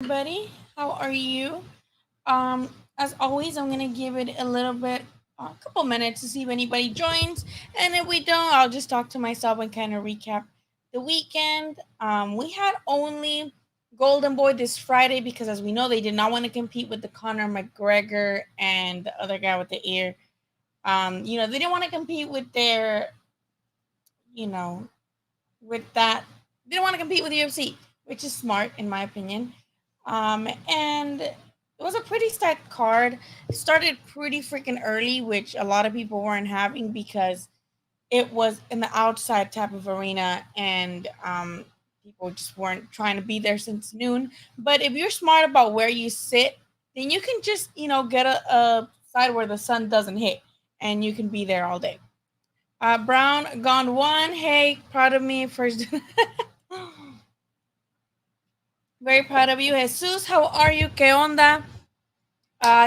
Everybody, how are you? As always, I'm gonna give it a couple minutes to see if anybody joins, and if we don't, I'll just talk to myself and kind of recap the weekend. We had only Golden Boy this Friday because, as we know, they did not want to compete with the Conor McGregor and the other guy with the ear. They didn't want to compete with their, you know, with that. They didn't want to compete with UFC, which is smart in my opinion. And it was a pretty stacked card. It started pretty freaking early, which a lot of people weren't having because it was in the outside type of arena, and people just weren't trying to be there since noon. But if you're smart about where you sit, then you can just get a side where the sun doesn't hit, and you can be there all day. Brown gone one. Hey, proud of me for very proud of you, Jesus. How are you? ¿Qué onda?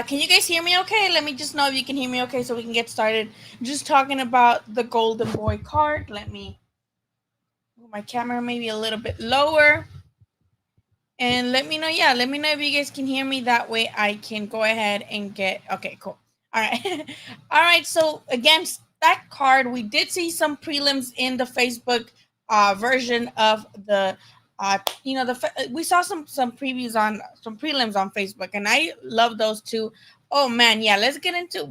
Can you guys hear me okay? Let me just know if you can hear me okay so we can get started. Just talking about the Golden Boy card. Let me move my camera maybe a little bit lower. And let me know, yeah, let me know if you guys can hear me. That way I can go ahead and get, okay, cool. All right. All right. So, against that card, we did see some prelims in the Facebook version of the we saw some previews on some prelims on Facebook, and I love those too. Oh man, yeah, we'll get into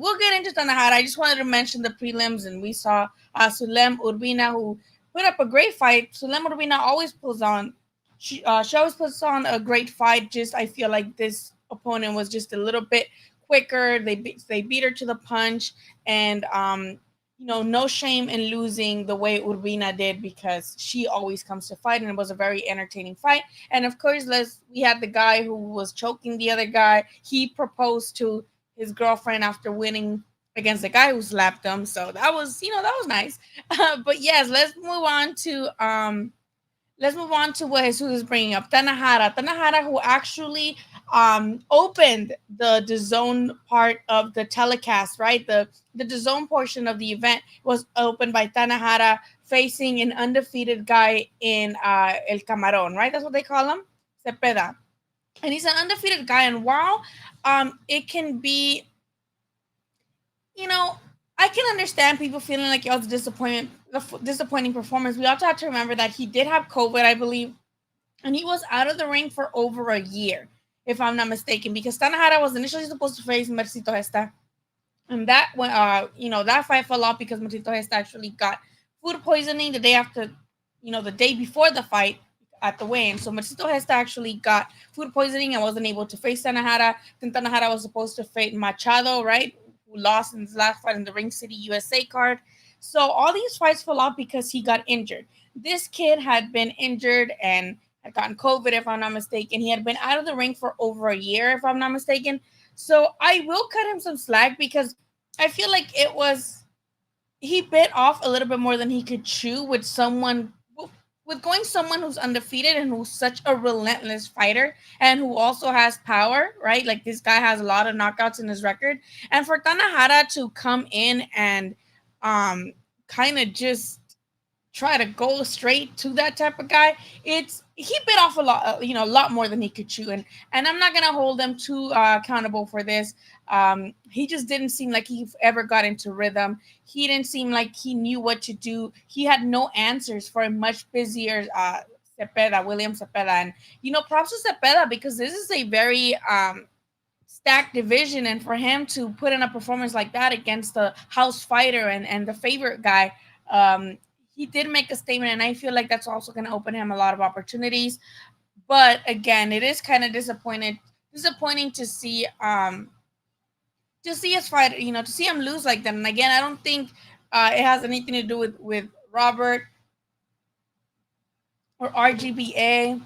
Tanahara. I just wanted to mention the prelims, and we saw Sulem Urbina, who put up a great fight. Sulem Urbina always pulls on she always puts on a great fight. Just I feel like this opponent was just a little bit quicker. They beat her to the punch, and no shame in losing the way Urbina did because she always comes to fight, and it was a very entertaining fight. And of course, we had the guy who was choking the other guy. He proposed to his girlfriend after winning against the guy who slapped him. So that was nice. But yes, let's move on to what Jesus is bringing up. Tanahara, who actually opened the zone part of the telecast, right? The zone portion of the event was opened by Tanahara facing an undefeated guy in El Camarón, right? That's what they call him, Cepeda. And he's an undefeated guy. And while it can be, you know, I can understand people feeling like it was disappointing performance. We also have to remember that he did have COVID, I believe, and he was out of the ring for over a year, if I'm not mistaken, because Tanahara was initially supposed to face Mercito Gesta, and that fight fell off because Mercito Gesta actually got food poisoning the day after, the day before the fight at the weigh-in. So Mercito Gesta actually got food poisoning and wasn't able to face Tanahara. Then Tanahara was supposed to face Machado, right, who lost in his last fight in the Ring City USA card. So all these fights fell off because he got injured. This kid had been injured and had gotten COVID, if I'm not mistaken. He had been out of the ring for over a year, if I'm not mistaken. So I will cut him some slack because I feel like he bit off a little bit more than he could chew with going someone who's undefeated and who's such a relentless fighter and who also has power, right? Like this guy has a lot of knockouts in his record. And for Tanahara to come in and kind of just try to go straight to that type of guy, he bit off a lot, a lot more than he could chew, and I'm not gonna hold him too accountable for this. He just didn't seem like he ever got into rhythm. He didn't seem like he knew what to do. He had no answers for a much busier William Cepeda, and props to Cepeda because this is a very stacked division, and for him to put in a performance like that against the house fighter and the favorite guy, he did make a statement, and I feel like that's also going to open him a lot of opportunities. But again, it is kind of disappointing to see his fight, to see him lose like that. And again, I don't think it has anything to do with Robert or RGBA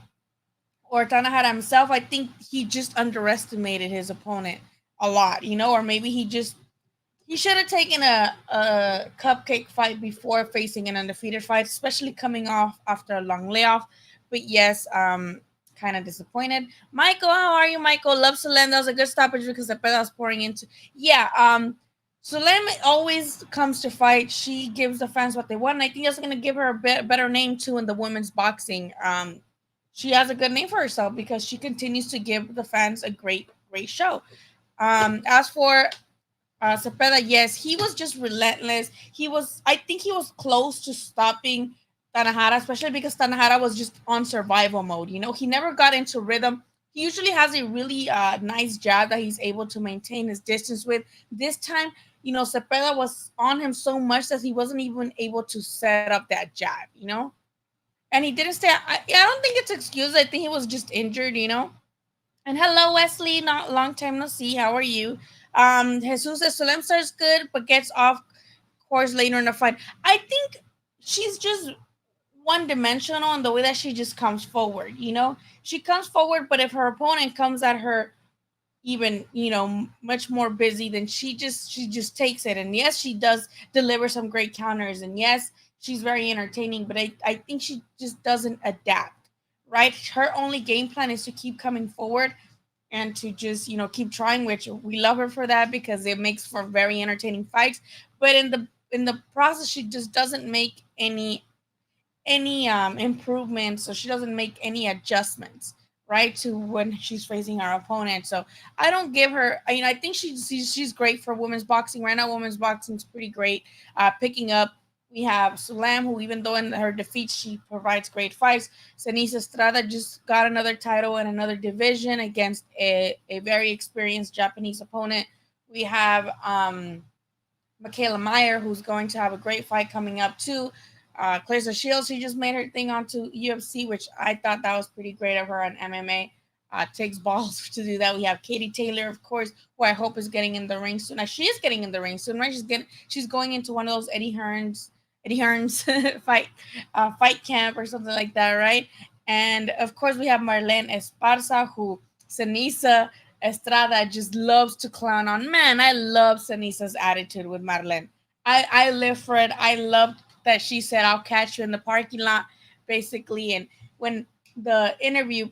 or Tanahara himself. I think he just underestimated his opponent a lot, or maybe he should have taken a cupcake fight before facing an undefeated fight, especially coming off after a long layoff. But yes, kind of disappointed. Michael, how are you, Michael? Love Solen. That was a good stoppage because the peda's pouring into. Yeah, Solen always comes to fight. She gives the fans what they want. And I think that's going to give her a better name too in the women's boxing. she has a good name for herself because she continues to give the fans a great show. As for Cepeda, yes, he was just relentless. I think he was close to stopping Tanahara, especially because Tanahara was just on survival mode. You know, he never got into rhythm. He usually has a really nice jab that he's able to maintain his distance with. This time, you know, Cepeda was on him so much that he wasn't even able to set up that jab, you know? And he didn't stay. I don't think it's excuse. I think he was just injured, you know? And hello, Wesley. Not long time no see. How are you? Jesus says Solem starts good, but gets off course later in the fight. I think she's just one dimensional in the way that she just comes forward. You know, she comes forward, but if her opponent comes at her even, you know, much more busy, then she just takes it. And yes, she does deliver some great counters, and yes, she's very entertaining. But I think she just doesn't adapt. Right, her only game plan is to keep coming forward and to just, you know, keep trying, which we love her for that because it makes for very entertaining fights. But in the process, she just doesn't make any improvements, so she doesn't make any adjustments, right, to when she's facing her opponent. So I don't give her. I mean, I think she's great for women's boxing right now. Women's boxing is pretty great. Picking up, we have Sulam, who even though in her defeat she provides great fights. Denise Estrada just got another title in another division against a very experienced Japanese opponent. We have Michaela Meyer, who's going to have a great fight coming up too. Clarissa Shields, she just made her thing onto UFC, which I thought that was pretty great of her on MMA. Takes balls to do that. We have Katie Taylor, of course, who I hope is getting in the ring soon. Now she is getting in the ring soon, right? She's going into one of those Eddie Hearns fight camp or something like that, right? And of course we have Marlene Esparza, who Senisa Estrada just loves to clown on. Man, I love Cenisa's attitude with Marlene. I live for it. I love that she said, "I'll catch you in the parking lot," basically. And when the interview,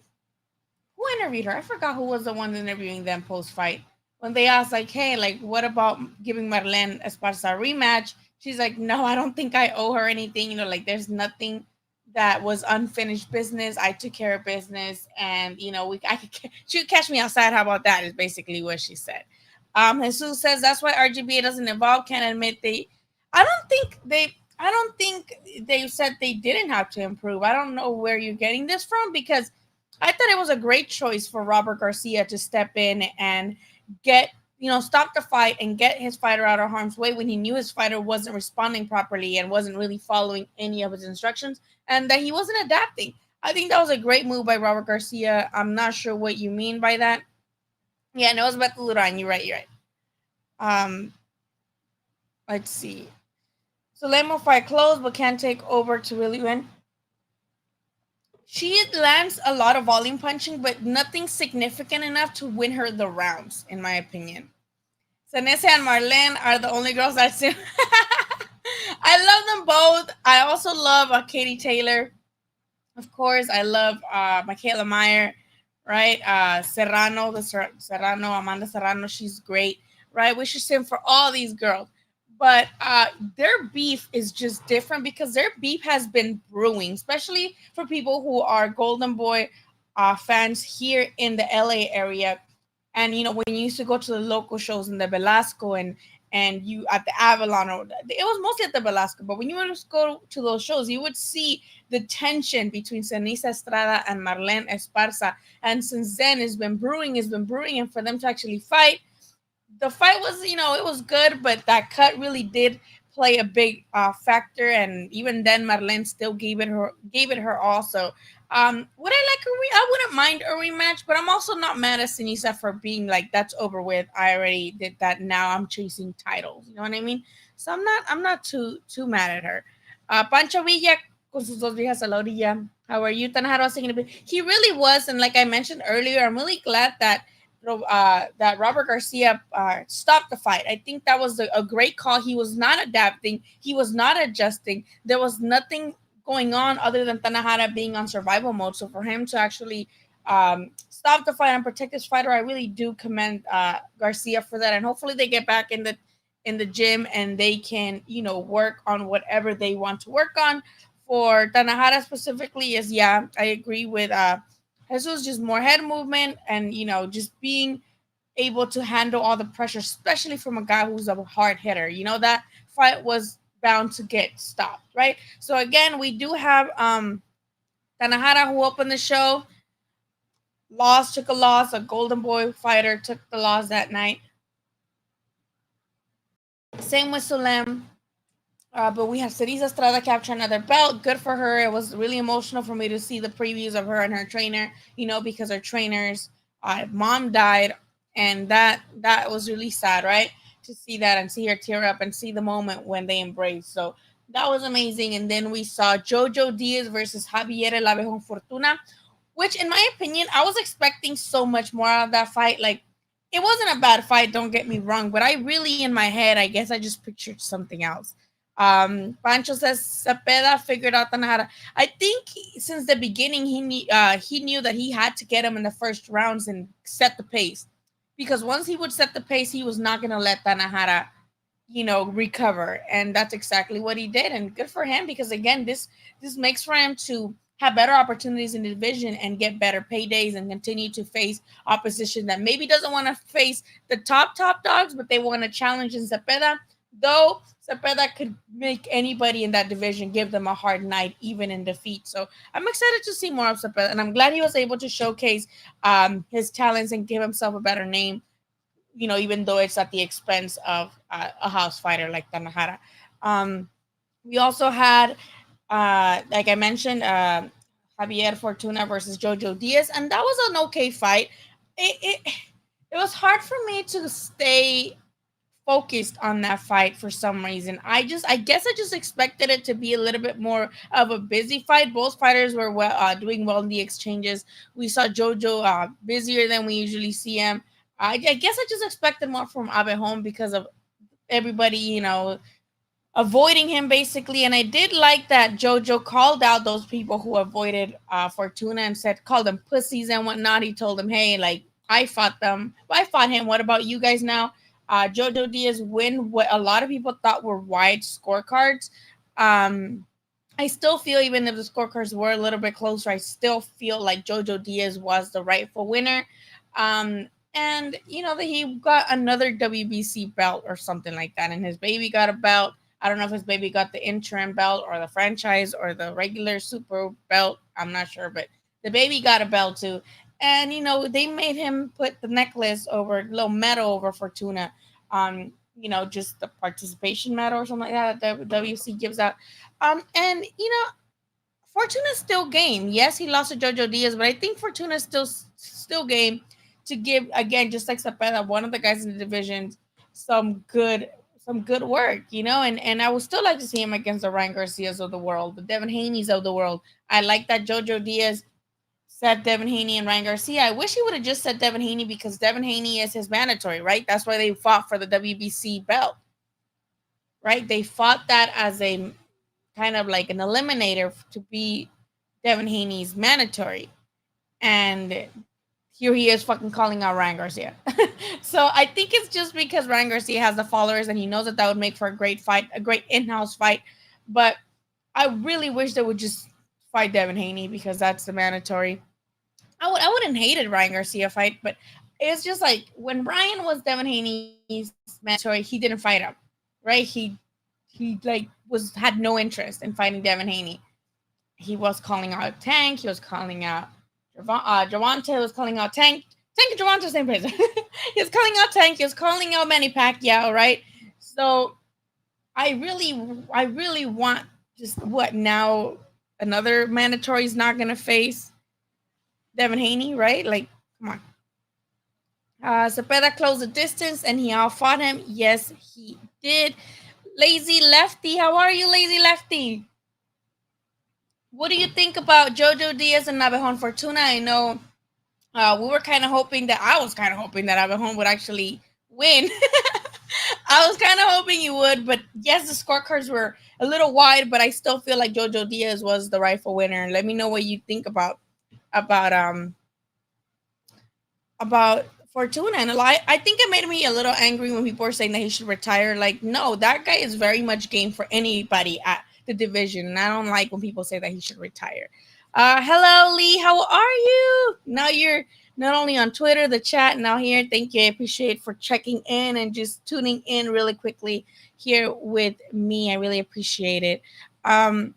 who interviewed her? I forgot who was the one interviewing them post fight. When they asked, like, "Hey, like, what about giving Marlene Esparza a rematch?" She's like, "No, I don't think I owe her anything. You know, like, there's nothing that was unfinished business. I took care of business, and you know, she could catch me outside. How about that?" Is basically what she said. Jesus says that's why RGBA doesn't evolve. Can't admit they. I don't think they. I don't think they said they didn't have to improve. I don't know where you're getting this from because I thought it was a great choice for Robert Garcia to step in and get, you know, stop the fight and get his fighter out of harm's way when he knew his fighter wasn't responding properly and wasn't really following any of his instructions and that he wasn't adapting. I think that was a great move by Robert Garcia. I'm not sure what you mean by that. Yeah, no, it was about the Luran. You're right. You're right. Um, let's see. So Lemo fight close, but can't take over to really win. She lands a lot of volume punching, but nothing significant enough to win her the rounds, in my opinion. Sanessa and Marlene are the only girls that see. I love them both. I also love Katie Taylor. Of course, I love Michaela Meyer, right? Serrano, Amanda Serrano, she's great, right? We should sing for all these girls. But their beef is just different because their beef has been brewing, especially for people who are Golden Boy fans here in the LA area. And you know, when you used to go to the local shows in the Velasco and you at the Avalon, or it was mostly at the Velasco, but when you would go to those shows, you would see the tension between Ceniza Estrada and Marlene Esparza. And since then, it's been brewing, and for them to actually fight, the fight was, you know, it was good, but that cut really did play a big factor. And even then, Marlene still gave it her all. So, would I like I wouldn't mind a rematch, but I'm also not mad at Sinisa for being like, that's over with. I already did that. Now I'm chasing titles. You know what I mean? So I'm not too mad at her. Pancho Villa con sus dos viejas a la orilla. How are you, Tanahara? Was thinking a bit. He really was, and like I mentioned earlier, I'm really glad that Robert Garcia stopped the fight. I think that was a great call. He was not adapting. He was not adjusting. There was nothing going on other than Tanahara being on survival mode. So for him to actually stop the fight and protect his fighter, I really do commend Garcia for that. And hopefully they get back in the gym and they can, you know, work on whatever they want to work on For Tanahara specifically is, yeah, I agree with Jesus, just more head movement and, just being able to handle all the pressure, especially from a guy who's a hard hitter. That fight was bound to get stopped, right? So again, we do have Tanahara, who opened the show, took a loss. A Golden Boy fighter took the loss that night. Same with Sulem. But we have Cerisa Estrada capture another belt. Good for her. It was really emotional for me to see the previews of her and her trainer, because her trainer's mom died. And that was really sad, right? To see that and see her tear up and see the moment when they embraced. So that was amazing. And then we saw Jojo Diaz versus Javier El Abejon Fortuna, which, in my opinion, I was expecting so much more out of that fight. Like, it wasn't a bad fight, don't get me wrong, but I really, in my head, I guess I just pictured something else. Pancho says Cepeda figured out Tanahara. I think since the beginning he knew that he had to get him in the first rounds and set the pace, because once he would set the pace, he was not going to let Tanahara, recover, and that's exactly what he did. And good for him, because again, this makes for him to have better opportunities in the division and get better paydays and continue to face opposition that maybe doesn't want to face the top dogs, but they want to challenge in Cepeda. Though Cepeda could make anybody in that division give them a hard night, even in defeat. So I'm excited to see more of Cepeda, and I'm glad he was able to showcase his talents and give himself a better name, even though it's at the expense of a house fighter like Tanahara. We also had, like I mentioned, Javier Fortuna versus Jojo Diaz, and that was an okay fight. It was hard for me to stay focused on that fight for some reason. I guess I just expected it to be a little bit more of a busy fight. Both fighters were doing well in the exchanges. We saw Jojo busier than we usually see him. I guess I just expected more from Abejon because of everybody, avoiding him basically. And I did like that Jojo called out those people who avoided Fortuna and called them pussies and whatnot. He told them, hey, like, I fought them. I fought him. What about you guys now? Jojo Diaz win what a lot of people thought were wide scorecards. I still feel, even if the scorecards were a little bit closer, I still feel like Jojo Diaz was the rightful winner. And that he got another WBC belt or something like that, and his baby got a belt. I don't know if his baby got the interim belt or the franchise or the regular super belt. I'm not sure, but the baby got a belt too. And they made him put the necklace over, a little medal over Fortuna, just the participation medal or something like that the WC gives out. And Fortuna's still game. Yes, he lost to Jojo Diaz, but I think Fortuna's still game to give, again, just like Cepeda, one of the guys in the division, some good work, and I would still like to see him against the Ryan Garcias of the world, the Devin Haney's of the world. I like that Jojo Diaz said Devin Haney and Ryan Garcia. I wish he would have just said Devin Haney, because Devin Haney is his mandatory, right? That's why they fought for the WBC belt, right? They fought that as a kind of like an eliminator to be Devin Haney's mandatory. And here he is fucking calling out Ryan Garcia. So I think it's just because Ryan Garcia has the followers and he knows that would make for a great fight, a great in-house fight. But I really wish they would just fight Devin Haney, because that's the mandatory. I wouldn't hate a Ryan Garcia fight, but it's just like when Ryan was Devin Haney's mandatory, he didn't fight him, right? He like had no interest in fighting Devin Haney. He was calling out Tank. He was calling out Javante. Was calling out Tank. Tank and Javante, same place. He was calling out Tank. He was calling out Manny Pacquiao, right? So I really want just what now another mandatory is not going to face Devin Haney, right? Like, come on. Cepeda closed the distance and he outfought him. Yes, he did. Lazy Lefty, how are you, Lazy Lefty? What do you think about Jojo Diaz and Abejon Fortuna? I know I was kind of hoping that Abejon would actually win. I was kind of hoping he would, but yes, the scorecards were a little wide, but I still feel like Jojo Diaz was the rightful winner. Let me know what you think about Fortuna. And I think it made me a little angry when people were saying that he should retire. Like, no, that guy is very much game for anybody the division. And I don't like when people say that he should retire. Hello, Lee. How are you? Now you're not only on Twitter, the chat, now here. Thank you. I appreciate for checking in and just tuning in really quickly here with me. I really appreciate it. Um,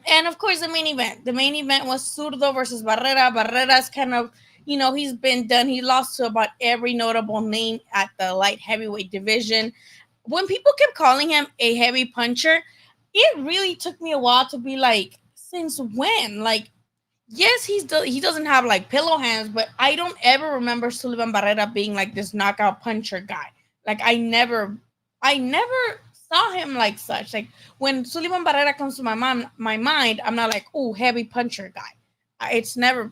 and of course, the main event. The main event was Zurdo versus Barrera. Barrera's kind of, he's been done. He lost to about every notable name at the light heavyweight division. When people kept calling him a heavy puncher, it really took me a while to be like, since when? Like, yes, he doesn't have like pillow hands, but I don't ever remember Sullivan Barrera being like this knockout puncher guy. Like I never saw him like such. Like when Sullivan Barrera comes to my mind, I'm not like, oh, heavy puncher guy. It's never,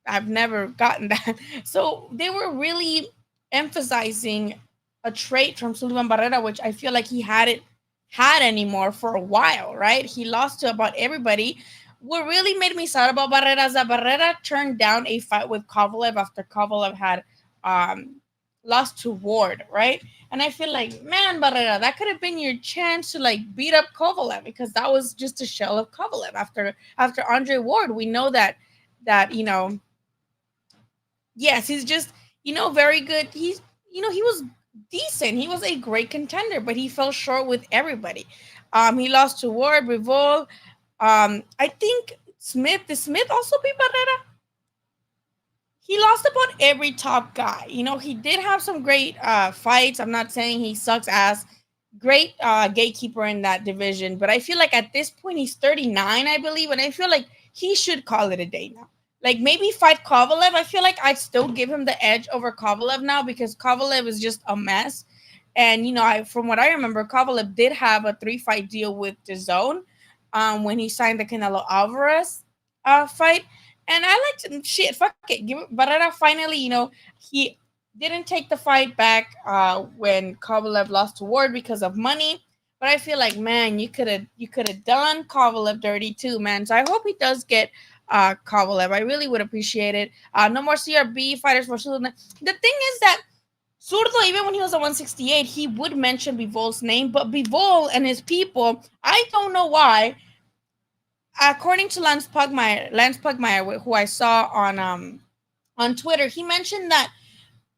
I've never gotten that. So they were really emphasizing a trait from Sullivan Barrera, which I feel like he hadn't had anymore for a while, right? He lost to about everybody. What really made me sad about Barrera is that Barrera turned down a fight with Kovalev after Kovalev had um, lost to Ward, right? And I feel like, man, Barrera, that could have been your chance to like beat up Kovalev because that was just a shell of Kovalev after Andre Ward. We know that yes, he's just very good. He was decent. He was a great contender, but he fell short with everybody. He lost to Ward, Rivol. I think Smith. Did Smith also beat Barrera? He lost about every top guy. He did have some great fights. I'm not saying he sucks ass. Great gatekeeper in that division, but I feel like at this point he's 39, I believe, and I feel like he should call it a day now. Like maybe fight Kovalev. I feel like I'd still give him the edge over Kovalev now because Kovalev is just a mess. And from what I remember, Kovalev did have a 3-fight deal with DAZN when he signed the Canelo Alvarez fight. And I liked shit. Fuck it. Give it. Barrera finally, he didn't take the fight back when Kovalev lost to Ward because of money. But I feel like, man, you could have done Kovalev dirty too, man. So I hope he does get Kovalev. I really would appreciate it. No more CRB fighters for Zurdo. The thing is that Zurdo, even when he was at 168, he would mention Bivol's name, but Bivol and his people, I don't know why. According to Lance Pugmire, who I saw on Twitter, he mentioned that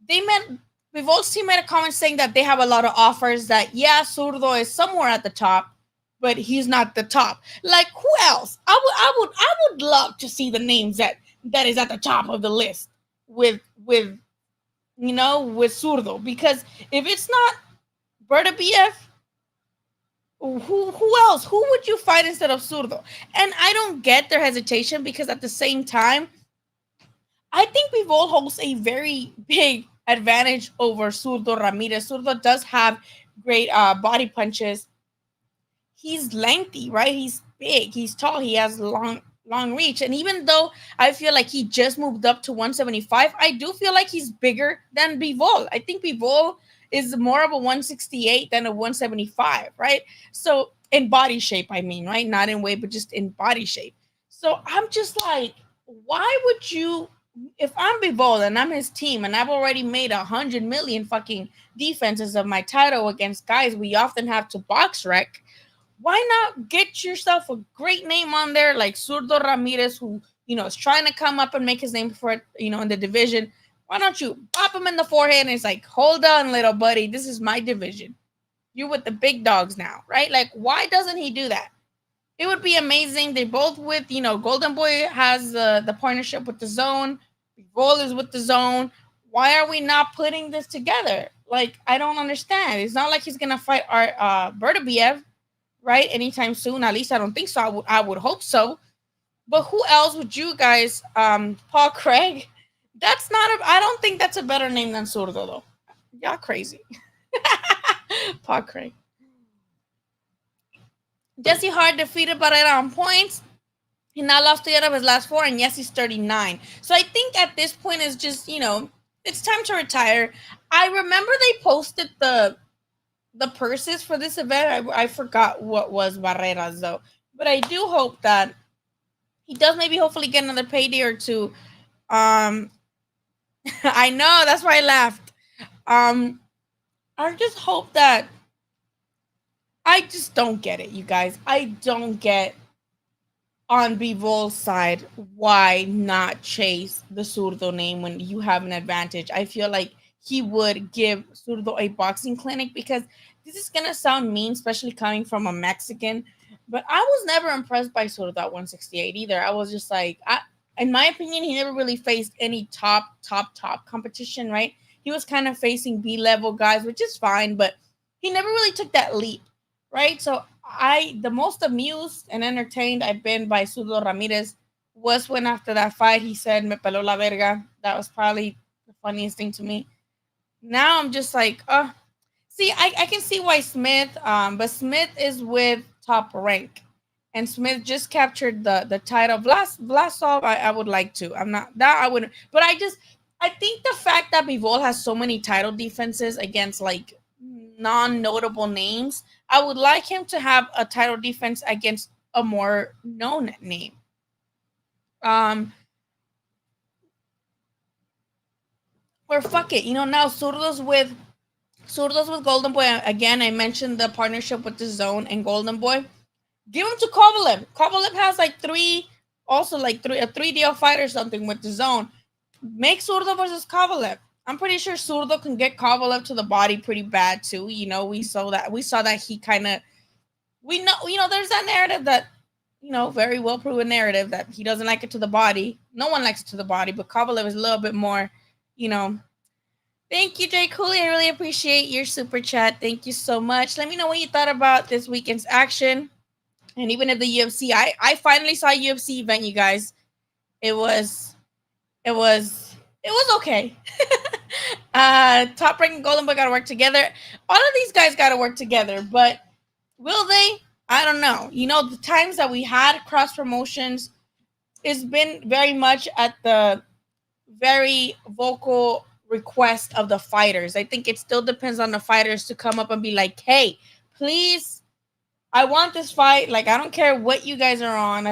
they meant Bivol's team made a comment saying that they have a lot of offers. That yeah, Zurdo is somewhere at the top, but he's not the top. Like who else? I would love to see the names that is at the top of the list with Zurdo, because if it's not Berta BF, who else? Who would you fight instead of Zurdo? And I don't get their hesitation because at the same time, I think Bivol holds a very big advantage over Zurdo Ramirez. Zurdo does have great body punches. He's lengthy, right? He's big. He's tall. He has long reach. And even though I feel like he just moved up to 175, I do feel like he's bigger than Bivol. I think Bivol is more of a 168 than a 175, right? So in body shape, I mean, right? Not in weight, but just in body shape. So I'm just like, why would you, if I'm Bivol and I'm his team and I've already made 100 million fucking defenses of my title against guys we often have to box wreck, why not get yourself a great name on there like Zurdo Ramirez, who is trying to come up and make his name for in the division? Why don't you pop him in the forehead and it's like, hold on, little buddy, this is my division. You're with the big dogs now, right? Like, why doesn't he do that? It would be amazing. They both with Golden Boy has the partnership with DAZN. Bivol is with DAZN. Why are we not putting this together? Like, I don't understand. It's not like he's gonna fight our Bertabiev, right? Anytime soon. At least I don't think so. I would hope so. But who else would you guys? Paul Craig. That's not a. I don't think that's a better name than Zurdo though. Y'all crazy. Paul Craig. Jesse Hart defeated Barrera on points. He now lost 3 out of his last 4, and yes, he's 39. So I think at this point it's just it's time to retire. I remember they posted the purses for this event. I forgot what was Barrera's though, but I do hope that he does maybe hopefully get another payday or two. I know, that's why I laughed. I just hope that I just don't get it, you guys. I don't get on Bivol's side why not chase the Zurdo name when you have an advantage. I feel like he would give Zurdo a boxing clinic because this is gonna sound mean, especially coming from a Mexican. But I was never impressed by Zurdo at 168 either. I was just like, in my opinion, he never really faced any top competition. Right? He was kind of facing B level guys, which is fine, but he never really took that leap. Right? So the most amused and entertained I've been by Zurdo Ramirez was when after that fight he said "Me peló la verga." That was probably the funniest thing to me. Now I'm just like, see, I can see why Smith, but Smith is with Top Rank, and Smith just captured the title. Vlasov, I would like to. I'm not that I wouldn't, but I think the fact that Bivol has so many title defenses against like non-notable names, I would like him to have a title defense against a more known name. Or fuck it, now Zurdos with Golden Boy. Again, I mentioned the partnership with the Zone and Golden Boy. Give him to Kovalev. Kovalev has like a 3 deal fight or something with the Zone. Make Zurdo versus Kovalev. I'm pretty sure Zurdo can get Kovalev to the body pretty bad too. We saw that he kind of, there's that narrative that, very well proven narrative that he doesn't like it to the body. No one likes it to the body, but Kovalev is a little bit more, you know. Thank you, Jay Cooley. I really appreciate your super chat. Thank you so much. Let me know what you thought about this weekend's action. And even if the UFC, I finally saw a UFC event, you guys. It was okay. Top Rank and Golden Boy got to work together. All of these guys got to work together, but will they? I don't know. The times that we had cross promotions, it's been very much at the very vocal request of the fighters. I think it still depends on the fighters to come up and be like, hey, please, I want this fight. Like, I don't care what you guys are on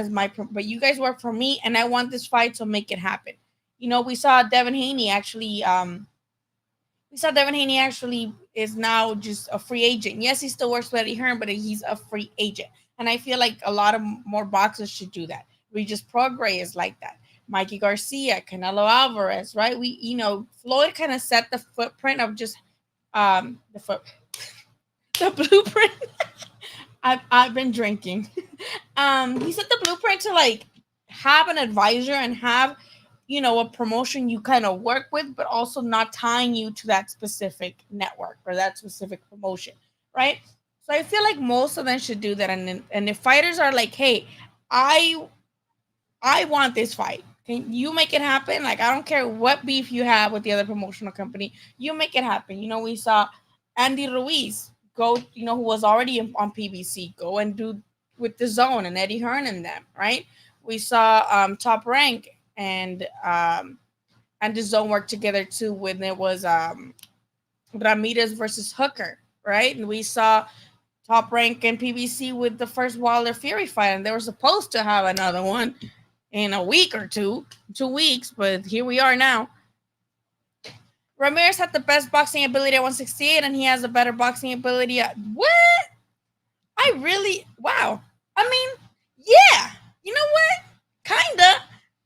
but you guys work for me and I want this fight, so make it happen. We saw Devin Haney actually is now just a free agent. Yes, he still works with Eddie Hearn, but he's a free agent. And I feel like a lot of more boxers should do that. Regis Prograis is like that. Mikey Garcia, Canelo Alvarez, right? Floyd kind of set the footprint of just the blueprint. I've been drinking. He set the blueprint to like have an advisor and have a promotion you kind of work with, but also not tying you to that specific network or that specific promotion, right? So I feel like most of them should do that. And if fighters are like, hey, I want this fight. Can you make it happen? Like, I don't care what beef you have with the other promotional company. You make it happen. We saw Andy Ruiz go, who was already on PBC, go and do with the Zone and Eddie Hearn and them, right? We saw Top Rank and the Zone work together too when it was Ramirez versus Hooker, right? And we saw Top Rank and PBC with the first Wilder Fury fight, and they were supposed to have another one in a week or 2 weeks, but here we are now. Ramirez had the best boxing ability at 168, and he has a better boxing ability at what? Wow. I mean, yeah. You know what? Kinda.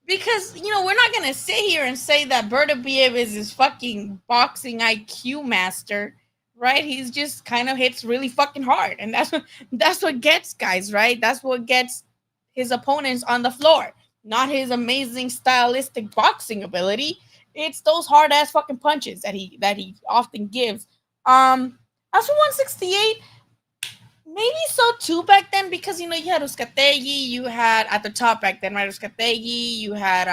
Because, we're not going to sit here and say that Bertabiev is his fucking boxing IQ master, right? He's just kind of hits really fucking hard. And that's what gets guys, right? That's what gets his opponents on the floor. Not his amazing stylistic boxing ability. It's those hard ass fucking punches that he often gives. As for 168, maybe so too back then, because you had Uzcategui, you had at the top back then, right? Uzcategui, you had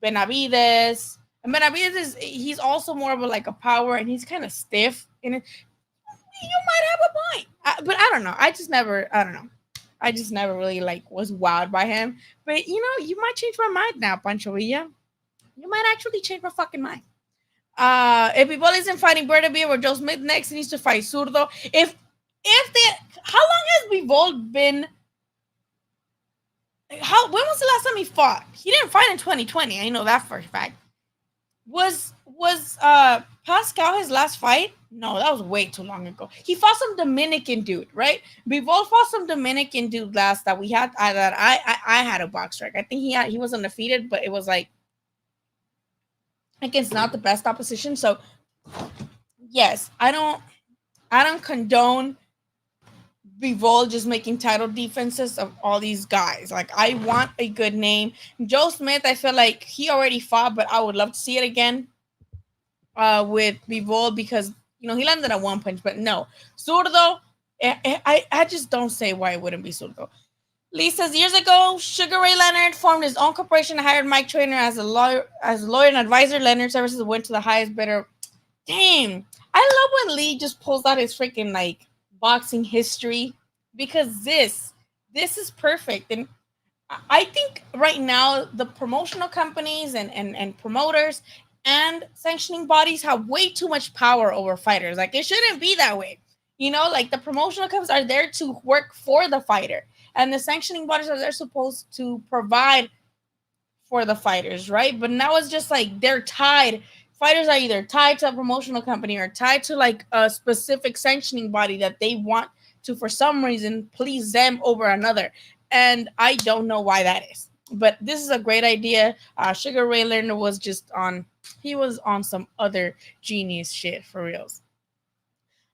Benavides. And Benavides he's also more of a power, and he's kind of stiff. And you might have a point, but I don't know. I just never really was wowed by him. But you might change my mind now, Pancho Villa. You might actually change my fucking mind. If Bivol isn't fighting Bertabiev or Joe Smith next, he needs to fight Zurdo. How long has Bivol been? When was the last time he fought? He didn't fight in 2020. I know that for a fact. Was Pacquiao his last fight? No, that was way too long ago. He fought some Dominican dude, right? We both fought some Dominican dude last that we had. I had a box strike. I think he was undefeated, but it was like against not the best opposition. So yes, I don't condone Bivol just making title defenses of all these guys. Like I want a good name. Joe Smith, I feel like he already fought, but I would love to see it again. With Bivol because he landed a one punch, but no Zurdo. I just don't say why it wouldn't be Zurdo. Lee says years ago, Sugar Ray Leonard formed his own corporation and hired Mike Trainer as a lawyer and advisor. Leonard Services went to the highest bidder. Damn, I love when Lee just pulls out his freaking like boxing history because this is perfect. And I think right now the promotional companies and promoters and sanctioning bodies have way too much power over fighters. Like it shouldn't be that way. Like the promotional companies are there to work for the fighter, and the sanctioning bodies are there supposed to provide for the fighters, right? But now it's just like they're tied. Fighters are either tied to a promotional company or tied to like a specific sanctioning body that they want to, for some reason, please them over another. And I don't know why that is. But this is a great idea. Sugar Ray Leonard he was on some other genius shit for reals.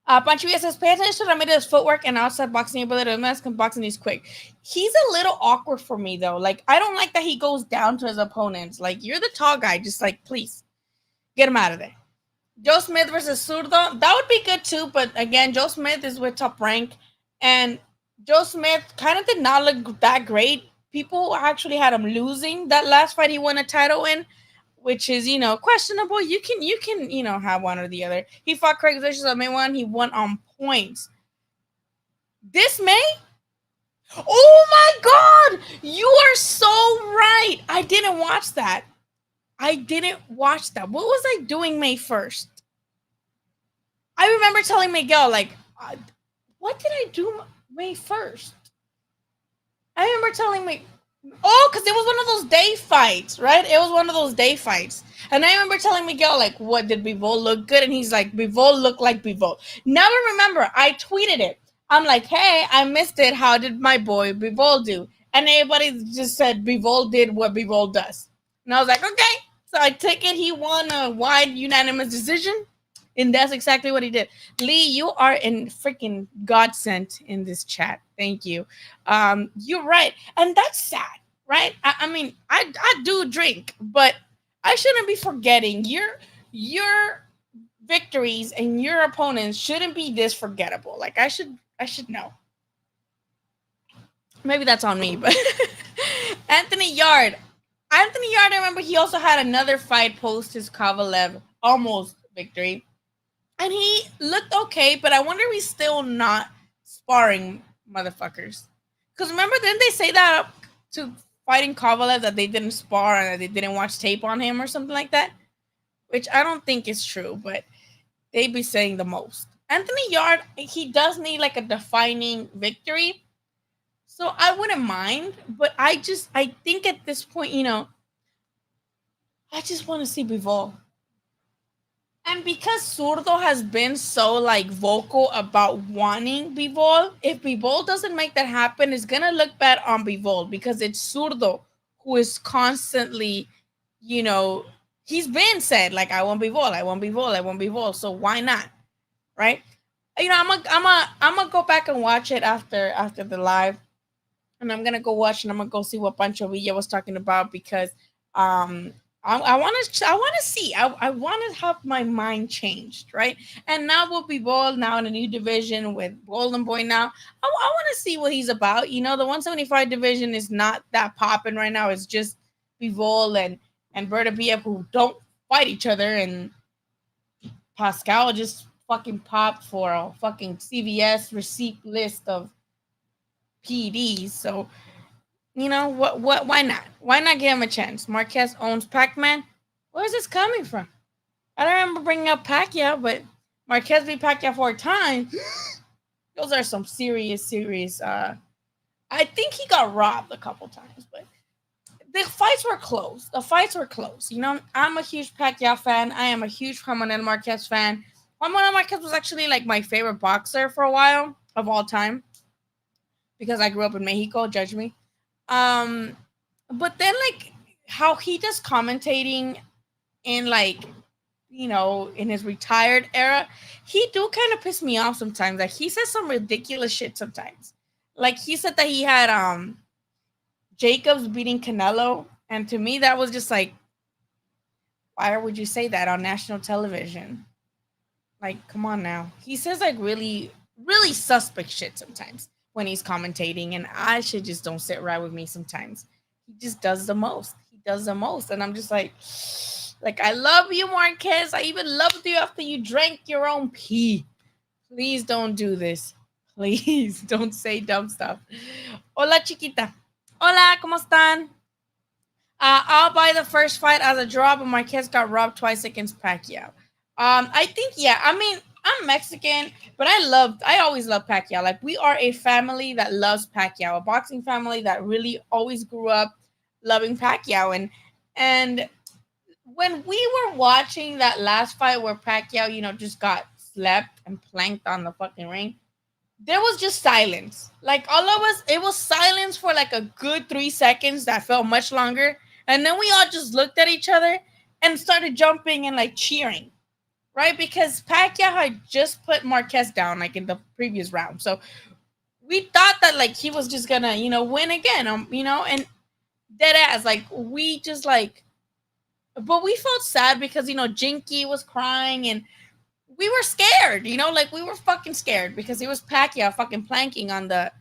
Pancho Villa says, pay attention to Ramirez's footwork and outside boxing ability. Mexican boxing is quick. He's a little awkward for me, though. Like, I don't like that he goes down to his opponents. Like, you're the tall guy. Just, like, please, get him out of there. Joe Smith versus Zurdo. That would be good, too. But, again, Joe Smith is with Top Rank. And Joe Smith kind of did not look that great. People actually had him losing that last fight he won a title in, which is, questionable. You can, have one or the other. He fought Craig Vicious on May 1. He won on points. This May? Oh my God! You are so right. I didn't watch that. What was I doing May 1st? I remember telling Miguel, like, what did I do May 1st? I remember telling me, because it was one of those day fights, right? It was one of those day fights. And I remember telling Miguel, like, what, did Bivol look good? And he's like, Bivol looked like Bivol. Now I remember, I tweeted it. I'm like, hey, I missed it. How did my boy Bivol do? And everybody just said Bivol did what Bivol does. And I was like, okay. So I took it. He won a wide unanimous decision. And that's exactly what he did. Lee, you are in freaking godsend in this chat. Thank you. You're right. And that's sad, right? I mean, I do drink, but I shouldn't be forgetting your victories and your opponents shouldn't be this forgettable. Like I should know. Maybe that's on me, but Anthony Yard, I remember he also had another fight post his Kovalev almost victory. And he looked okay, but I wonder if he's still not sparring motherfuckers. Because remember, didn't they say that to fighting Kovalev that they didn't spar and that they didn't watch tape on him or something like that? Which I don't think is true, but they be saying the most. Anthony Yard, he does need like a defining victory. So I wouldn't mind, but I think at this point, I just want to see Bivol. And because Zurdo has been so like vocal about wanting Bivol, if Bivol doesn't make that happen, it's gonna look bad on Bivol because it's Zurdo who is constantly, he's been said like I want Bivol. So why not, right? I'm gonna go back and watch it after the live, and I'm gonna go watch and I'm gonna go see what Pancho Villa was talking about because I want to see. I want to have my mind changed, right? And now we'll be Ball now in a new division with Golden Boy now. I want to see what he's about. The 175 division is not that popping right now. It's just Bivol and Berta BF who don't fight each other, and Pascal just fucking popped for a fucking CVS receipt list of PEDs. So what? Why not? Why not give him a chance? Marquez owns Pac-Man. Where's this coming from? I don't remember bringing up Pacquiao, but Marquez beat Pacquiao 4 times. Those are some serious. I think he got robbed a couple times, but the fights were close. I'm a huge Pacquiao fan. I am a huge Juan Manuel Marquez fan. Juan Manuel Marquez was actually like my favorite boxer for a while of all time because I grew up in Mexico. Judge me. Um, but then like how he does commentating in like in his retired era, he do kind of piss me off sometimes. Like he says some ridiculous shit sometimes. Like he said that he had Jacobs beating Canelo, and to me that was just like, why would you say that on national television? Like, come on now. He says like really, really suspect shit sometimes when he's commentating, and I should just don't sit right with me sometimes. He just does the most. He does the most, and I'm just like I love you, Marquez. I even loved you after you drank your own pee. Please don't do this. Please don't say dumb stuff. Hola, chiquita. Hola, ¿cómo están? I'll buy the first fight as a draw, but Marquez got robbed twice against Pacquiao. I think yeah. I mean, I'm Mexican, but I always loved Pacquiao. Like we are a family that loves Pacquiao, a boxing family that really always grew up loving Pacquiao. And when we were watching that last fight where Pacquiao, just got slept and planked on the fucking ring, there was just silence. Like all of us, it was silence for like a good 3 seconds that felt much longer. And then we all just looked at each other and started jumping and like cheering, right? Because Pacquiao had just put Marquez down like in the previous round. So we thought that like he was just gonna, win again, and dead ass. Like we just like, but we felt sad because, Jinky was crying and we were scared, like we were fucking scared because it was Pacquiao fucking planking on the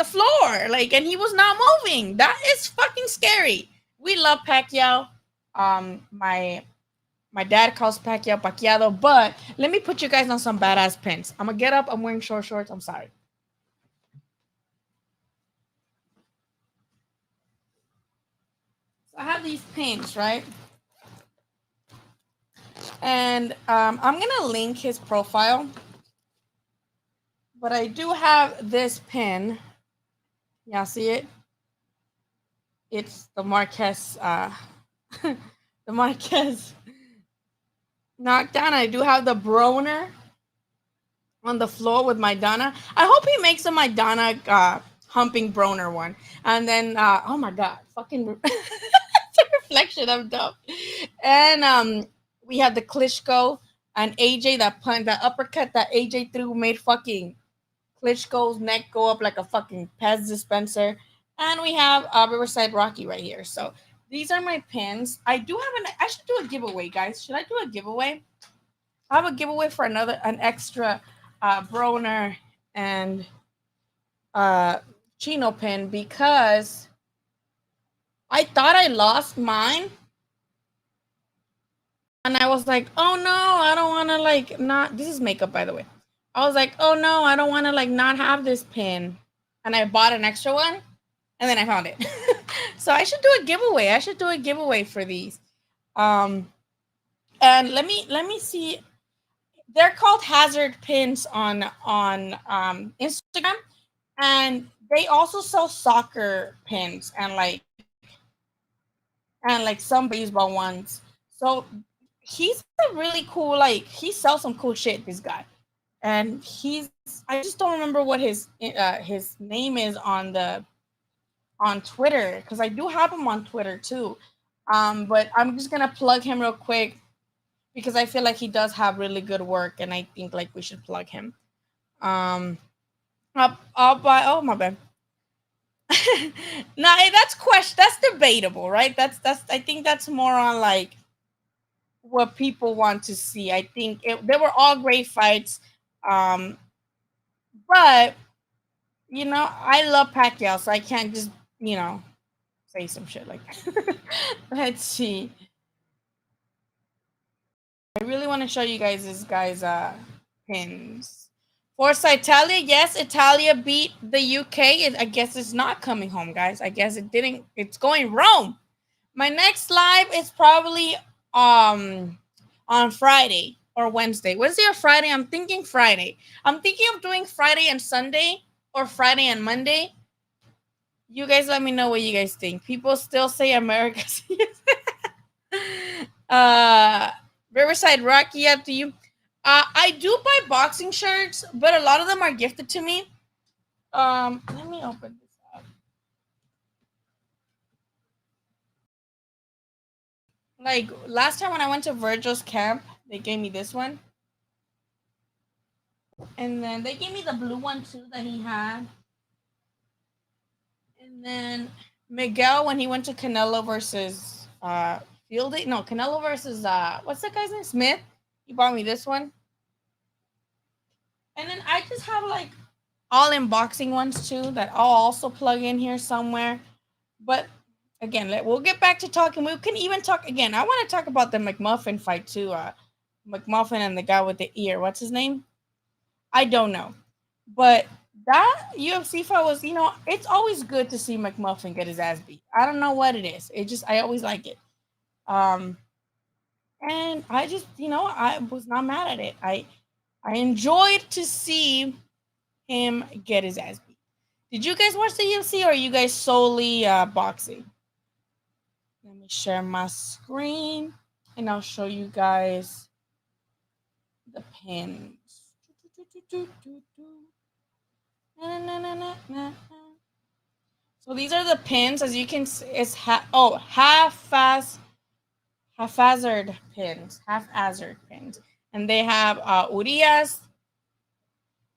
floor, like, and he was not moving. That is fucking scary. We love Pacquiao. My dad calls Pacquiao Pacquiao, but let me put you guys on some badass pins. I'm gonna get up. I'm wearing short shorts. I'm sorry. So I have these pins, right? And I'm gonna link his profile, but I do have this pin. Y'all see it? It's the Marquez, the Marquez knockdown. I do have the Broner on the floor with Maidana. I hope he makes a Maidana humping Broner one. And then, oh my God, fucking it's a reflection of dope. And we have the Klitschko and AJ, that uppercut that AJ threw made fucking Klitschko's neck go up like a fucking Pez dispenser. And we have Riverside Rocky right here. So these are my pins. I should do a giveaway, guys. Should I do a giveaway? I have a giveaway for an extra Broner and Chino pin because I thought I lost mine. And I was like, oh no, I don't want to like not. This is makeup, by the way. I was like, oh no, I don't want to like not have this pin. And I bought an extra one. And then I found it. So I should do a giveaway. I should do a giveaway for these. And let me see. They're called hazard pins on Instagram, and they also sell soccer pins and like some baseball ones. So he's a really cool, like he sells some cool shit, this guy. And I just don't remember what his name is on Twitter, because I do have him on Twitter too. But I'm just gonna plug him real quick because I feel like he does have really good work, and I think like we should plug him. I'll buy. Oh my bad. No, that's debatable, right? That's I think that's more on like what people want to see. I think they were all great fights, but I love Pacquiao, so I can't just say some shit like that. Let's see. I really want to show you guys this guy's pins. Forza Italia, yes, Italia beat the UK. I guess it's not coming home, guys. I guess it didn't. It's going Rome. My next live is probably on Friday or Wednesday. Wednesday or Friday? I'm thinking Friday. I'm thinking of doing Friday and Sunday or Friday and Monday. You guys let me know what you guys think. People still say America's. Riverside Rocky, up to you. I do buy boxing shirts, but a lot of them are gifted to me. Let me open this up. Like last time when I went to Virgil's camp, they gave me this one, and then they gave me the blue one too that he had. And then Miguel when he went to Canelo versus Fielding, no Canelo versus what's that guy's name? Smith. He bought me this one. And then I just have like all unboxing ones too that I'll also plug in here somewhere. But again, we'll get back to talking. We can even talk again. I want to talk about the McMuffin fight too. McMuffin and the guy with the ear. What's his name? I don't know. But that UFC fight was, it's always good to see McMuffin get his ass beat. I don't know what it is. I always like it. And I just, I was not mad at it. I enjoyed to see him get his ass beat. Did you guys watch the UFC or are you guys solely boxing? Let me share my screen and I'll show you guys the pins. So these are the pins. As you can see, it's haphazard pins. And they have Urias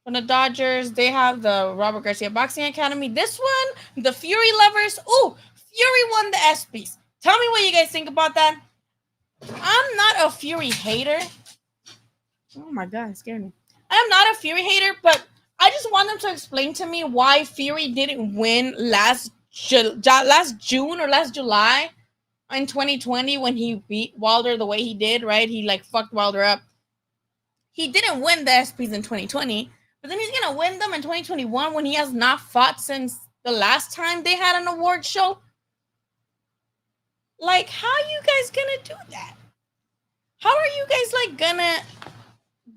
from the Dodgers. They have the Robert Garcia Boxing Academy. This one, the Fury lovers. Oh, Fury won the ESPYs. Tell me what you guys think about that. I'm not a Fury hater. Oh my God, it scared me. I'm not a Fury hater, but I just want them to explain to me why Fury didn't win last June or last July in 2020 when he beat Wilder the way he did, right? He like fucked Wilder up. He didn't win the ESPYs in 2020, but then he's going to win them in 2021 when he has not fought since the last time they had an award show. Like, how are you guys going to do that? How are you guys like going to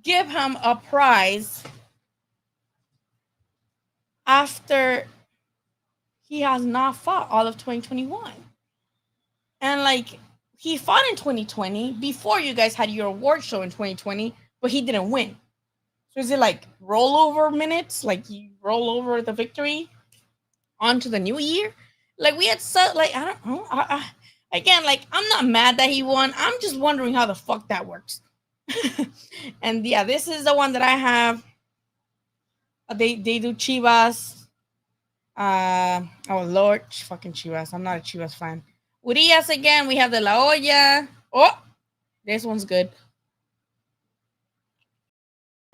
give him a prize after he has not fought all of 2021? And like, he fought in 2020 before you guys had your award show in 2020, but he didn't win. So is it like rollover minutes? Like you roll over the victory onto the new year? Like we had like, I don't know. Again, like I'm not mad that he won. I'm just wondering how the fuck that works. And yeah, this is the one that I have. They do Chivas. Oh Lord, fucking Chivas. I'm not a Chivas fan. Urias again. We have the La Olla. Oh, this one's good.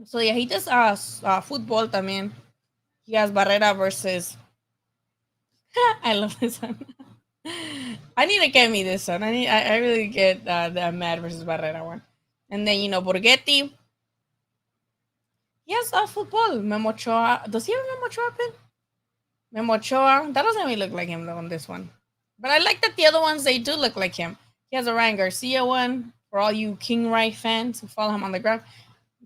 So yeah, he does football también. He has Barrera versus. I love this one. I need to get me this one. I really get the Mad versus Barrera one. And then Borghetti. He has football. Memo Ochoa. Does he have Memo Ochoa pin? Memo Ochoa. That doesn't really look like him though on this one. But I like that the other ones they do look like him. He has a Ryan Garcia one for all you King Rai fans who follow him on the ground.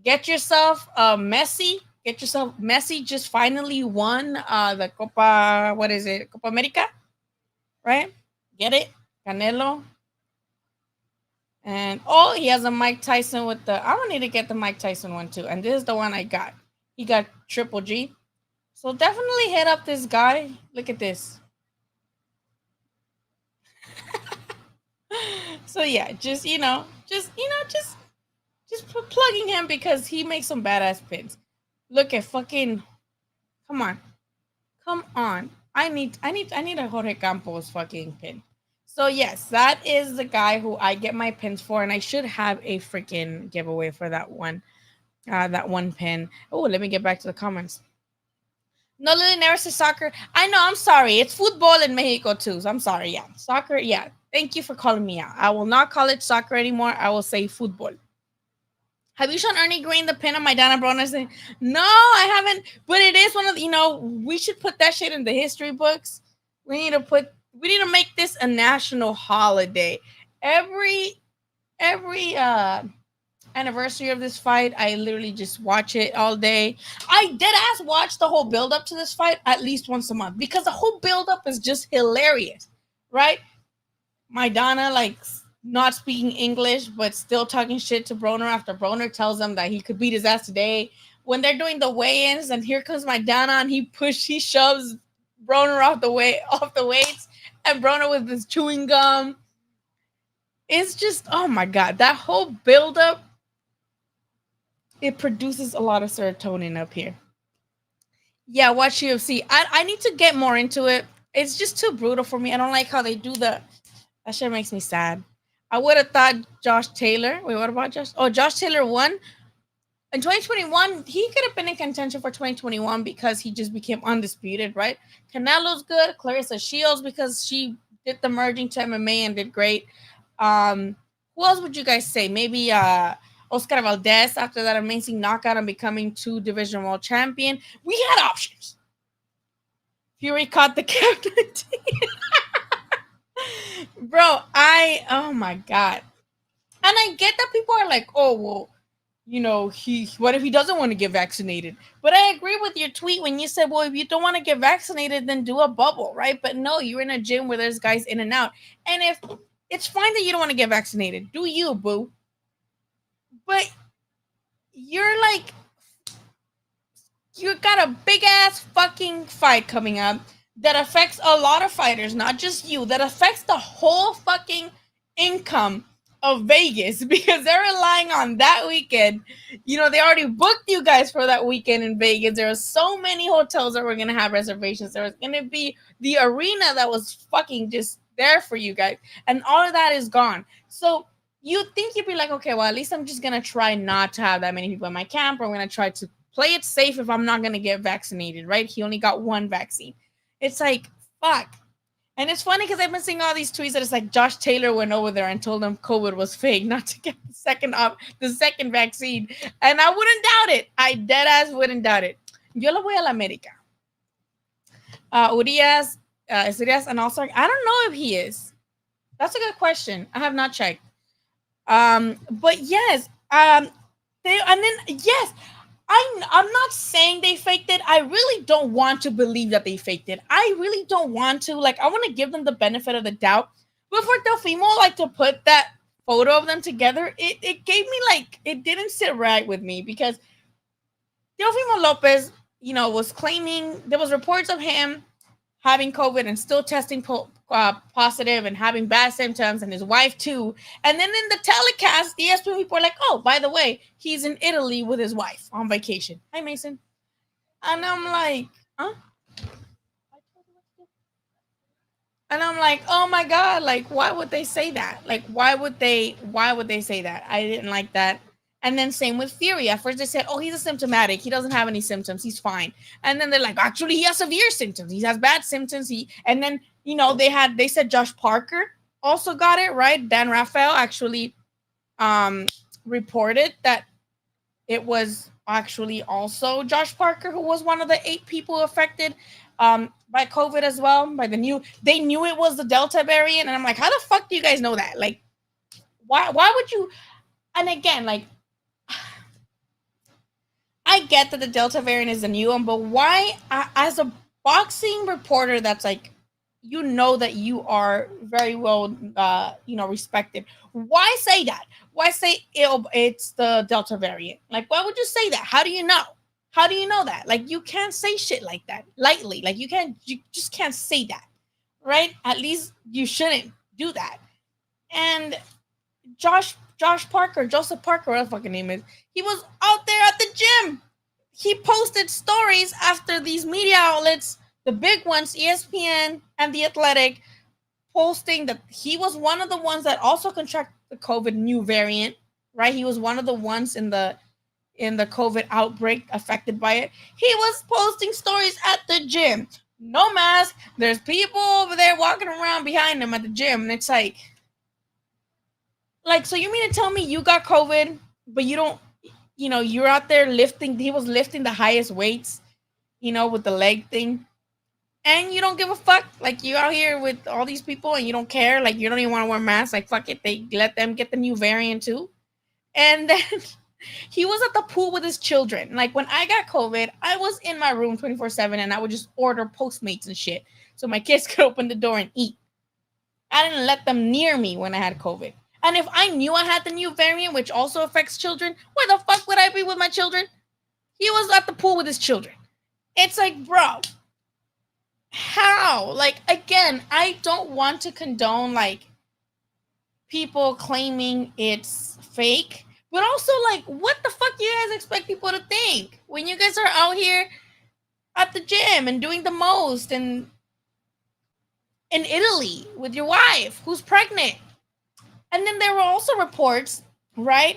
Get yourself Messi. Get yourself Messi. Just finally won the Copa. What is it? Copa America, right? Get it, Canelo. And he has a Mike Tyson with the. I need to get the Mike Tyson one too. And this is the one I got. He got Triple G. So definitely hit up this guy. Look at this. So yeah, just plugging him because he makes some badass pins. Look at fucking. Come on. I need a Jorge Campos fucking pin. So yes, that is the guy who I get my pins for, and I should have a freaking giveaway for that one pin. Oh, let me get back to the comments. No, Lily never says soccer. I know, I'm sorry. It's football in Mexico too. So I'm sorry. Yeah, soccer. Yeah, thank you for calling me out. I will not call it soccer anymore. I will say football. Have you shown Ernie Green the pin on my Dana Broner thing? No, I haven't. But it is one of the, we should put that shit in the history books. We need to make this a national holiday. Every anniversary of this fight, I literally just watch it all day. I deadass watch the whole build up to this fight at least once a month because the whole build up is just hilarious, right? My Donna, like, not speaking English, but still talking shit to Broner after Broner tells him that he could beat his ass today. When they're doing the weigh-ins and here comes Maidana and he shoves Broner off the weights, and Broner with his chewing gum. It's just, oh my god, that whole build-up, it produces a lot of serotonin up here. Yeah, watch UFC. I need to get more into it. It's just too brutal for me. I don't like how they do that shit makes me sad. I would have thought Josh Taylor. Wait, what about Josh? Oh, Josh Taylor won. In 2021, he could have been in contention for 2021 because he just became undisputed, right? Canelo's good. Clarissa Shields because she did the merging to MMA and did great. Who else would you guys say? Maybe Oscar Valdez after that amazing knockout and becoming 2 division world champion. We had options. Fury caught the captain. Bro, oh my god. And I get that people are like, oh, well, what if he doesn't want to get vaccinated? But I agree with your tweet when you said, well, if you don't want to get vaccinated, then do a bubble, right? But no, you're in a gym where there's guys in and out. And if it's fine that you don't want to get vaccinated, do you, boo? But you're like, you got a big ass fucking fight coming up that affects a lot of fighters, not just you, that affects the whole fucking income of Vegas because they're relying on that weekend. They already booked you guys for that weekend in Vegas. There are so many hotels that were going to have reservations. There was going to be the arena that was fucking just there for you guys. And all of that is gone. So you think you'd be like, okay, well, at least I'm just going to try not to have that many people in my camp. Or I'm going to try to play it safe if I'm not going to get vaccinated, right? He only got 1 vaccine. It's like, fuck. And it's funny because I've been seeing all these tweets that it's like Josh Taylor went over there and told them COVID was fake, not to get the second vaccine. And I wouldn't doubt it. I dead ass wouldn't doubt it. Yo lo voy a la América. Urias, is Urias an all-star? I don't know if he is. That's a good question. I have not checked. But yes, yes. I'm not saying they faked it. I really don't want to believe that they faked it. I really don't want to. Like, I want to give them the benefit of the doubt. But for Teofimo, like, to put that photo of them together, it gave me, like, it didn't sit right with me because Teofimo Lopez, was claiming there was reports of him having COVID and still testing positive and having bad symptoms, and his wife too. And then in the telecast, the ESPN people are like, oh, by the way, he's in Italy with his wife on vacation. Hi, Mason. And I'm like, huh? And I'm like, oh my God, like, why would they say that? Like, why would they say that? I didn't like that. And then same with Fury. At first they said, oh, he's asymptomatic. He doesn't have any symptoms. He's fine. And then they're like, actually, he has severe symptoms. He has bad symptoms. And then, they said Josh Parker also got it, right? Dan Rafael actually reported that it was actually also Josh Parker who was one of the 8 people affected by COVID as well. They knew it was the Delta variant. And I'm like, how the fuck do you guys know that? Like, why would you? And again, like, I get that the Delta variant is the new one, but why, as a boxing reporter that's like, that you are very well, respected, why say that? Why say it's the Delta variant? Like, why would you say that? How do you know? How do you know that? Like, you can't say shit like that lightly. Like, you just can't say that, right? At least you shouldn't do that. And Joseph Parker, whatever the fucking name is, he was out there at the gym. He posted stories after these media outlets, the big ones, ESPN and The Athletic, posting that he was one of the ones that also contracted the COVID new variant, right? He was one of the ones in the COVID outbreak affected by it. He was posting stories at the gym. No mask. There's people over there walking around behind him at the gym. And it's like, so you mean to tell me you got COVID, but you don't, you're out there lifting. He was lifting the highest weights, with the leg thing. And you don't give a fuck. Like, you out here with all these people and you don't care. Like, you don't even want to wear masks. Like, fuck it. They let them get the new variant too. And then he was at the pool with his children. Like, when I got COVID, I was in my room 24/7 and I would just order Postmates and shit so my kids could open the door and eat. I didn't let them near me when I had COVID. And if I knew I had the new variant, which also affects children, where the fuck would I be with my children? He was at the pool with his children. It's like, bro, how? Like, again, I don't want to condone like people claiming it's fake, but also like, what the fuck do you guys expect people to think when you guys are out here at the gym and doing the most and in Italy with your wife who's pregnant? And then there were also reports, right?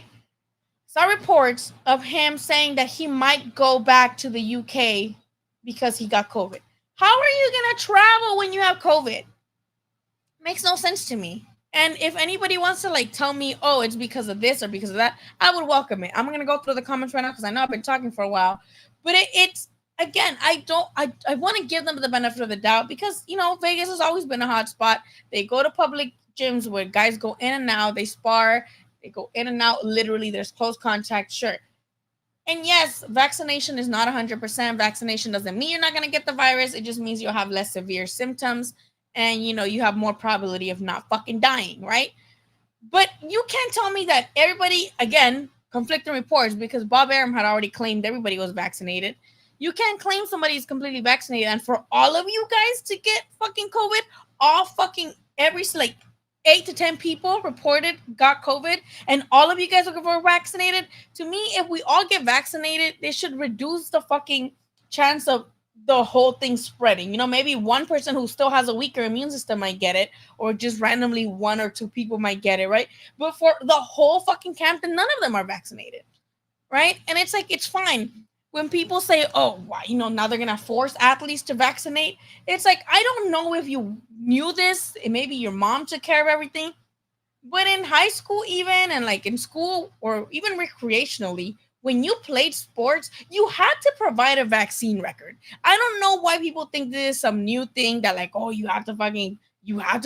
Some reports of him saying that he might go back to the UK because he got COVID. How are you gonna travel when you have COVID? Makes no sense to me. And if anybody wants to like tell me, oh, it's because of this or because of that, I would welcome it. I'm gonna go through the comments right now because I know I've been talking for a while. But it's again, I want to give them the benefit of the doubt because you know Vegas has always been a hot spot. They go to public gyms where guys go in and out, they spar, they go in and out. Literally, there's close contact. Sure. And yes, vaccination is not 100%. Vaccination doesn't mean you're not going to get the virus. It just means you'll have less severe symptoms and, you know, you have more probability of not fucking dying, right? But you can't tell me that everybody, again, conflicting reports because Bob Arum had already claimed everybody was vaccinated. You can't claim somebody's completely vaccinated and for all of you guys to get fucking COVID, all fucking every, like, 8 to 10 people reported got COVID and all of you guys were vaccinated. To me, if we all get vaccinated, they should reduce the fucking chance of the whole thing spreading. You know, maybe one person who still has a weaker immune system might get it, or just randomly 1 or 2 people might get it, right? But for the whole fucking camp, then none of them are vaccinated, right? And it's like, it's fine. When people say, oh, why, you know, now they're going to force athletes to vaccinate. It's like, I don't know if you knew this. Maybe your mom took care of everything. But in high school even, and like in school or even recreationally, when you played sports, you had to provide a vaccine record. I don't know why people think this is some new thing that like, oh, you have to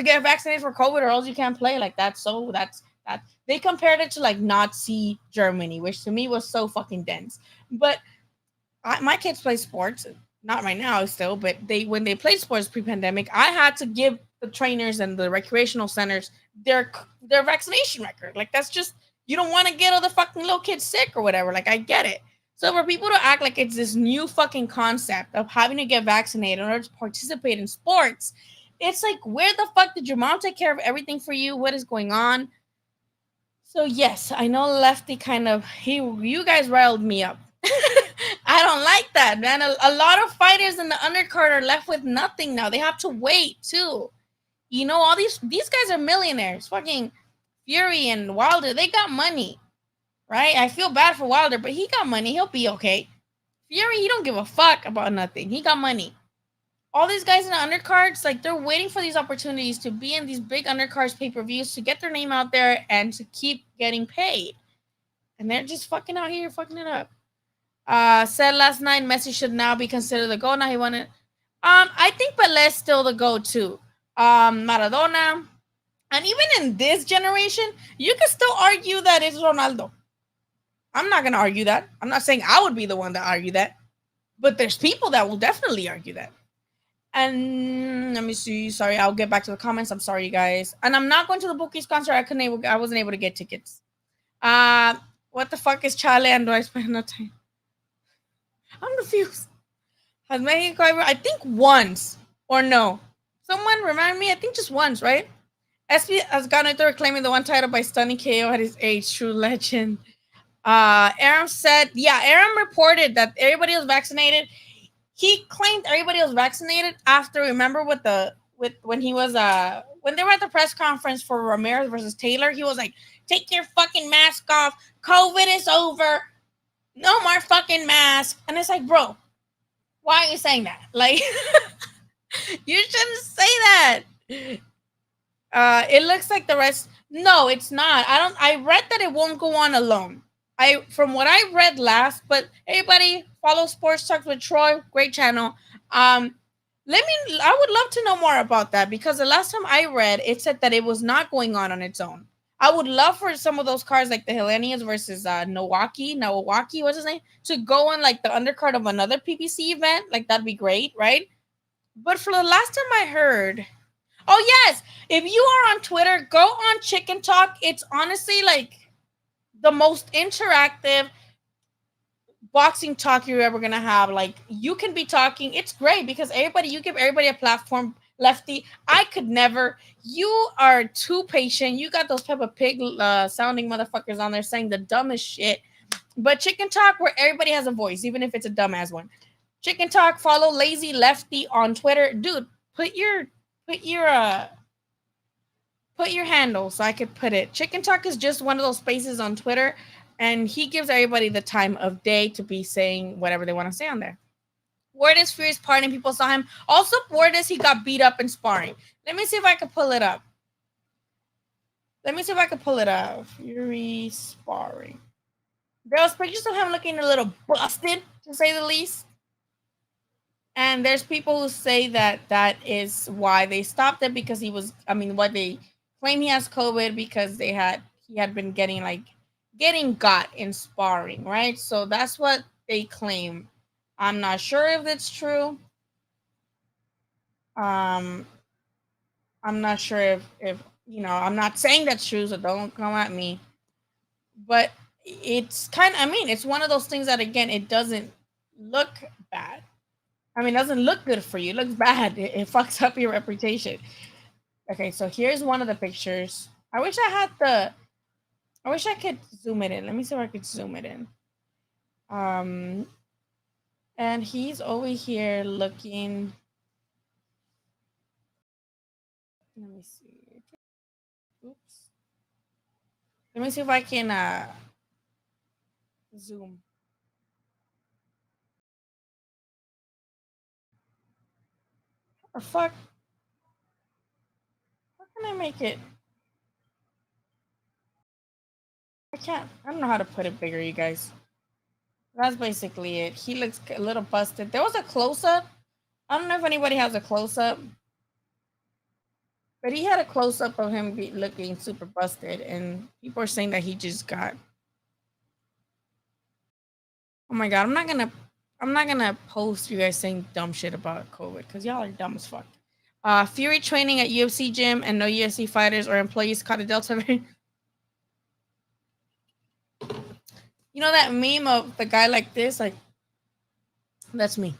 get vaccinated for COVID or else you can't play. Like that's that. They compared it to like Nazi Germany, which to me was so fucking dense. But my kids play sports, not right now still, but when they played sports pre-pandemic, I had to give the trainers and the recreational centers their vaccination record. Like that's just, you don't want to get all the fucking little kids sick or whatever. Like I get it. So for people to act like it's this new fucking concept of having to get vaccinated in order to participate in sports, it's like, where the fuck did your mom take care of everything for you? What is going on? So yes, I know Lefty kind of you guys riled me up. I don't like that, man. A lot of fighters in the undercard are left with nothing now. They have to wait too. You know, all these guys are millionaires. Fucking Fury and Wilder, they got money, right? I feel bad for Wilder, but he got money. He'll be okay. Fury, he don't give a fuck about nothing. He got money. All these guys in the undercards, like they're waiting for these opportunities to be in these big undercards pay-per-views to get their name out there and to keep getting paid. And they're just fucking out here fucking it up. Said last night Messi should now be considered the GOAT. Now he won it. I think Pele's still the GOAT too. Maradona. And even in this generation, you can still argue that it's Ronaldo. I'm not going to argue that. I'm not saying I would be the one to argue that. But there's people that will definitely argue that. And let me see. Sorry, I'll get back to the comments. I'm sorry, you guys. And I'm not going to the Bookies concert. I wasn't able to get tickets. What the fuck is Chale and do I spend no time? I'm confused. Has Mexico ever? I think once or no. Someone remind me. I think just once, right? SP has gotten through claiming the one title by stunning KO at his age. True legend. Aram said, yeah, Aram reported that everybody was vaccinated. He claimed everybody was vaccinated after, remember when he was when they were at the press conference for Ramirez versus Taylor, he was like, take your fucking mask off. COVID is over. No more fucking mask. And it's like, bro, why are you saying that? Like, you shouldn't say that. It looks like the rest. No, it's not. I read that it won't go on alone. From what I read last, but everybody follow Sports Talks with Troy. Great channel. I would love to know more about that because the last time I read, it said that it was not going on its own. I would love for some of those cards like the Hellenians versus Nawaki, what's his name, to go on like the undercard of another PPC event. Like that'd be great, right? But for the last time I heard, Oh yes, if you are on Twitter, go on Chicken Talk. It's honestly like the most interactive boxing talk you're ever gonna have. Like you can be talking, it's great because everybody, you give everybody a platform. Lefty, I could never. You are too patient. You got those Peppa Pig sounding motherfuckers on there saying the dumbest shit. But Chicken Talk, where everybody has a voice, even if it's a dumbass one. Chicken Talk, follow Lazy Lefty on Twitter, dude. Put your put your uh put your handle so I could put it. Chicken Talk is just one of those spaces on Twitter, and he gives everybody the time of day to be saying whatever they want to say on there. Word is Fury's partying. People saw him. Also, word is he got beat up in sparring. Let me see if I can pull it up. Let me see if I can pull it up. Fury sparring. There was pictures of him looking a little busted, to say the least. And there's people who say that that is why they stopped it, because he was, I mean, what they claim he has COVID because he had been getting got in sparring, right? So that's what they claim. I'm not sure if it's true. Um, I'm not sure if I'm not saying that's true, so don't come at me. But it's kind of, I mean, it's one of those things that again, it doesn't look bad. I mean, it doesn't look good for you. It looks bad. It fucks up your reputation. Okay, so here's one of the pictures. I wish I could zoom it in. Let me see if I could zoom it in. Um, and he's over here looking. Let me see. Oops. Let me see if I can zoom. Or fuck. How can I make it? I can't. I don't know how to put it bigger, you guys. That's basically it. He looks a little busted. There was a close up. I don't know if anybody has a close up, but he had a close up of him looking super busted, and people are saying that he just got. Oh my god, I'm not gonna post you guys saying dumb shit about COVID because y'all are dumb as fuck. Fury training at UFC gym and no UFC fighters or employees caught a Delta variant. You know that meme of the guy like this, like that's me.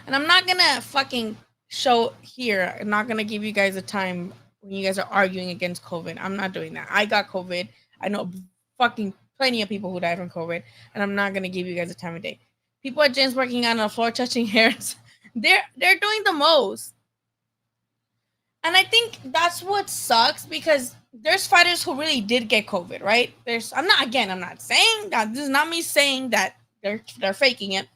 And I'm not gonna fucking show here. I'm not gonna give you guys a time when you guys are arguing against COVID. I'm not doing that. I got COVID. I know fucking plenty of people who died from COVID, and I'm not gonna give you guys a time of day. People at gyms working on the floor touching hairs. They're doing the most. And I think that's what sucks because there's fighters who really did get COVID, right? I'm not saying that this is not me saying that they're faking it.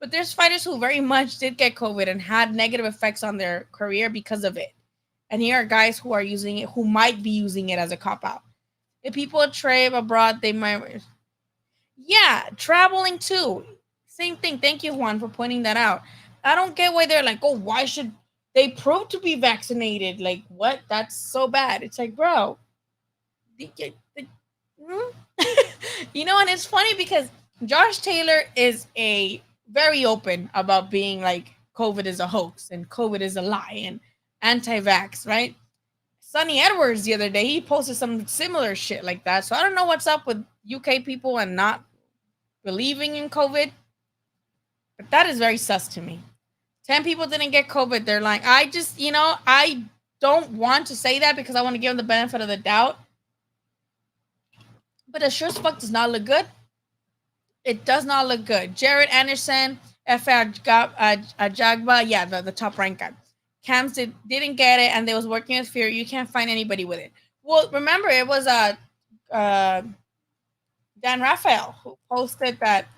But there's fighters who very much did get COVID and had negative effects on their career because of it. And here are guys who are using it, who might be using it as a cop out. If people trade abroad, they might. Yeah, traveling too. Same thing. Thank you, Juan, for pointing that out. I don't get why they're like, oh, why should they prove to be vaccinated? Like, what? That's so bad. It's like, bro. You know, and it's funny because Josh Taylor is very open about being like COVID is a hoax and COVID is a lie and anti-vax, right? Sonny Edwards the other day, he posted some similar shit like that. So I don't know what's up with UK people and not believing in COVID, but that is very sus to me. 10 people didn't get COVID. They're like, I don't want to say that because I want to give them the benefit of the doubt. But it sure as fuck does not look good. It does not look good. Jared Anderson, Jagba, yeah, the top ranked guy. Camps didn't get it, and they was working with Fury. You can't find anybody with it. Well, remember, it was Dan Raphael who posted that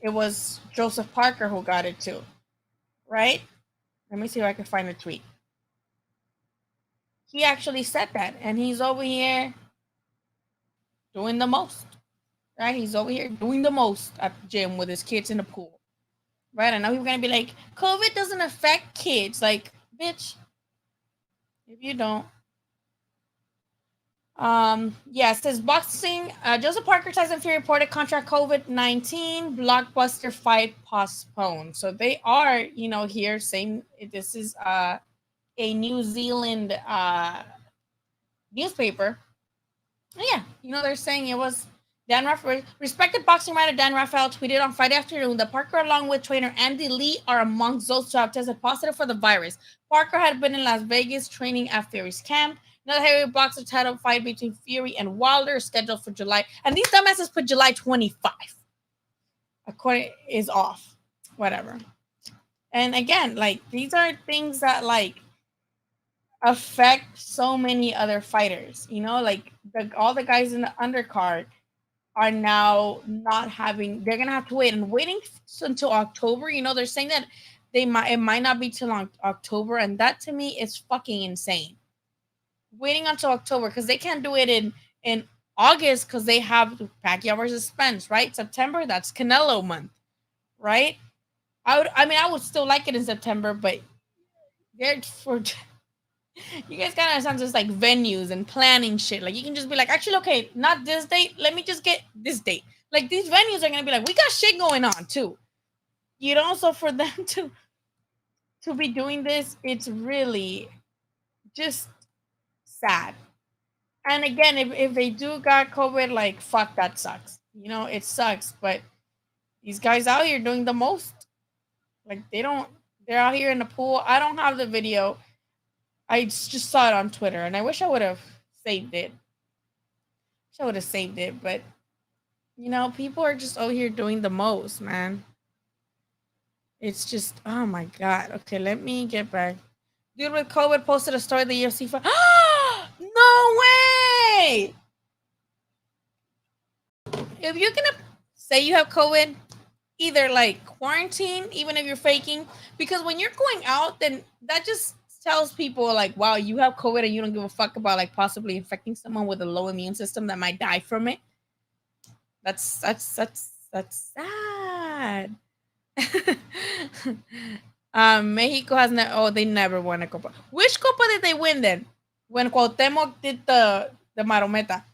it was Joseph Parker who got it too, right? Let me see if I can find a tweet. He actually said that, and he's over here doing the most, right? He's over here doing the most at the gym with his kids in the pool, right? I know people are gonna be like, COVID doesn't affect kids. Like, bitch, if you don't, Yeah, it says boxing. Joseph Parker, Tyson Fury reported contract COVID-19. Blockbuster fight postponed. So they are, here saying this is a New Zealand newspaper. Yeah, they're saying it was Dan Raphael. Respected boxing writer Dan Raphael tweeted on Friday afternoon that Parker, along with trainer Andy Lee, are amongst those who have tested positive for the virus. Parker had been in Las Vegas training at Fury's camp. Another heavyweight boxer title fight between Fury and Wilder is scheduled for July. And these dumbasses put July 25. According is off. Whatever. And again, like, these are things that, like, affect so many other fighters. Like, all the guys in the undercard are now not having. They're gonna have to wait, and waiting until October. They're saying that it might not be till October, and that to me is fucking insane. Waiting until October because they can't do it in August because they have Pacquiao versus Spence, right? September, that's Canelo month, right? I would still like it in September, but they're for. You guys gotta understand, just like venues and planning shit. Like, you can just be like, actually, okay, not this date. Let me just get this date. Like, these venues are gonna be like, we got shit going on too. So for them to be doing this, it's really just sad. And again, if they do got COVID, like, fuck, that sucks. It sucks. But these guys out here doing the most. Like, they're out here in the pool. I don't have the video. I just saw it on Twitter, and I wish I would have saved it. But people are just out here doing the most, man. It's just, oh my god. Okay, let me get back. Dude with COVID posted a story of the UFC fight. No way! If you're gonna say you have COVID, either like quarantine, even if you're faking, because when you're going out, then that just tells people like, wow, you have COVID and you don't give a fuck about like possibly infecting someone with a low immune system that might die from it. That's sad. Mexico has they never won a Copa. Which Copa did they win then? When Cuauhtemoc did the Marometa.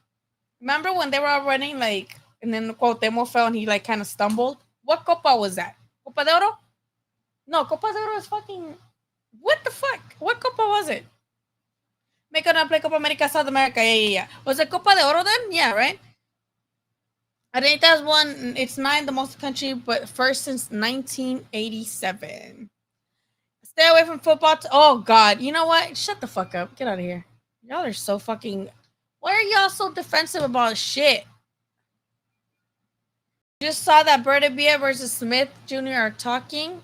Remember when they were all running, like, and then Cuauhtemoc fell and he like kind of stumbled? What Copa was that? Copa de Oro? No, Copa de Oro is fucking. What the fuck? What Copa was it? Mexico not play Copa America, South America. Yeah. Was it Copa de Oro then? Yeah, right? Argentina's won. It's 9, the most country, but first since 1987. Stay away from football. Oh, God. You know what? Shut the fuck up. Get out of here. Y'all are so fucking. Why are y'all so defensive about shit? Just saw that Berta versus Smith Jr. are talking.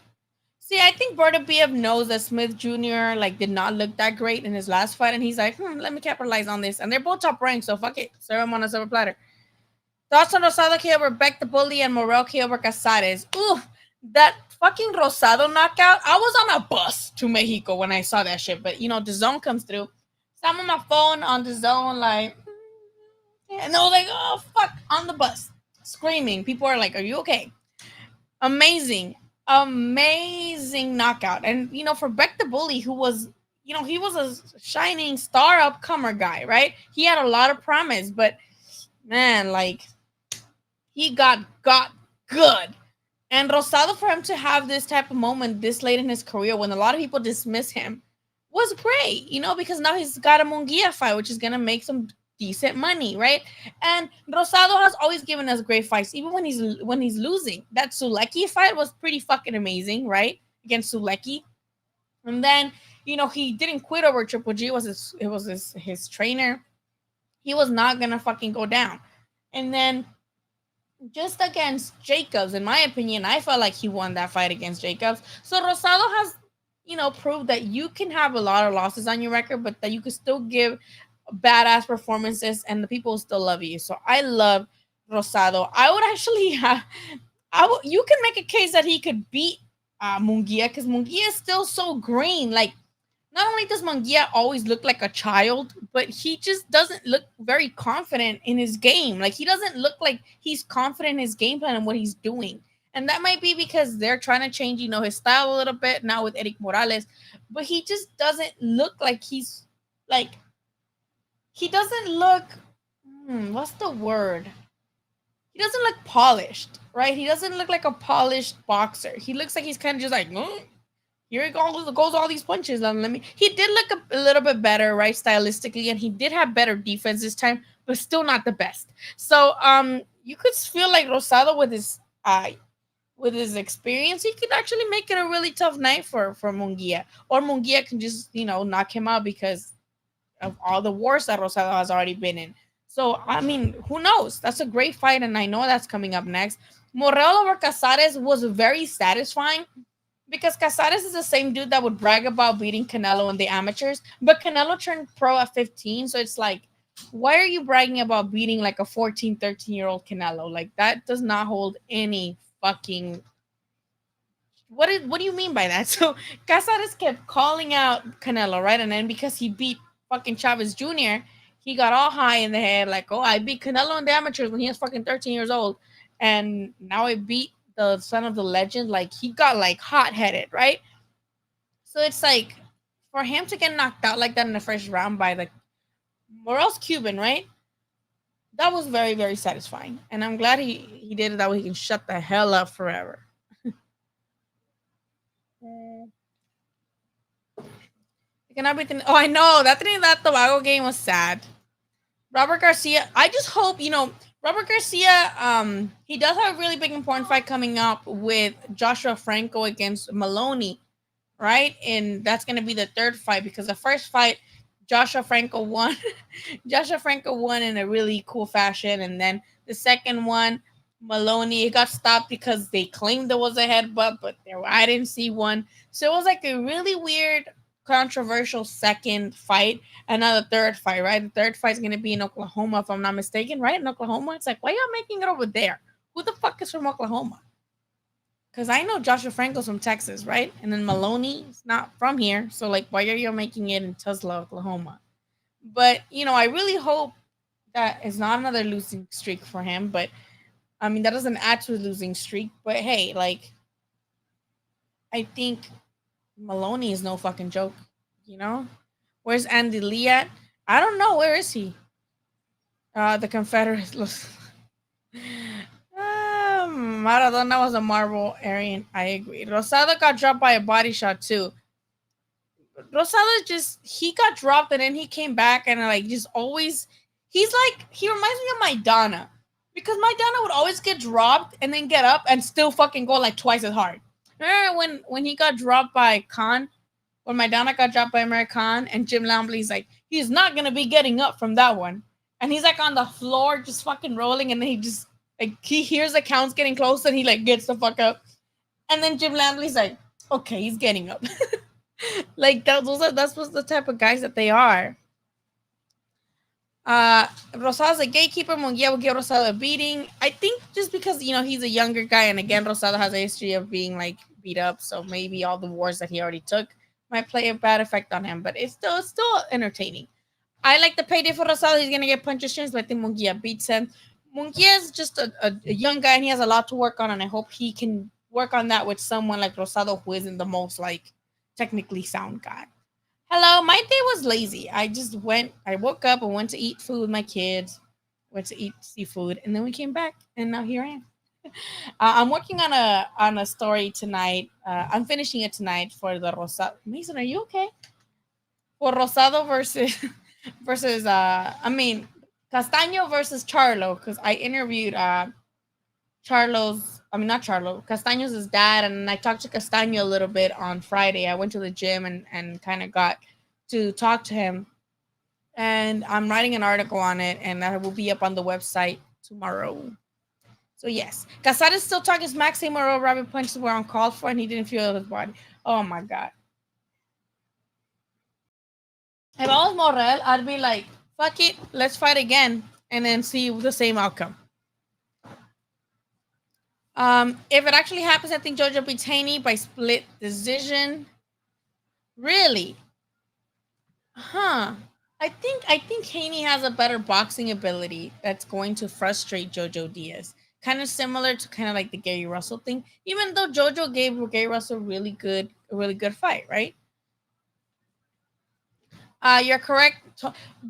See, I think Berta knows that Smith Jr. like did not look that great in his last fight, and he's like, let me capitalize on this. And they're both top ranked, so fuck it. Serve them on a silver platter. Thoughts on Rosado K over Beck the Bully and Morel K over Casares. Ooh, that fucking Rosado knockout. I was on a bus to Mexico when I saw that shit, but the zone comes through. So I'm on my phone on the zone, like, and they were like, oh fuck, on the bus, screaming. People are like, are you okay? Amazing knockout. And for Beck the Bully, who was he was a shining star upcomer guy, right? He had a lot of promise, but man, like, he got good. And Rosado, for him to have this type of moment this late in his career when a lot of people dismiss him, was great, because now he's got a Munguia fight, which is gonna make some decent money, right? And Rosado has always given us great fights, even when he's losing. That Sulecki fight was pretty fucking amazing, right? Against Sulecki. And then, he didn't quit over Triple G. It was his trainer. He was not gonna fucking go down. And then just against Jacobs, in my opinion, I felt like he won that fight against Jacobs. So Rosado has, proved that you can have a lot of losses on your record, but that you can still give badass performances and the people still love you. So I love Rosado. I would actually have, you can make a case that he could beat Munguia, because Munguia is still so green. Like, not only does Munguia always look like a child, but he just doesn't look very confident in his game. Like, he doesn't look like he's confident in his game plan and what he's doing. And that might be because they're trying to change, his style a little bit now with Eric Morales. But he just doesn't look like he's, like, he doesn't look. What's the word? He doesn't look polished, right? He doesn't look like a polished boxer. He looks like he's kind of just like, here it goes all these punches. And let me. He did look a little bit better, right, stylistically, and he did have better defense this time, but still not the best. So, you could feel like Rosado with his experience, he could actually make it a really tough night for Munguia, or Munguia can just knock him out because of all the wars that Rosado has already been in. So, I mean, who knows? That's a great fight, and I know that's coming up next. Morel over Casares was very satisfying because Casares is the same dude that would brag about beating Canelo in the amateurs, but Canelo turned pro at 15, so it's like, why are you bragging about beating like a 14, 13-year-old Canelo? Like, that does not hold any fucking. What do you mean by that? So Casares kept calling out Canelo, right? And then because he beat fucking Chavez Jr., he got all high in the head, like, oh, I beat Canelo in the amateurs when he was fucking 13 years old. And now I beat the son of the legend. Like, he got like hot headed, right? So it's like, for him to get knocked out like that in the first round by like Morel's Cuban, right? That was very, very satisfying. And I'm glad he did it that way he can shut the hell up forever. Oh, I know that Trinidad Tobago game was sad. Robert Garcia. I just hope Robert Garcia. He does have a really big important fight coming up with Joshua Franco against Maloney, right? And that's gonna be the third fight because the first fight, Joshua Franco won. Joshua Franco won in a really cool fashion, and then the second one, Maloney, it got stopped because they claimed there was a headbutt, but I didn't see one. So it was like a really weird, controversial second fight, and now the third fight, right? The third fight is gonna be in Oklahoma, if I'm not mistaken, right? In Oklahoma, it's like, why y'all making it over there? Who the fuck is from Oklahoma? Because I know Joshua Franco's from Texas, right? And then Maloney's not from here, so like, why are you making it in Tulsa, Oklahoma? But I really hope that it's not another losing streak for him. But I mean, that doesn't add to a losing streak. But hey, like, I think Maloney is no fucking joke. Where's Andy Lee at? I don't know. Where is he? The Confederate. Maradona was a marble Aryan. I agree. Rosado got dropped by a body shot too. Rosado he got dropped and then he came back and like just always he reminds me of Maidana. Because Maidana would always get dropped and then get up and still fucking go like twice as hard. Remember when he got dropped by Khan? When Maidana got dropped by Amir Khan and Jim Lambley's like, he's not gonna be getting up from that one. And he's like on the floor just fucking rolling and then he just like he hears the counts getting close and he like gets the fuck up. And then Jim Lambley's like, okay, he's getting up. Like that's what's the type of guys that they are. Rosado's a gatekeeper. Munguia will give Rosado a beating. I think just because he's a younger guy, and again Rosado has a history of being like beat up, so maybe all the wars that he already took might play a bad effect on him. But it's still entertaining. I like the payday for Rosado. He's gonna get punches chance, but I think Munguia beats him. Munguia is just a young guy, and he has a lot to work on, and I hope he can work on that with someone like Rosado, who isn't the most like technically sound guy. Hello, my day was lazy. I woke up and went to eat food with my kids, went to eat seafood, and then we came back, and now here I am. I'm working on a story tonight. I'm finishing it tonight for the Rosado. Mason, are you okay? For Rosado versus Castaño versus Charlo, because I interviewed not Charlo, Castaño's dad, and I talked to Castaño a little bit on Friday. I went to the gym and kind of got to talk to him. And I'm writing an article on it, and that will be up on the website tomorrow. So yes, Casares still talking smack, saying Morel rabbit punches were uncalled for, and he didn't feel his body. Oh my god. If I was Morel, I'd be like, fuck it, let's fight again, and then see the same outcome. If it actually happens, I think Jojo beats Haney by split decision. Really? Huh. I think Haney has a better boxing ability that's going to frustrate Jojo Diaz. Kind of similar to kind of like the Gary Russell thing. Even though Jojo gave Gary Russell a really good fight, right? You're correct.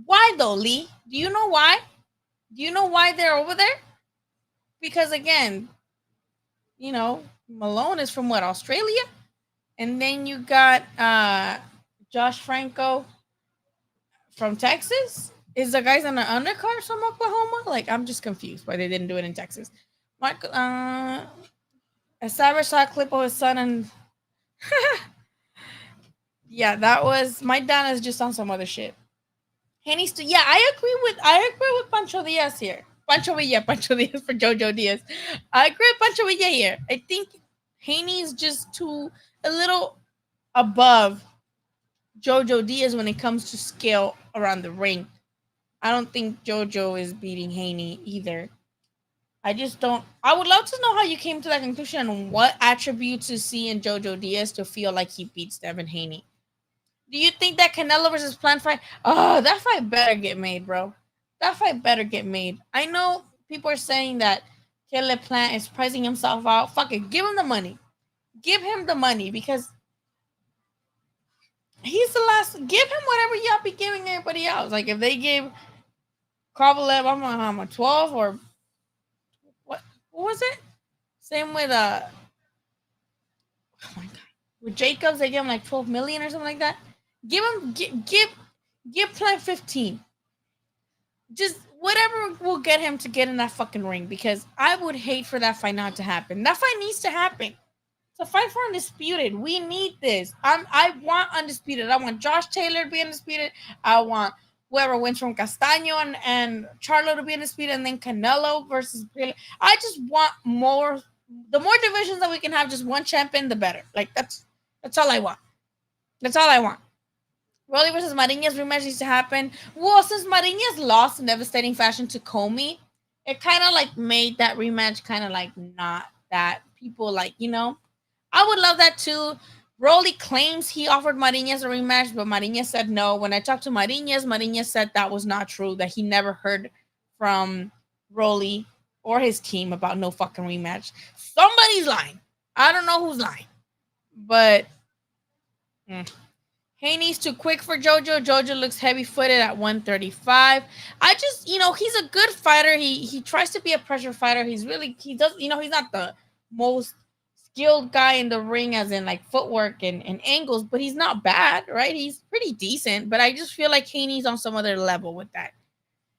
Why though, Lee? Do you know why? Do you know why they're over there? Because again, Malone is from what, Australia? And then you got Josh Franco from Texas. Is the guys on the undercard from Oklahoma? Like, I'm just confused why they didn't do it in Texas. Mark, a Savage saw a clip of his son, and yeah, that was my dad is just on some other shit. Haney's too. Yeah, I agree with Pancho Diaz here. Pancho Diaz for Jojo Diaz. I agree with Pancho Villa here. I think Haney's just too a little above Jojo Diaz when it comes to skill around the ring. I don't think Jojo is beating Haney either. I just don't. I would love to know how you came to that conclusion and what attributes you see in Jojo Diaz to feel like he beats Devin Haney. Do you think that Canelo versus Plant fight? Oh, that fight better get made, bro. That fight better get made. I know people are saying that Caleb Plant is pricing himself out. Fuck it, give him the money. Give him the money because he's the last. Give him whatever y'all be giving everybody else. Like if they gave Kovalev, I'm on how much, 12 or what was it? Same with oh my god, with Jacobs they give him like 12 million or something like that. Give Plant 15. Just whatever will get him to get in that fucking ring because I would hate for that fight not to happen. That fight needs to happen. It's a fight for undisputed. We need this. I want undisputed. I want Josh Taylor to be undisputed. I want whoever wins from Castaño and Charlo to be undisputed, and then Canelo versus. I just want more. The more divisions that we can have, just one champion, the better. Like that's all I want. That's all I want. Rolly versus Mariñez rematch needs to happen. Well, since Mariñez lost in devastating fashion to Comey, it kind of like made that rematch kind of like not that people like, I would love that too. Rolly claims he offered Mariñez a rematch, but Mariñez said no. When I talked to Mariñez said that was not true, that he never heard from Rolly or his team about no fucking rematch. Somebody's lying. I don't know who's lying, but Haney's too quick for Jojo. Jojo looks heavy-footed at 135. I just, he's a good fighter. He tries to be a pressure fighter. He does, he's not the most skilled guy in the ring as in like footwork and angles, but he's not bad, right? He's pretty decent, but I just feel like Haney's on some other level with that.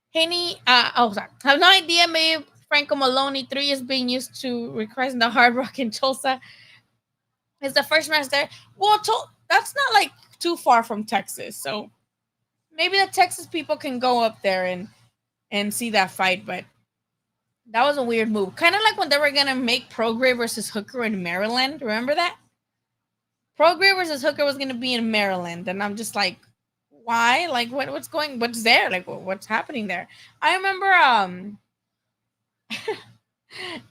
Haney, sorry. I have no idea. Maybe Franco Maloney 3 is being used to requesting the Hard Rock in Tulsa. It's the first match there. Well, that's not like too far from Texas, so maybe the Texas people can go up there and see that fight, but that was a weird move. Kind of like when they were gonna make Prograis versus Hooker in Maryland. Remember that? Prograis versus Hooker was gonna be in Maryland, and I'm just like, why? Like, what's there? Like, what's happening there? I remember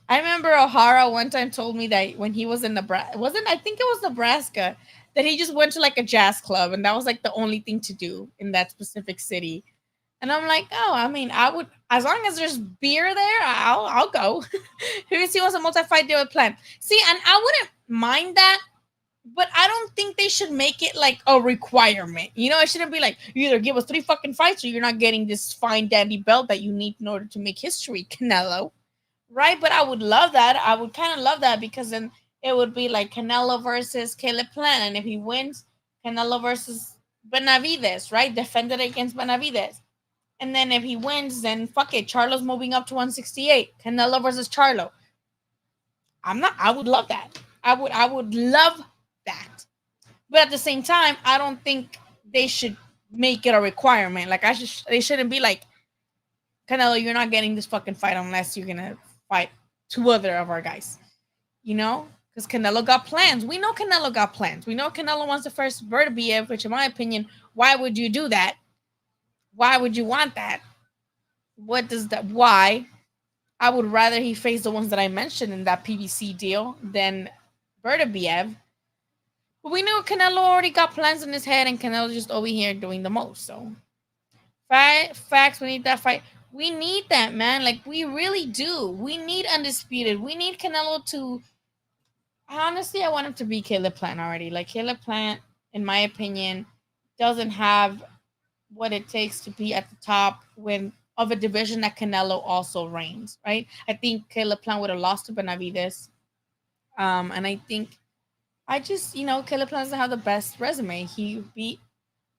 I remember O'Hara one time told me that when he was in Nebraska, I think it was Nebraska, that he just went to like a jazz club and that was like the only thing to do in that specific city. And I'm like, oh, I mean, I would, as long as there's beer there, I'll go. Here's he was a multi-fight deal with Plant. See, and I wouldn't mind that, but I don't think they should make it like a requirement. It shouldn't be like, you either give us 3 fucking fights or you're not getting this fine dandy belt that you need in order to make history, Canelo. Right? But I would love that. I would kind of love that because then it would be like Canelo versus Caleb Plant. And if he wins, Canelo versus Benavides, right? Defended against Benavides. And then if he wins, then fuck it. Charlo's moving up to 168. Canelo versus Charlo. I would love that. I would love that. But at the same time, I don't think they should make it a requirement. Like they shouldn't be like, Canelo, you're not getting this fucking fight unless you're gonna fight 2 other of our guys. Because Canelo got plans. We know Canelo got plans. We know Canelo wants the first Beterbiev, which in my opinion, why would you do that? Why would you want that? What does that? Why? I would rather he face the ones that I mentioned in that PBC deal than Beterbiev. But we knew Canelo already got plans in his head, and Canelo's just over here doing the most. So, facts. We need that fight. We need that, man. Like, we really do. We need undisputed. We need Canelo to. Honestly, I want him to be Caleb Plant already. Like, Caleb Plant, in my opinion, doesn't have what it takes to be at the top when of a division that Canelo also reigns, right? I think Caleb Plant would have lost to Benavides. And I think I just, Caleb Plant doesn't have the best resume. He beat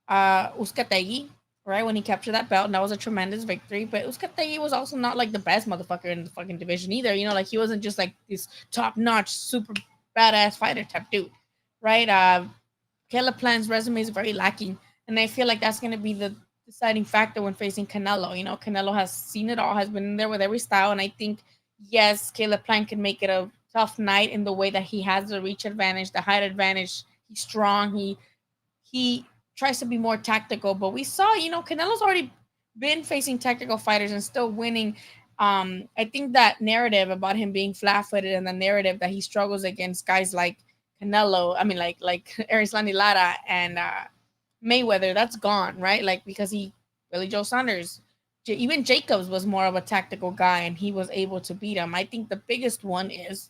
Uzcategui, right, when he captured that belt, and that was a tremendous victory. But Uzcategui was also not like the best motherfucker in the fucking division either. Like he wasn't just like this top notch, super badass fighter type dude, right? Caleb Plant's resume is very lacking, and I feel like that's going to be the deciding factor when facing Canelo. Canelo has seen it all, has been in there with every style, and I think yes, Caleb Plant can make it a tough night in the way that he has the reach advantage, the height advantage. He's strong. He tries to be more tactical, but we saw, Canelo's already been facing tactical fighters and still winning. I think that narrative about him being flat-footed and the narrative that he struggles against guys like Canelo, I mean, like Erislandy Lara and Mayweather, that's gone, right? Like because Billy Joe Saunders, even Jacobs was more of a tactical guy, and he was able to beat him. I think the biggest one is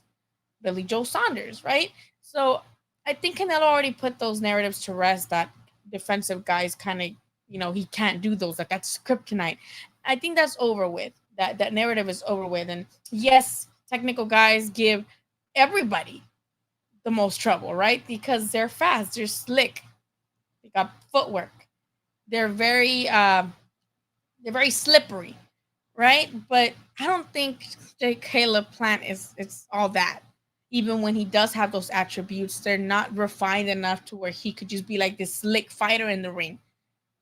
Billy Joe Saunders, right? So I think Canelo already put those narratives to rest that defensive guys kind of, he can't do those. Like that's kryptonite. I think that's over with. That narrative is over with. And yes, technical guys give everybody the most trouble, right? Because they're fast, they're slick, they got footwork, they're very they're very slippery, right? But I don't think Caleb Plant is it's all that. Even when he does have those attributes, they're not refined enough to where he could just be like this slick fighter in the ring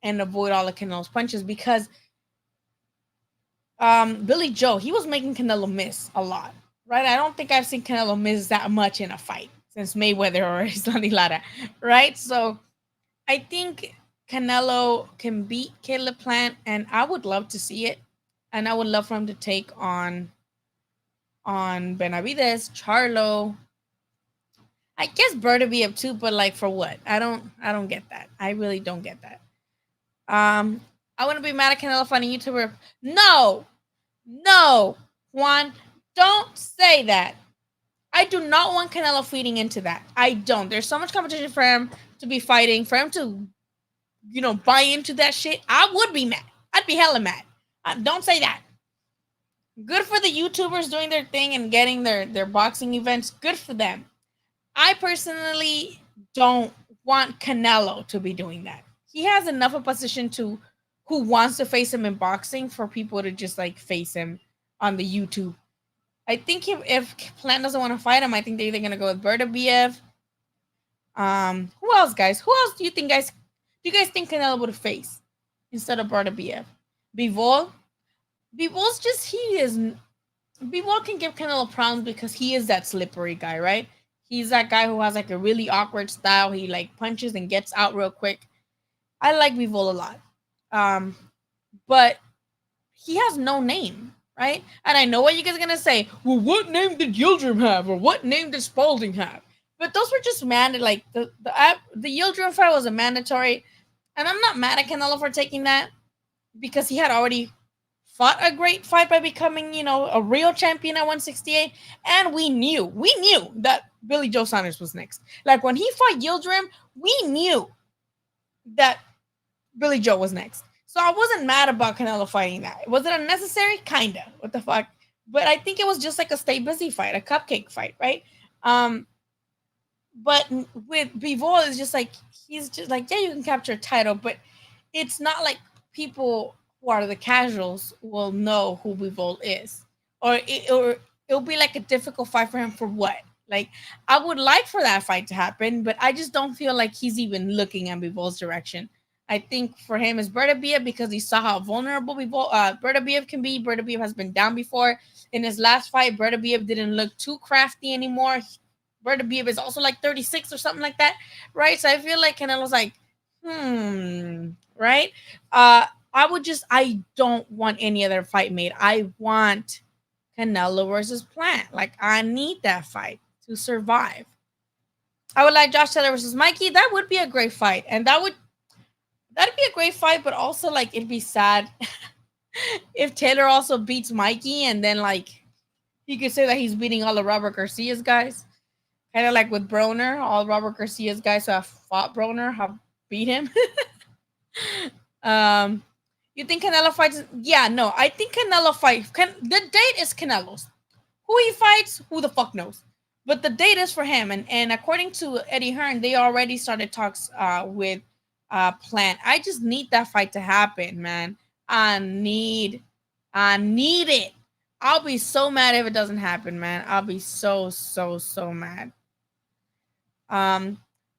and avoid all of Canelo's punches. Because Billy Joe, he was making Canelo miss a lot, right? I don't think I've seen Canelo miss that much in a fight since Mayweather or Islandi Lara, right? So I think Canelo can beat Caleb Plant, and I would love to see it. And I would love for him to take on Benavides, Charlo. I guess Bertaviev too, but like for what? I don't get that. I really don't get that. I wouldn't be mad at Canelo finding YouTuber. No, no, Juan, don't say that. I do not want Canelo feeding into that. I don't. There's so much competition for him to be fighting, for him to, buy into that shit. I would be mad. I'd be hella mad. Don't say that. Good for the YouTubers doing their thing and getting their boxing events. Good for them. I personally don't want Canelo to be doing that. He has enough of a position to who wants to face him in boxing for people to just like face him on the YouTube. I think if Plant doesn't want to fight him, I think they're either gonna go with Bertaviev. Who else, guys? Who else do you think, guys? Do you guys think Canelo would face instead of Bertaviev? Bivol. Bivol can give Canelo problems because he is that slippery guy, right? He's that guy who has like a really awkward style. He like punches and gets out real quick. I like Bivol a lot. But he has no name, right? And I know what you guys are gonna say. Well, what name did Yildirim have, or what name did Spalding have? But those were just mandatory. Like the Yildirim fight was a mandatory, and I'm not mad at Canelo for taking that because he had already fought a great fight by becoming, a real champion at 168, and we knew that Billy Joe Saunders was next. Like when he fought Yildirim, we knew that Billy Joe was next. So I wasn't mad about Canelo fighting that. Was it unnecessary? Kinda. What the fuck? But I think it was just like a stay busy fight, a cupcake fight, right? But with Bivol, it's just like he's just like, yeah, you can capture a title, but it's not like people who are the casuals will know who Bivol is, or it'll be like a difficult fight for him for what? Like I would like for that fight to happen, but I just don't feel like he's even looking at Bivol's direction. I think for him is Bertaviev because he saw how vulnerable Bertaviev can be. Bertaviev has been down before. In his last fight, Bertaviev didn't look too crafty anymore. Bertaviev is also like 36 or something like that, right? So I feel like Canelo's like, right? I don't want any other fight made. I want Canelo versus Plant. Like, I need that fight to survive. I would like Josh Taylor versus Mikey. That would be a great fight. And that'd be a great fight, but also like it'd be sad if Taylor also beats Mikey and then like you could say that he's beating all of Robert Garcia's guys. Kind of like with Broner, all Robert Garcia's guys who have fought Broner have beat him. You think Canelo fights? Yeah, no. I think Canelo fights. The date is Canelo's. Who he fights, who the fuck knows? But the date is for him. And according to Eddie Hearn, they already started talks with Plant. I just need that fight to happen, man. I need it. I'll be so mad if it doesn't happen, man. I'll be so mad.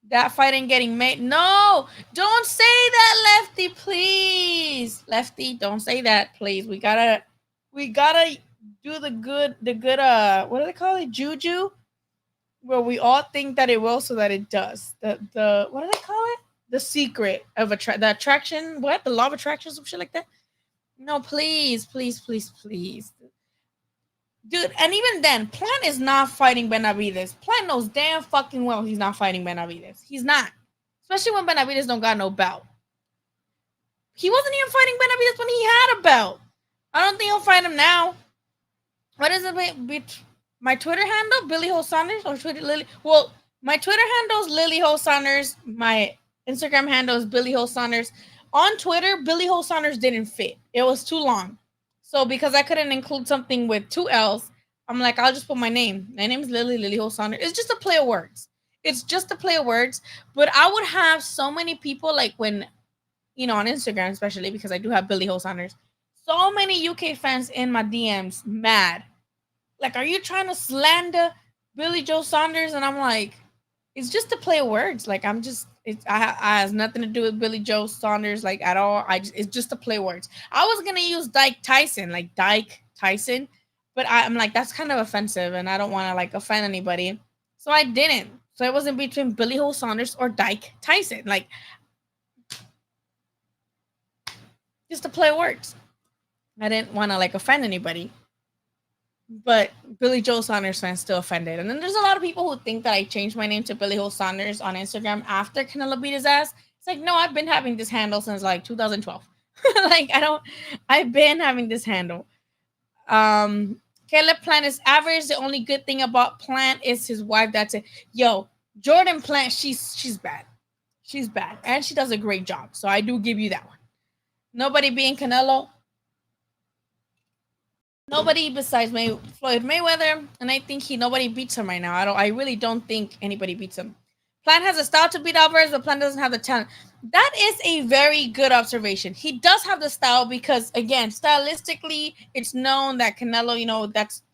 That fight ain't getting made. No, don't say that, Lefty, please. Lefty, don't say that, please. We gotta do the good what do they call it? Juju. Where we all think that it will so that it does. The what do they call it? The secret of the attraction, what? The law of attraction, some shit like that. No, please. Dude, and even then, Plant is not fighting Benavides. Plant knows damn fucking well he's not fighting Benavides. He's not. Especially when Benavides don't got no belt. He wasn't even fighting Benavides when he had a belt. I don't think he'll fight him now. What is it? My Twitter handle, Billy Ho Saunders, or Twitter Lily? Well, my Twitter handle is Lily Ho Saunders. My Instagram handle is Billy Ho Saunders. On Twitter, Billy Ho Saunders didn't fit. It was too long. So because I couldn't include something with 2 L's, I'm like, I'll just put my name. My name is Lily Ho Saunders. It's just a play of words. But I would have so many people, like when, on Instagram especially, because I do have Billy Ho Saunders, so many UK fans in my DMs mad. Like, are you trying to slander Billy Joe Saunders? And I'm like, it's just a play of words. Like, it has nothing to do with Billy Joe Saunders, like, at all. It's just a play of words. I was going to use Dyke Tyson, but I'm like, that's kind of offensive, and I don't want to, like, offend anybody. So I didn't. So it wasn't between Billy Joe Saunders or Dyke Tyson. Like, just a play of words. I didn't want to, like, offend anybody. But Billy Joe Saunders fans still offended. And then there's a lot of people who think that I changed my name to Billy Joe Saunders on Instagram after Canelo beat his ass. It's like, no, I've been having this handle since like 2012. Like, I've been having this handle. Caleb Plant is average. The only good thing about Plant is his wife. That's it. Yo, Jordan Plant, she's bad. She's bad. And she does a great job. So I do give you that one. Nobody being Canelo. Nobody besides Floyd Mayweather, and I think nobody beats him right now. I really don't think anybody beats him. Plant has a style to beat Alvarez, but Plant doesn't have the talent. That is a very good observation. He does have the style because, again, stylistically, it's known that Canelo,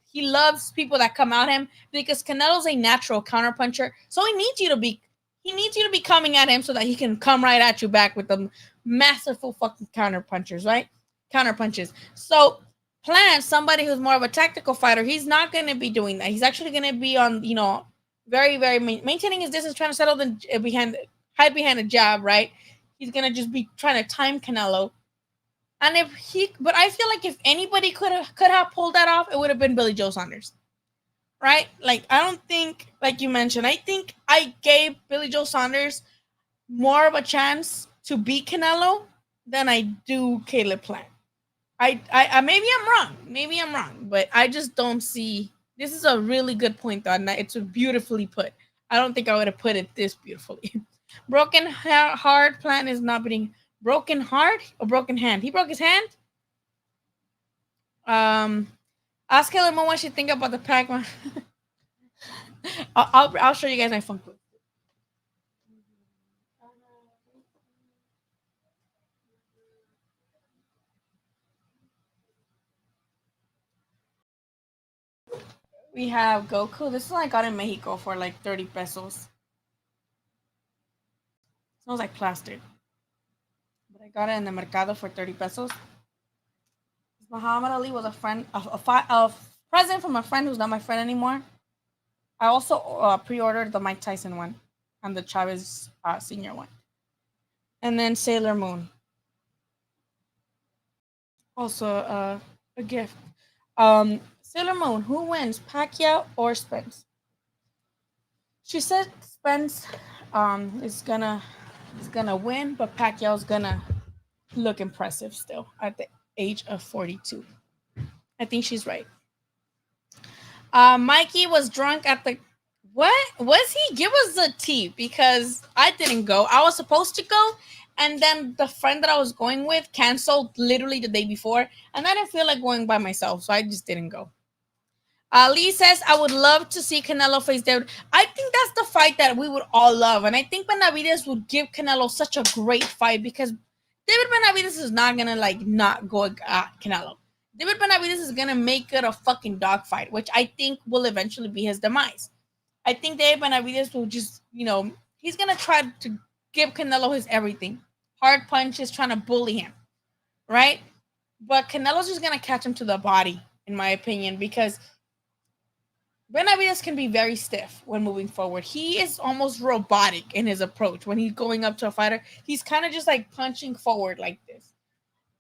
he loves people that come at him because Canelo's a natural counterpuncher. So he needs you to be coming at him so that he can come right at you back with the masterful fucking counterpunchers, right? Counterpunches. So Plant, somebody who's more of a tactical fighter, he's not going to be doing that. He's actually going to be on, very, very maintaining his distance, trying to settle hide behind a jab, right? He's going to just be trying to time Canelo. And but I feel like if anybody could have pulled that off, it would have been Billy Joe Saunders, right? Like, I don't think, like you mentioned, I think I gave Billy Joe Saunders more of a chance to beat Canelo than I do Caleb Plant. I maybe I'm wrong, but I just don't see. This is a really good point, though, and it's beautifully put. I don't think I would have put it this beautifully. Broken heart Plant is not beating broken heart or broken hand. He broke his hand. Ask Killer Mo what she think about the Pac-Man. I'll show you guys my phone. We have Goku. This one I got in Mexico for like 30 pesos. Smells like plastic. But I got it in the Mercado for 30 pesos. Muhammad Ali was a friend, a present from a friend who's not my friend anymore. I also pre-ordered the Mike Tyson one and the Chavez Senior one. And then Sailor Moon. Also a gift. Sailor Moon, who wins, Pacquiao or Spence? She said Spence is gonna win, but Pacquiao's gonna look impressive still at the age of 42. I think she's right. Mikey was drunk at the what was he? Give us the tea because I didn't go. I was supposed to go, And then the friend that I was going with canceled literally the day before, and I didn't feel like going by myself, so I just didn't go. Lee says, I would love to see Canelo face David. I think that's the fight that we would all love. And I think Benavidez would give Canelo such a great fight because David Benavidez is not going to, like, not go at Canelo. David Benavidez is going to make it a fucking dogfight, which I think will eventually be his demise. I think David Benavidez will just, he's going to try to give Canelo his everything. Hard punches, trying to bully him, right? But Canelo's just going to catch him to the body, in my opinion, because Benavidez can be very stiff when moving forward. He is almost robotic in his approach. When he's going up to a fighter, he's kind of just like punching forward like this.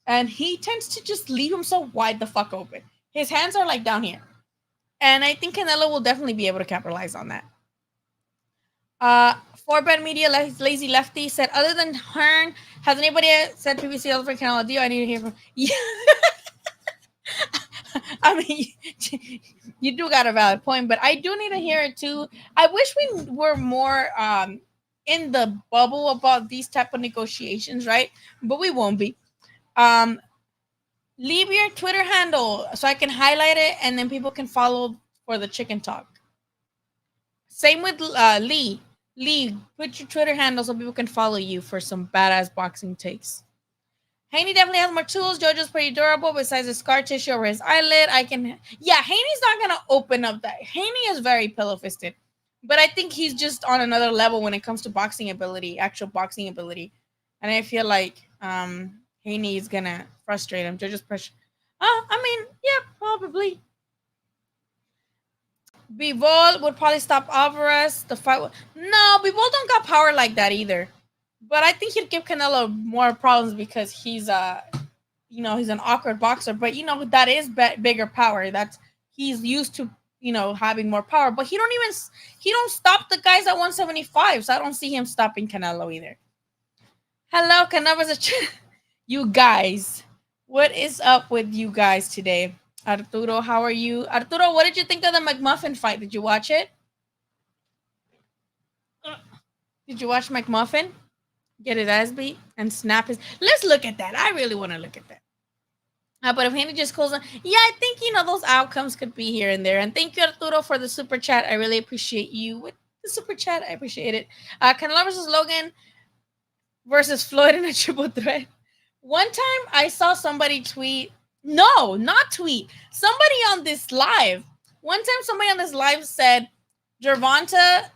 And he tends to just leave himself wide the fuck open. His hands are like down here. And I think Canelo will definitely be able to capitalize on that. Forbet Media, Lazy Lefty said, other than Hearn, has anybody said previously for Canelo? Do I need to hear from? Yeah. I mean, you do got a valid point, but I do need to hear it too. I wish we were more in the bubble about these type of negotiations, right? But we won't be. Leave your Twitter handle so I can highlight it, and then people can follow for the chicken talk. Same with Lee. Lee, put your Twitter handle so people can follow you for some badass boxing takes. Haney definitely has more tools. Jojo's pretty durable. Besides the scar tissue over his eyelid, Yeah, Haney's not gonna open up that. Haney is very pillow-fisted, but I think he's just on another level when it comes to boxing ability, actual boxing ability, and I feel like Haney is gonna frustrate him. Jojo's pressure. Yeah, probably. Bivol would probably stop Alvarez. The fight. No, Bivol don't got power like that either. But I think he'd give Canelo more problems because he's he's an awkward boxer. But that is bigger power. He's used to having more power. But he don't stop the guys at 175. So I don't see him stopping Canelo either. Hello, Canelo's you guys. What is up with you guys today? Arturo, how are you? Arturo, what did you think of the McMuffin fight? Did you watch it? Did you watch McMuffin? Get his ass beat and snap his. Let's look at that. I really want to look at that. But if Haney just calls on, yeah, I think those outcomes could be here and there. And thank you, Arturo, for the super chat. I really appreciate you with the super chat. I appreciate it. Canelo versus Logan versus Floyd in a triple threat. One time I saw somebody tweet. No, not tweet. Somebody on this live. One time somebody on this live said Gervonta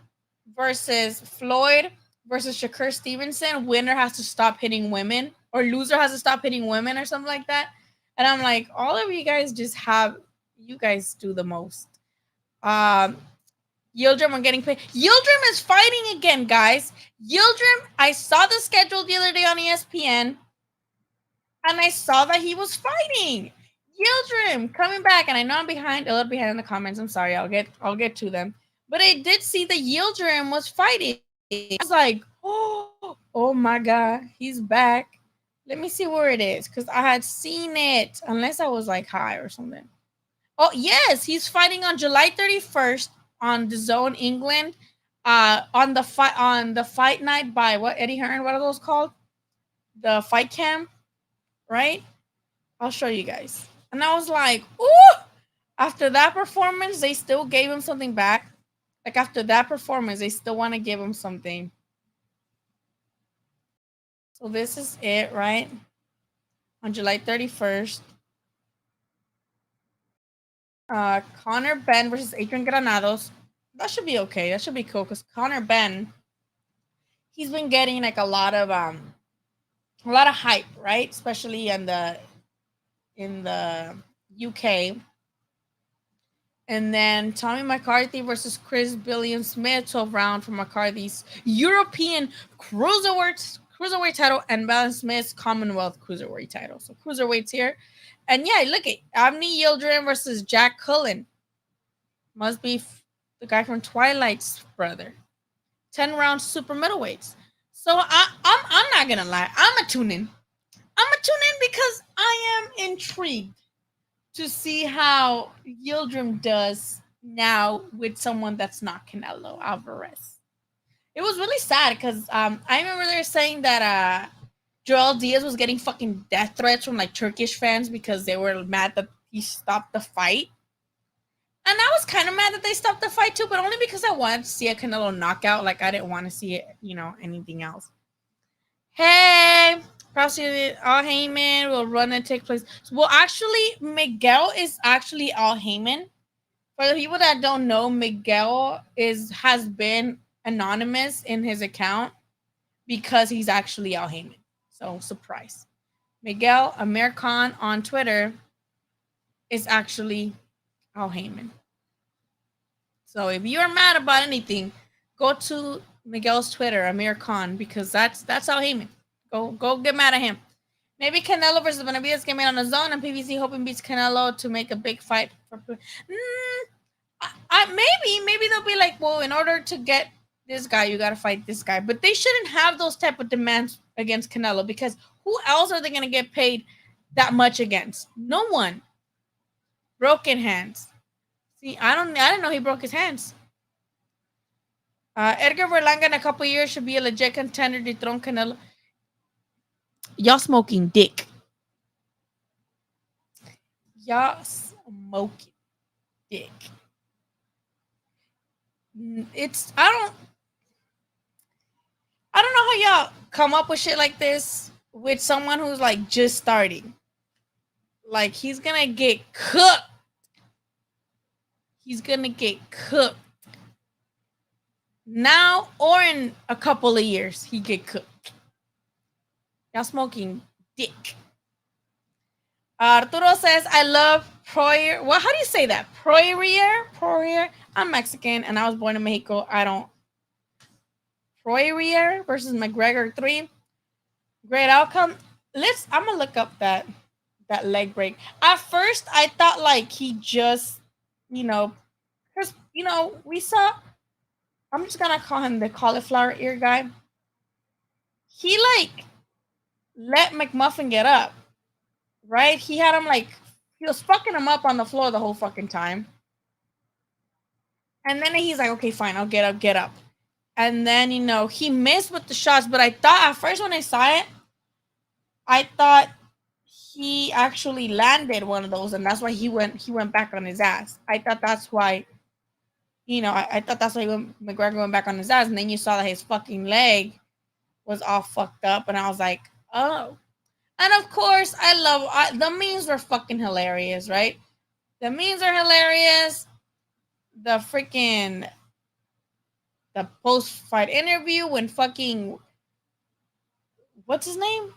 versus Floyd versus Shakur Stevenson, winner has to stop hitting women or loser has to stop hitting women or something like that. And I'm like, all of you guys you guys do the most. Yildirim are getting paid. Yildirim is fighting again, guys. Yildirim, I saw the schedule the other day on ESPN and I saw that he was fighting. Yildirim coming back, and I know I'm a little behind in the comments. I'm sorry, I'll get to them. But I did see that Yildirim was fighting. I was like, oh my God, he's back. Let me see where it is, because I had seen it, unless I was like high or something. Oh, yes, he's fighting on July 31st on DAZN England, on the fight night by Eddie Hearn, what are those called? The fight cam, right? I'll show you guys. And I was like, ooh! After that performance, they still gave him something back. Like, after that performance, they still want to give him something. So this is it, right? On July 31st. Connor Ben versus Adrian Granados. That should be okay. That should be cool, because Connor Ben, he's been getting like a lot of hype, right? Especially in the UK. And then Tommy McCarthy versus Chris Billiam Smith, 12th round for McCarthy's European cruiserweight title, and Billiam Smith's Commonwealth cruiserweight title. So cruiserweights here. And yeah, look at Avni Yildirim versus Jack Cullen. Must be the guy from Twilight's brother. 10-round super middleweights. So I'm not gonna lie. I'm a tune in because I am intrigued to see how Yildirim does now with someone that's not Canelo Alvarez. It was really sad because I remember they were saying that Joel Diaz was getting fucking death threats from like Turkish fans because they were mad that he stopped the fight. And I was kind of mad that they stopped the fight too, but only because I wanted to see a Canelo knockout. Like I didn't want to see it, anything else. Hey, probably Al Heyman will run and take place. Well, actually, Miguel is actually Al Heyman. For the people that don't know, Miguel has been anonymous in his account because he's actually Al Heyman. So surprise. Miguel Amir Khan on Twitter is actually Al Heyman. So if you are mad about anything, go to Miguel's Twitter, Amir Khan, because that's Al Heyman. Go get mad at him. Maybe Canelo versus Benavidez get made on the zone, and PBC hoping beats Canelo to make a big fight. Maybe they'll be like, well, in order to get this guy, you got to fight this guy. But they shouldn't have those type of demands against Canelo, because who else are they going to get paid that much against? No one. Broken hands. See, I didn't know he broke his hands. Edgar Berlanga in a couple years should be a legit contender to dethrone Canelo. Y'all smoking dick. Y'all smoking dick. I don't know how y'all come up with shit like this with someone who's like just starting. Like he's gonna get cooked. He's gonna get cooked. Now or in a couple of years, he get cooked. Y'all smoking dick. Arturo says, I love Poirier. Well, how do you say that? Poirier? I'm Mexican and I was born in Mexico. I don't. Poirier versus McGregor 3. Great outcome. I'm going to look up that leg break. At first, I thought like he just, because, we saw, I'm just going to call him the cauliflower ear guy. He like let McMuffin get up. Right? He had him like, he was fucking him up on the floor the whole fucking time. And then he's like, okay, fine, I'll get up. And then, he missed with the shots. But I thought at first when I saw it, I thought he actually landed one of those. And that's why he went back on his ass. I thought that's why, I thought that's why McGregor went back on his ass. And then you saw that his fucking leg was all fucked up. And I was like, oh. And of course, the memes were fucking hilarious, right? The memes are hilarious. The post-fight interview when fucking, what's his name?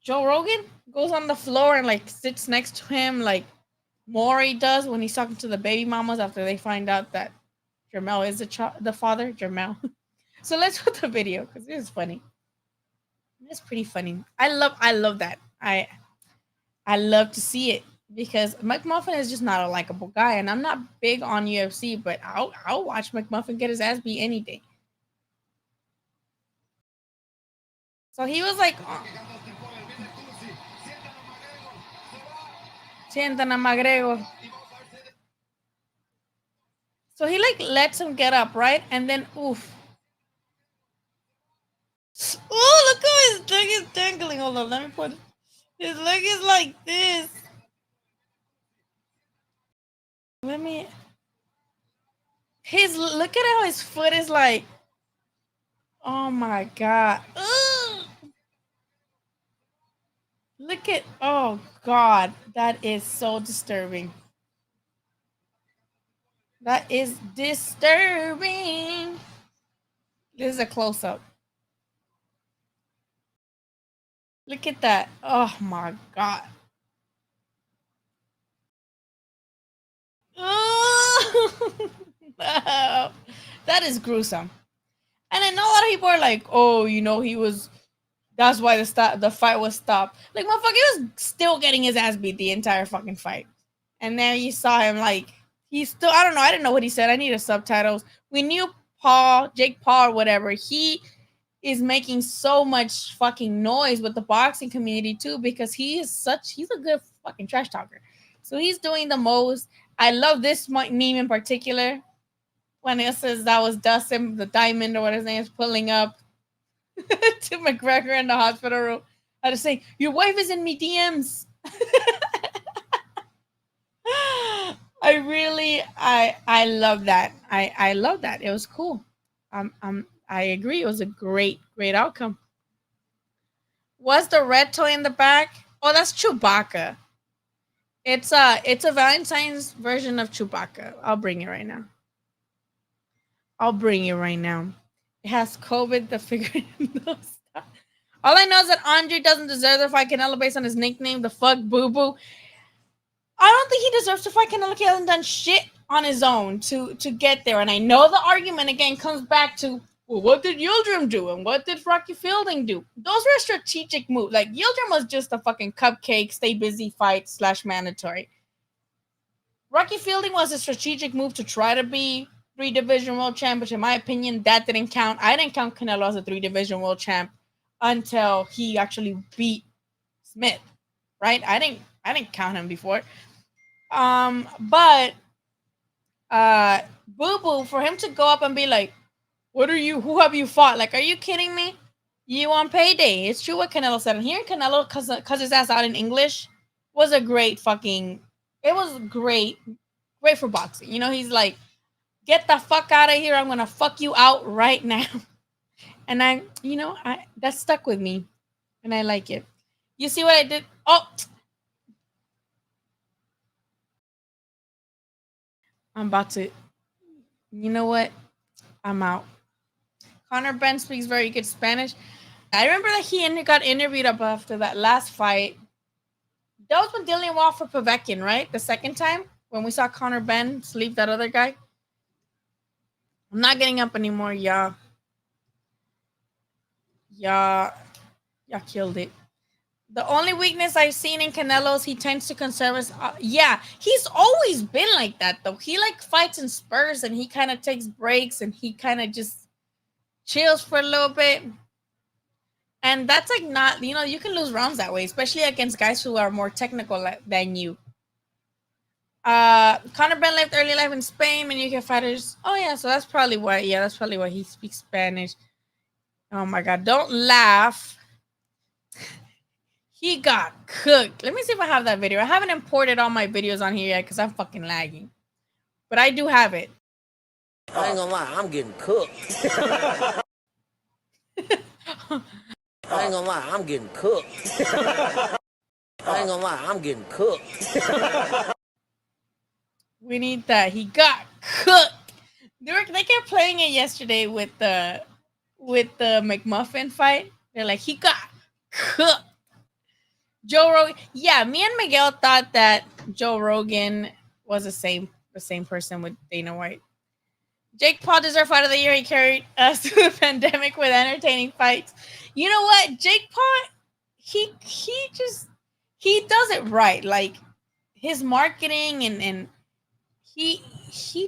Joe Rogan goes on the floor and like sits next to him like Maury does when he's talking to the baby mamas after they find out that Jermel is the father, Jermel. So let's put the video because it is funny. It's pretty funny. I love that. I love to see it because McMuffin is just not a likable guy, and I'm not big on UFC, but I'll watch McMuffin get his ass beat any day. So he was like, sientan a McGregor. So he like lets him get up, right? And then oof. Oh, look how his leg is dangling. Hold on, let me put it. His leg is like this. Look at how his foot is like. Oh my god. Ugh. Oh god, that is so disturbing. That is disturbing. This is a close-up. Look at that. Oh my god. Oh, that is gruesome. And I know a lot of people are like, oh, that's why the fight was stopped. Like, motherfucker, he was still getting his ass beat the entire fucking fight. And then you saw him like, he's still, I don't know. I didn't know what he said. I needed subtitles. We knew Jake Paul or whatever. He is making so much fucking noise with the boxing community too, because he's a good fucking trash talker. So he's doing the most. I love this meme in particular when it says that was Dustin, the diamond or what his name is, pulling up to McGregor in the hospital room. I had to say, your wife is in me DMs. I love that. I love that. It was cool. I agree. It was a great outcome. Was the red toy in the back? Oh, that's Chewbacca. It's a Valentine's version of Chewbacca. I'll bring it right now. It has COVID, the figure. All I know is that Andre doesn't deserve to fight Canelo based on his nickname, the fuck Boo Boo. I don't think he deserves to fight Canelo. He hasn't done shit on his own to get there. And I know the argument again comes back to, well, what did Yildirim do? And what did Rocky Fielding do? Those were strategic moves. Like, Yildirim was just a fucking cupcake, stay busy fight / mandatory. Rocky Fielding was a strategic move to try to be 3-division world champ, which in my opinion, that didn't count. I didn't count Canelo as a 3-division world champ until he actually beat Smith, right? I didn't count him before. But Boo Boo, for him to go up and be like, who have you fought? Like, are you kidding me? You on payday. It's true what Canelo said. And hearing Canelo cuz his ass out in English was a great fucking, it was great for boxing. You know, he's like, get the fuck out of here. I'm going to fuck you out right now. And that stuck with me. And I like it. You see what I did? Oh, I'm about to, you know what? I'm out. Conor Benn speaks very good Spanish. I remember that he got interviewed up after that last fight. That was when Dillian Wall for Povetkin, right? The second time when we saw Conor Benn sleep that other guy. I'm not getting up anymore, y'all. Y'all killed it. The only weakness I've seen in Canelo is he tends to conserve his. Yeah, he's always been like that, though. He like fights in spurts and he kind of takes breaks and he kind of just chills for a little bit. And that's like not, you can lose rounds that way, especially against guys who are more technical than you. Conor Benn lived early life in Spain, and you can fighters. Oh yeah, so that's probably why. Yeah, that's probably why he speaks Spanish. Oh my god, don't laugh. He got cooked. Let me see if I have that video. I haven't imported all my videos on here yet because I'm fucking lagging. But I do have it. I ain't gonna lie, I'm getting cooked. I ain't gonna lie, I'm getting cooked. I ain't gonna lie, I'm getting cooked. We need that. He got cooked. They kept playing it yesterday with the McMuffin fight. They're like, he got cooked. Joe Rogan. Yeah, me and Miguel thought that Joe Rogan was the same person with Dana White. Jake Paul deserved fight of the year. He carried us through the pandemic with entertaining fights. You know what? Jake Paul, he does it right. Like his marketing and he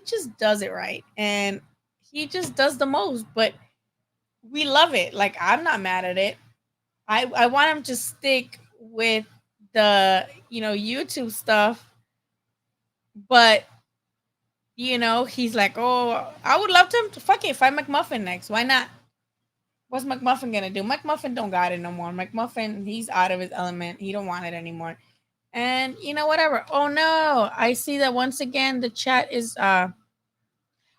just does it right. And he just does the most. But we love it. Like, I'm not mad at it. I want him to stick with the YouTube stuff, but he's like, oh, I would love to fight McMuffin next. Why not? What's McMuffin gonna do? McMuffin don't got it no more. McMuffin, he's out of his element. He don't want it anymore. And whatever. Oh no, I see that once again the chat is I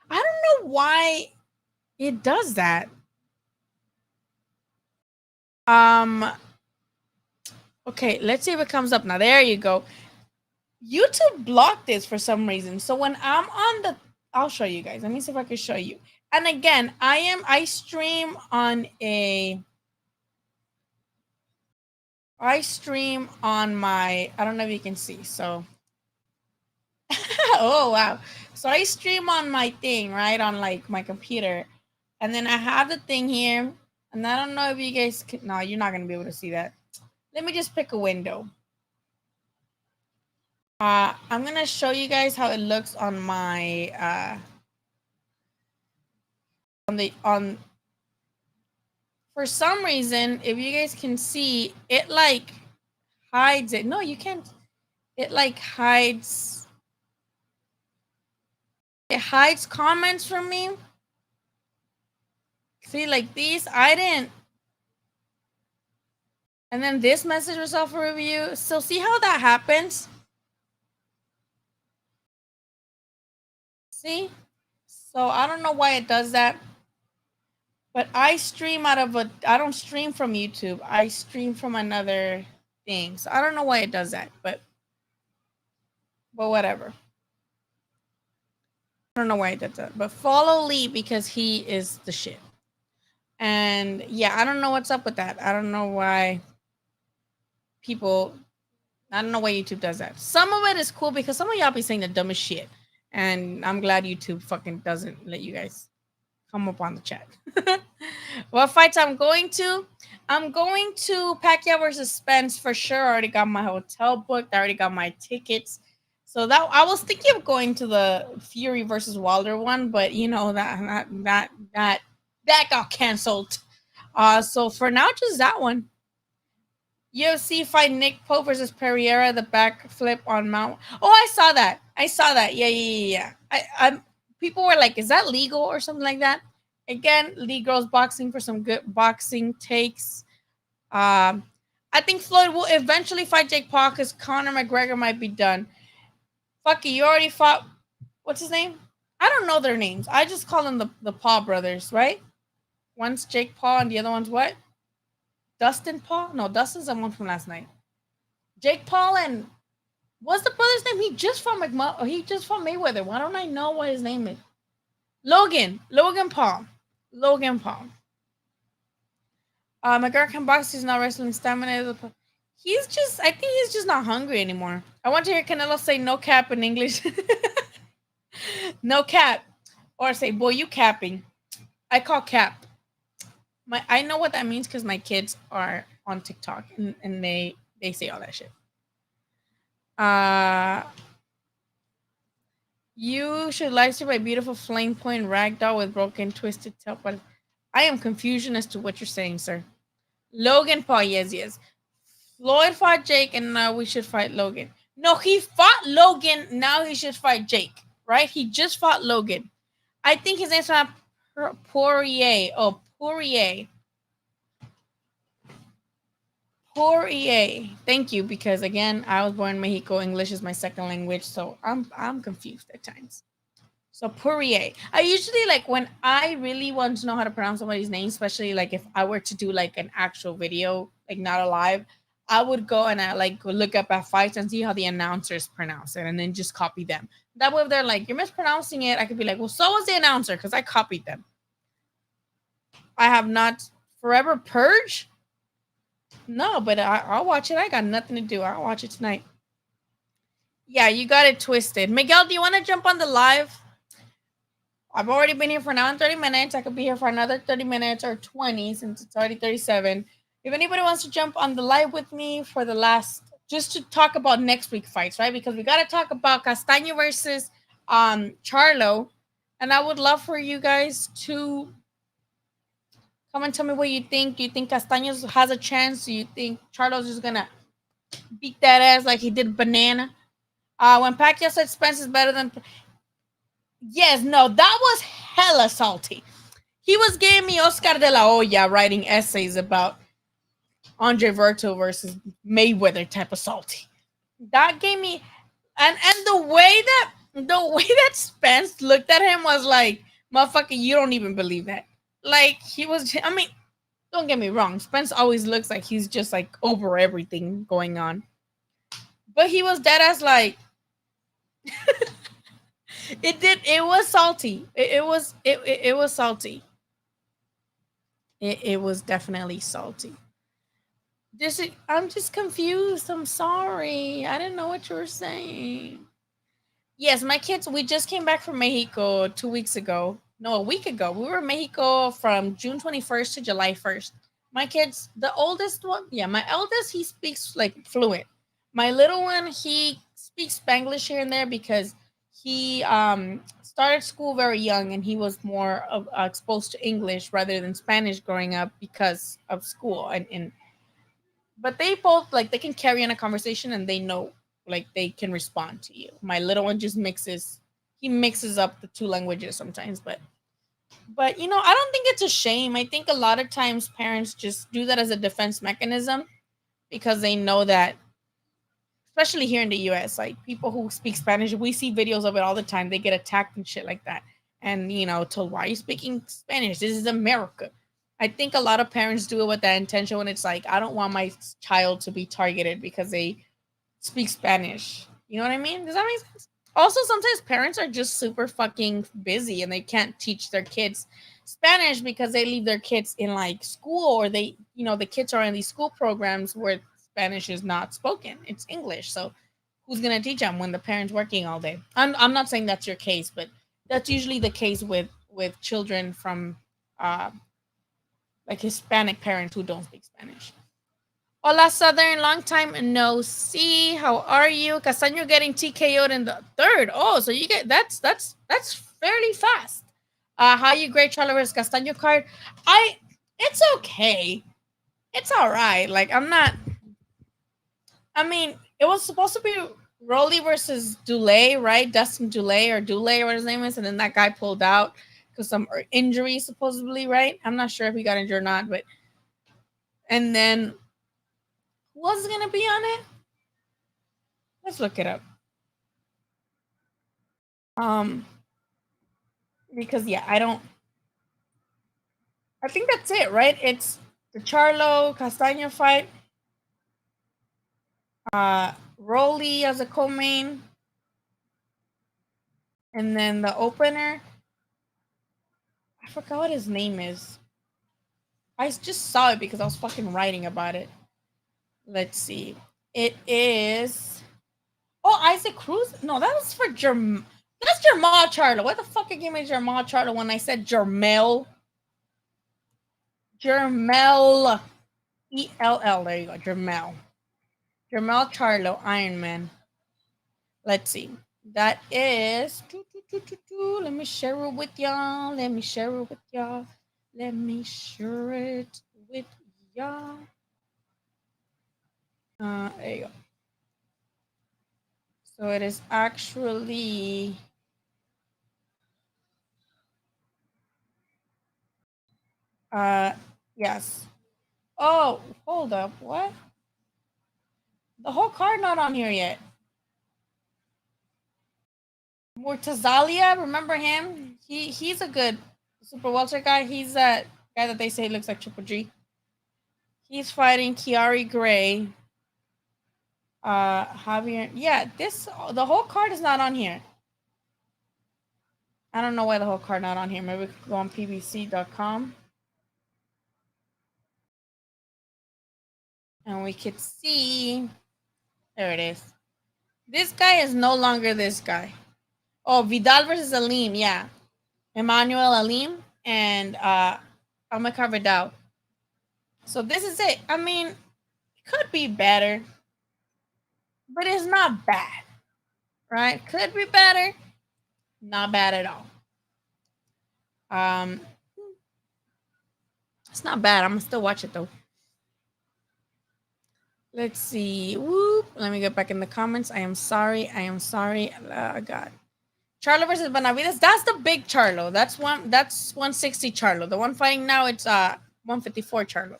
don't know why it does that. Okay, let's see if it comes up now. There you go. YouTube blocked this for some reason. So when I'm on I'll show you guys. Let me see if I can show you. And again, I stream on my, I don't know if you can see. So, oh, wow. So I stream on my thing, right? On like my computer. And then I have the thing here. And I don't know if you guys can, no, you're not going to be able to see that. Let me just pick a window. I'm going to show you guys how it looks on my, for some reason, if you guys can see, it like hides it. No, you can't. It like hides. It hides comments from me. See, like these, I didn't And then this message was off for review. So see how that happens? See? So I don't know why it does that. But I stream I don't stream from YouTube. I stream from another thing. So I don't know why it does that, but whatever. I don't know why it does that. But follow Lee because he is the shit. And yeah, I don't know what's up with that. I don't know why I don't know why YouTube does that. Some of it is cool because some of y'all be saying the dumbest shit. And I'm glad YouTube fucking doesn't let you guys come up on the chat. What fights I'm going to? I'm going to Pacquiao versus Spence for sure. I already got my hotel booked. I already got my tickets. So that I was thinking of going to the Fury versus Wilder one, but you know that got canceled. So for now, just that one. UFC fight Nick Pope versus Pereira, the backflip on Mount. Oh, I saw that. Yeah. I people were like, "Is that legal or something like that?" Again, Lee Girls Boxing for some good boxing takes. I think Floyd will eventually fight Jake Paul because Conor McGregor might be done. Fuck it, you already fought. What's his name? I don't know their names. I just call them the Paul brothers, right? One's Jake Paul and the other one's what? Dustin Paul? No, Dustin's the one from last night. Jake Paul and what's the brother's name? He just fought Mayweather. Why don't I know what his name is? Logan Paul. McGregor can box. He's not wrestling stamina. I think he's just not hungry anymore. I want to hear Canelo say no cap in English. No cap. Or say, boy, you capping. I call cap. I know what that means because my kids are on TikTok and they say all that shit. You should live stream my beautiful flame point ragdoll with broken twisted tail. But I am confusion as to what you're saying, sir. Logan Paul, yes. Floyd fought Jake, and now we should fight Logan. No, he fought Logan. Now he should fight Jake, right? He just fought Logan. I think his name's not Poirier. Oh, Poirier. Thank you, because again, I was born in Mexico. English is my second language, so I'm confused at times. So Poirier. I usually like when I really want to know how to pronounce somebody's name, especially like if I were to do like an actual video, like not a live, I would go and I like look up at fights and see how the announcers pronounce it, and then just copy them. That way, if they're like you're mispronouncing it, I could be like, well, so was the announcer because I copied them. I have not forever purge. No, but I'll watch it. I got nothing to do. I'll watch it tonight. Yeah, you got it twisted. Miguel, do you want to jump on the live? I've already been here for an hour and 30 minutes. I could be here for another 30 minutes or 20 since it's already 37. If anybody wants to jump on the live with me for the last, just to talk about next week fights, right? Because we got to talk about Castaño versus Charlo. And I would love for you guys to come and tell me what you think. Do you think Castaño has a chance? Do you think Charlo's just going to beat that ass like he did Banana? When Pacquiao said Spence is better than... Yes, no, that was hella salty. He was giving me Oscar de la Hoya writing essays about Andre Verto versus Mayweather type of salty. That gave me... And the way that Spence looked at him was like, motherfucker, you don't even believe that. Like, he was... I mean, don't get me wrong. Spence always looks like he's just like over everything going on. But he was dead ass like... It was salty. It was salty. It was definitely salty. I'm just confused. I'm sorry. I didn't know what you were saying. Yes, my kids, we just came back from Mexico 2 weeks ago. No, a week ago. We were in Mexico from June 21st to July 1st. My kids, the oldest one, my eldest, he speaks like fluent. My little one, he speaks Spanglish here and there because he started school very young and he was more exposed to English rather than Spanish growing up because of school. But they both like they can carry on a conversation and they know like they can respond to you. My little one just mixes up the two languages sometimes, but I don't think it's a shame. I think a lot of times parents just do that as a defense mechanism because they know that, especially here in the US, like people who speak Spanish, we see videos of it all the time. They get attacked and shit like that. And, told, why are you speaking Spanish? This is America. I think a lot of parents do it with that intention when it's like, I don't want my child to be targeted because they speak Spanish. You know what I mean? Does that make sense? Also, sometimes parents are just super fucking busy and they can't teach their kids Spanish because they leave their kids in like school, or the kids are in these school programs where Spanish is not spoken. It's English. So who's going to teach them when the parent's working all day? I'm not saying that's your case, but that's usually the case with children from uh, like Hispanic parents who don't speak Spanish. Hola Southern, long time no see. How are you? Castaño getting TKO'd in the third. Oh, so you get that's fairly fast. How you grade Charlo versus Castaño card? It's okay. It's all right. Like I'm not. I mean, it was supposed to be Rolly versus Dulé, right? Dustin Dulé or what his name is, and then that guy pulled out because some injury supposedly, right? I'm not sure if he got injured or not, but and then who was gonna be on it? Let's look it up. Um, because yeah, I think that's it, right? It's the Charlo Castaño fight. Rolly as a co-main, and then the opener. I forgot what his name is. I just saw it because I was fucking writing about it. Let's see. It is. Oh, Isaac Cruz. No, that was for That's Jermall Charlo. What the fuck gave me Jermall Charlo when I said Jermel? Jermel. ELL. There you go. Jermel. Jermall Charlo, Iron Man. Let's see. That is. Let me share it with y'all. Let me share it with y'all. Let me share it with y'all. There you go. So it is actually. Yes. Oh, hold up. What? The whole card not on here yet. Mortazalia, remember him? He's a good super welter guy. He's that guy that they say looks like Triple G. He's fighting Kiari Gray. Javier. Yeah, the whole card is not on here. I don't know why the whole card not on here. Maybe we could go on pbc.com. And we could see. There it is. This guy is no longer this guy. Oh, Vidal versus Alim, yeah. Emmanuel Alim and Amilcar Vidal. So this is it. I mean, it could be better, but it's not bad, right? Could be better, not bad at all. It's not bad. I'm gonna still watch it though. Let's see. Whoop. Let me get back in the comments. I am sorry. God. Charlo versus Benavides. That's the big Charlo. That's 160 Charlo. The one fighting now, it's 154 Charlo.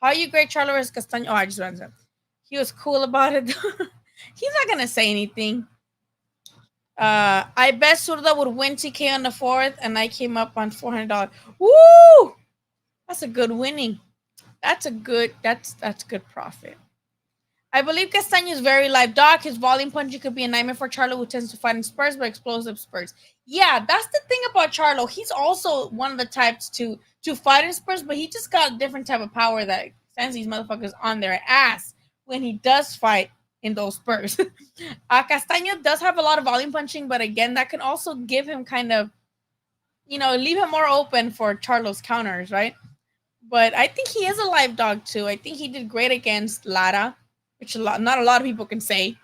How you grade Charlo versus Castaño? Oh, I just ran that. He was cool about it. He's not gonna say anything. I bet Zurdo would win TK on the fourth, and I came up on $400. Woo! That's a good winning. That's good profit. I believe Castaño is very live dog. His volume punching could be a nightmare for Charlo, who tends to fight in spurts, but explosive spurts. Yeah, that's the thing about Charlo. He's also one of the types to fight in spurts, but he just got a different type of power that sends these motherfuckers on their ass when he does fight in those spurts. Castaño does have a lot of volume punching, but again, that can also give him kind of, leave him more open for Charlo's counters, right? But I think he is a live dog too. I think he did great against Lara, which not a lot of people can say,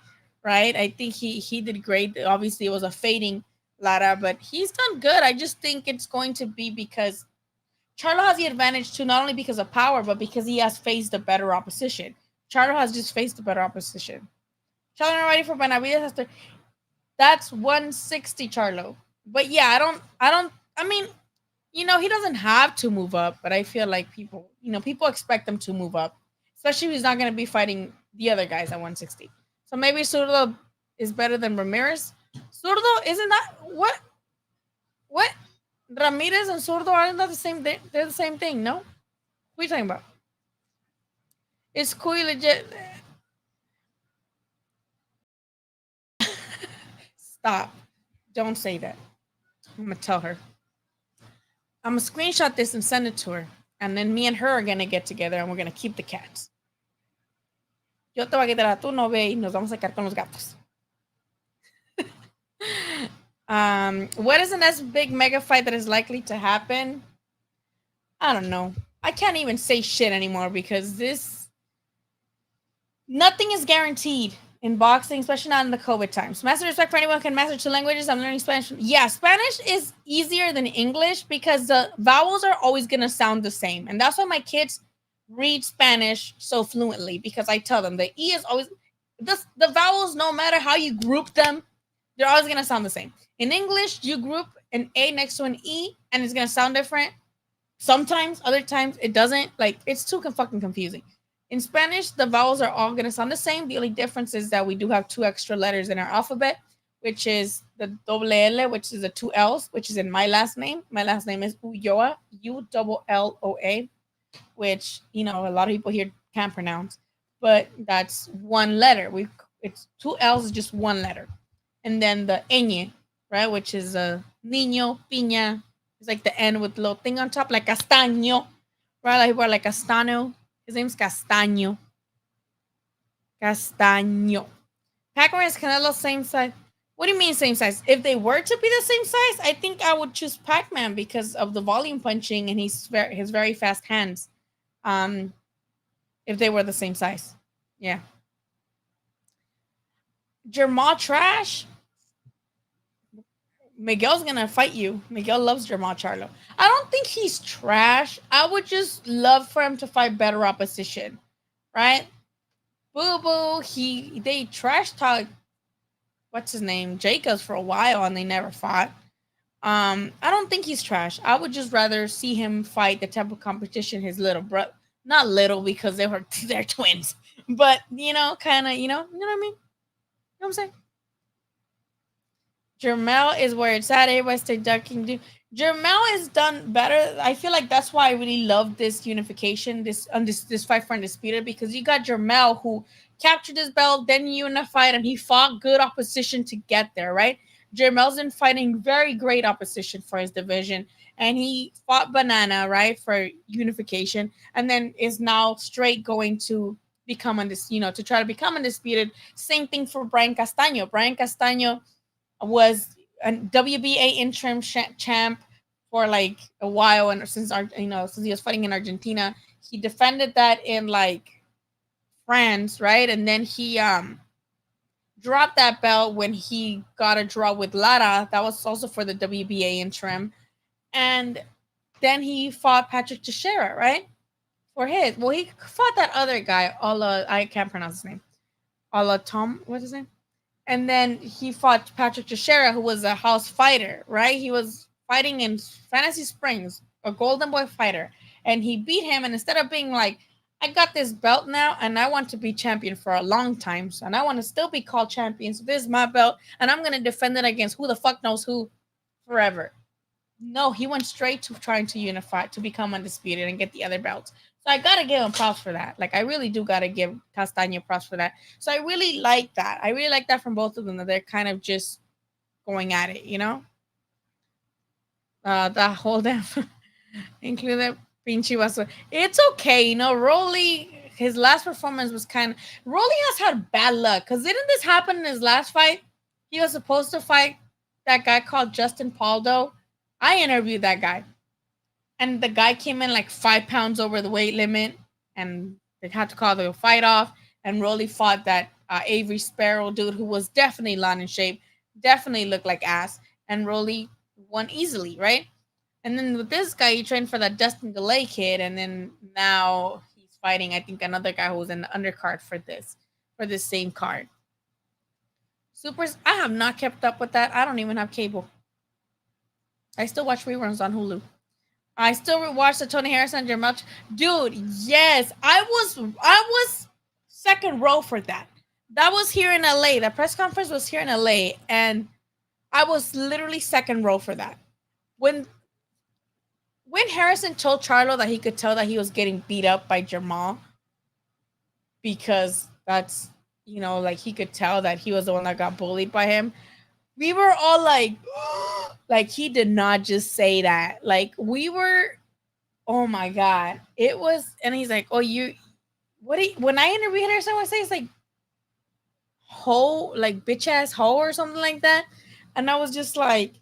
right? I think he did great. Obviously, it was a fading Lara, but he's done good. I just think it's going to be because Charlo has the advantage too, not only because of power, but because he has faced a better opposition. Charlo has just faced a better opposition. Charlo not ready for Benavides after. That's 160 Charlo. But yeah, I mean, he doesn't have to move up, but I feel like people expect him to move up. especially if he's not going to be fighting the other guys at 160. So maybe Zurdo is better than Ramirez. Zurdo isn't that what? What? Ramirez and Zurdo aren't that the same thing? They're the same thing, no? What are you talking about? Is Cuy legit? Stop. Don't say that. I'm gonna tell her. I'm gonna screenshot this and send it to her. And then me and her are gonna get together and we're gonna keep the cats. Yo te voy a quitar a tu novia y nos vamos a quedar con los gatos. What is the next big mega fight that is likely to happen? I don't know. I can't even say shit anymore because nothing is guaranteed in boxing, especially not in the COVID times. Master respect for anyone who can master two languages. I'm learning Spanish. Yeah, Spanish is easier than English because the vowels are always going to sound the same. And that's why my kids read Spanish so fluently, because I tell them the E is always, the vowels, no matter how you group them, they're always going to sound the same. In English, you group an A next to an E and it's going to sound different. Sometimes, other times it doesn't. Like, it's too fucking confusing. In Spanish, the vowels are all going to sound the same. The only difference is that we do have 2 extra letters in our alphabet, which is the double L, which is the 2 L's, which is in my last name. My last name is Ulloa, Ulloa, which, you know, a lot of people here can't pronounce, but that's 1 letter. It's 2 L's is just 1 letter. And then the ñ, right, which is a niño, piña. It's like the N with the little thing on top, like castaño, right? Like Castano. His name's Castaño. Castaño. Pacquiao and Canelo, same size. What do you mean same size? If they were to be the same size, I think I would choose Pac-Man because of the volume punching and his very fast hands. If they were the same size. Yeah. Jermall trash? Miguel's gonna fight you. Miguel loves Jermall Charlo. I don't think he's trash. I would just love for him to fight better opposition, right? Boo Boo, they trash talk. What's his name? Jacobs for a while, and they never fought. I don't think he's trash. I would just rather see him fight the type of competition his little brother. Not little because they're twins, but you know, kind of, you know what I mean. You know what I'm saying? Jermell is where it's at. Everybody stay ducking. Jermell is done better. I feel like that's why I really love this unification, this fight for Undisputed, because you got Jermell who captured his belt, then unified, and he fought good opposition to get there, right? Jermell's been fighting very great opposition for his division, and he fought Banana, right, for unification, and then is now straight going to become to try to become Undisputed. Same thing for Brian Castaño. Brian Castaño was a WBA interim champ for like a while, and since he was fighting in Argentina, he defended that in like France, right? And then he dropped that belt when he got a draw with Lara. That was also for the WBA interim, and then he fought Patrick Teixeira, right? For his, well, he fought that other guy, I can't pronounce his name. Tom, what's his name? And then he fought Patrick Teixeira, who was a house fighter, right? He was fighting in Fantasy Springs, a Golden Boy fighter. And he beat him. And instead of being like, I got this belt now, and I want to be champion for a long time. And I want to still be called champion. So this is my belt, and I'm going to defend it against who the fuck knows who forever. No, he went straight to trying to unify, to become undisputed and get the other belts. So I gotta give him props for that. Like, I really do gotta give Castaño props for that. So I really like that. I really like that from both of them, that they're kind of just going at it, you know? The whole damn included Pinchy was. It's okay, you know. Rolly, his last performance was Rolly has had bad luck, because didn't this happen in his last fight? He was supposed to fight that guy called Justin Paldo. I interviewed that guy. And the guy came in like 5 pounds over the weight limit, and they had to call the fight off. And Rolly fought that Avery Sparrow dude who was definitely not in shape, definitely looked like ass, and Rolly won easily, right? And then with this guy, he trained for that Dustin Delay kid, and then now he's fighting, I think, another guy who was in the undercard for this same card. Supers, I have not kept up with that. I don't even have cable. I still watch reruns on Hulu. I still rewatched the Tony Harrison Jermel. Dude, yes, I was second row for that. That was here in LA. The press conference was here in LA, and I was literally second row for that. When when Harrison told Charlo that he could tell that he was getting beat up by Jamal because that's like he could tell that he was the one that got bullied by him. We were all like, like he did not just say that. Like we were, oh my god, it was, and he's like, oh you, what? When I interviewed her, someone says like, hoe, like bitch ass hoe or something like that, and I was just like,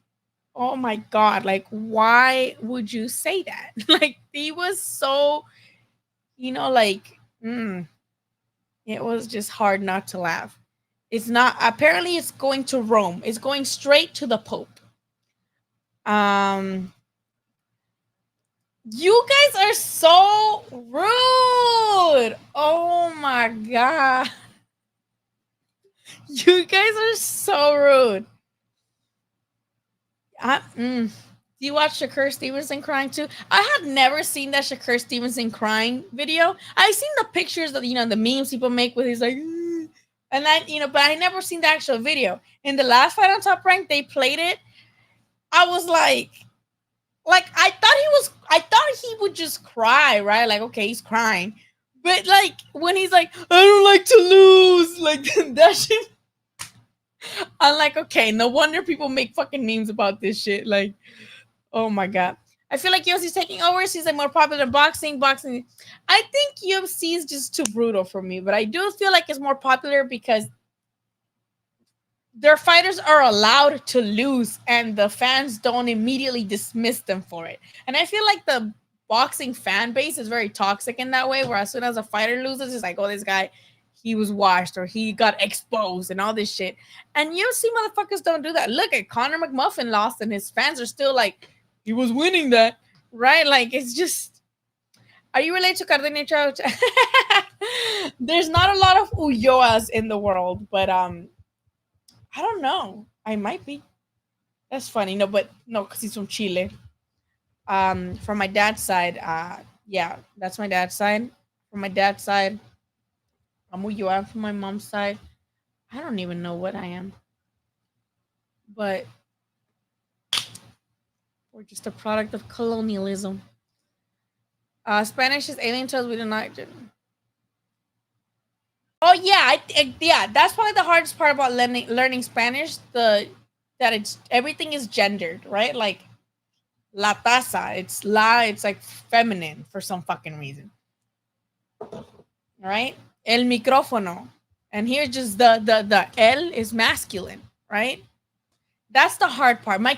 oh my god, like why would you say that? Like he was so, like, it was just hard not to laugh. It's not, apparently it's going to Rome. It's going straight to the Pope. You guys are so rude. Oh my god. You guys are so rude. Do you watch Shakur Stevenson crying too? I had never seen that Shakur Stevenson crying video. I've seen the pictures that the memes people make with his like, and but I never seen the actual video. In the last fight on Top Rank, they played it. I was like I thought he would just cry, right? Like, okay, he's crying. But like when he's like, I don't like to lose, like that shit. I'm like, okay, no wonder people make fucking memes about this shit. Like, oh my god. I feel like UFC's taking over. She's like more popular than boxing. Boxing, I think UFC is just too brutal for me, but I do feel like it's more popular because their fighters are allowed to lose and the fans don't immediately dismiss them for it. And I feel like the boxing fan base is very toxic in that way, where as soon as a fighter loses, it's like, oh, this guy, he was washed or he got exposed and all this shit. And UFC motherfuckers don't do that. Look at Conor McMuffin lost and his fans are still like, he was winning that, right? Like, it's just, are you related to Cardenio Trout? There's not a lot of Ulloas in the world, but I don't know. I might be. That's funny. No, but no, because he's from Chile. From my dad's side, yeah, that's my dad's side. From my dad's side, I'm who you are. From my mom's side, I don't even know what I am. But we're just a product of colonialism. Spanish is alien to us. We do not. Oh yeah, yeah. That's probably the hardest part about learning Spanish. That it's everything is gendered, right? Like la taza, it's like feminine for some fucking reason, right? El micrófono, and here just the el is masculine, right? That's the hard part. My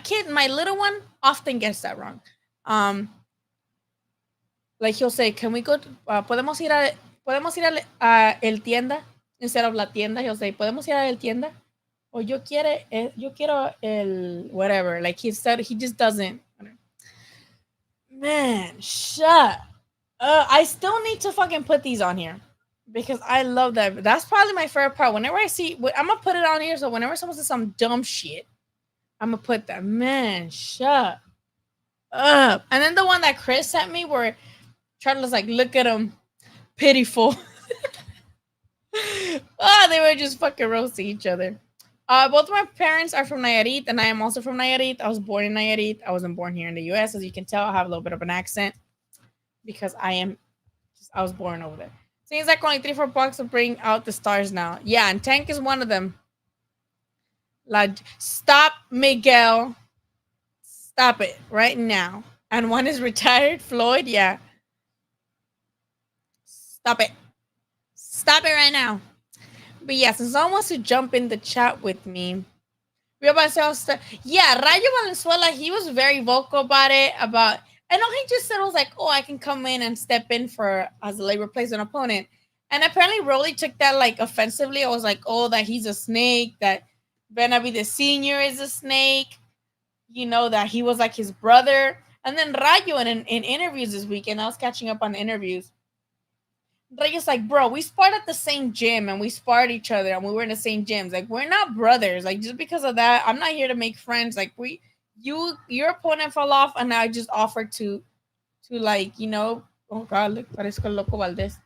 little one, often gets that wrong. Like he'll say, "Can we go? Podemos ir a el tienda instead of la tienda." He'll say, "Podemos ir a el tienda." Or yo quiero el whatever. Like he said, he just doesn't. Man, shut. I still need to fucking put these on here because I love that. That's probably my favorite part. Whenever I see, I'm gonna put it on here. So whenever someone says some dumb shit, I'm gonna put that. Man, shut up. And then the one that Chris sent me where Charlie's like, look at him, pitiful. They were just fucking roasting each other. Both of my parents are from Nayarit, and I am also from Nayarit. I was born in Nayarit. I wasn't born here in the U.S. As you can tell, I have a little bit of an accent because I was born over there. Seems like only 3-4 bucks to bring out the stars now. Yeah, and Tank is one of them. Stop, Miguel. Stop it right now. And one is retired, Floyd. Yeah. Stop it. Stop it right now. But yeah, since someone wants to jump in the chat with me, yeah, Rayo Valenzuela, he was very vocal about it. I know he just said, was like, oh, I can come in and step in as a late replacement opponent. And apparently Rolly took that like offensively. I was like, oh, that he's a snake, that Benavidez Sr. is a snake, that he was like his brother. And then Rayo in interviews this weekend, I was catching up on interviews. Rayo's like, bro, we sparred at the same gym and we sparred each other and we were in the same gyms. Like, we're not brothers. Like, just because of that, I'm not here to make friends. Like, your opponent fell off and I just offered to to like, oh God, look, parezco loco Valdez.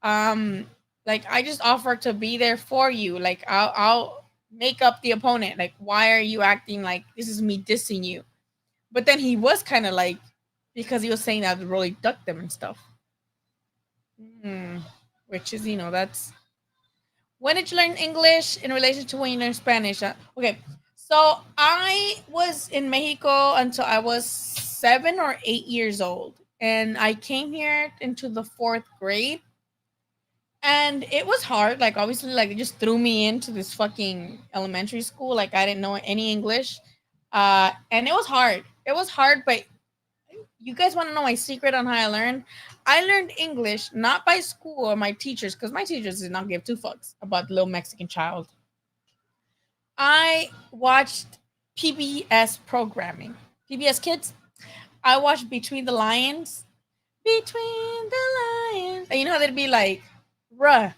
Um, like I just offer to be there for you. Like I'll make up the opponent. Like, why are you acting like this is me dissing you? But then he was kind of like, because he was saying that I'd really duck them and stuff. Hmm. Which is, that's when did you learn English in relation to when you learned Spanish? Okay, so I was in Mexico until I was 7 or 8 years old, and I came here into the fourth grade, and it was hard. Like obviously, like it just threw me into this fucking elementary school. Like I didn't know any English, and it was hard. It was hard, but you guys want to know my secret on how I learned? I learned English not by school or my teachers, because my teachers did not give two fucks about the little Mexican child. I watched PBS programming. PBS Kids. I watched Between the Lions. Between the Lions. And you know how they'd be like, run,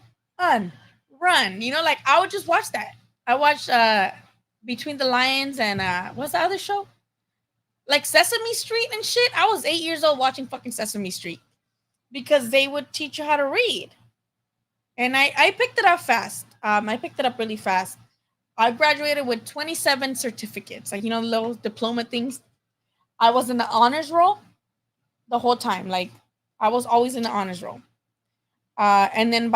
run. Like I would just watch that. I watched Between the Lions and what's the other show? Like Sesame Street and shit. I was 8 years old watching fucking Sesame Street because they would teach you how to read. And I picked it up fast. I picked it up really fast. I graduated with 27 certificates, like, little diploma things. I was in the honors roll the whole time. Like, I was always in the honors roll. And then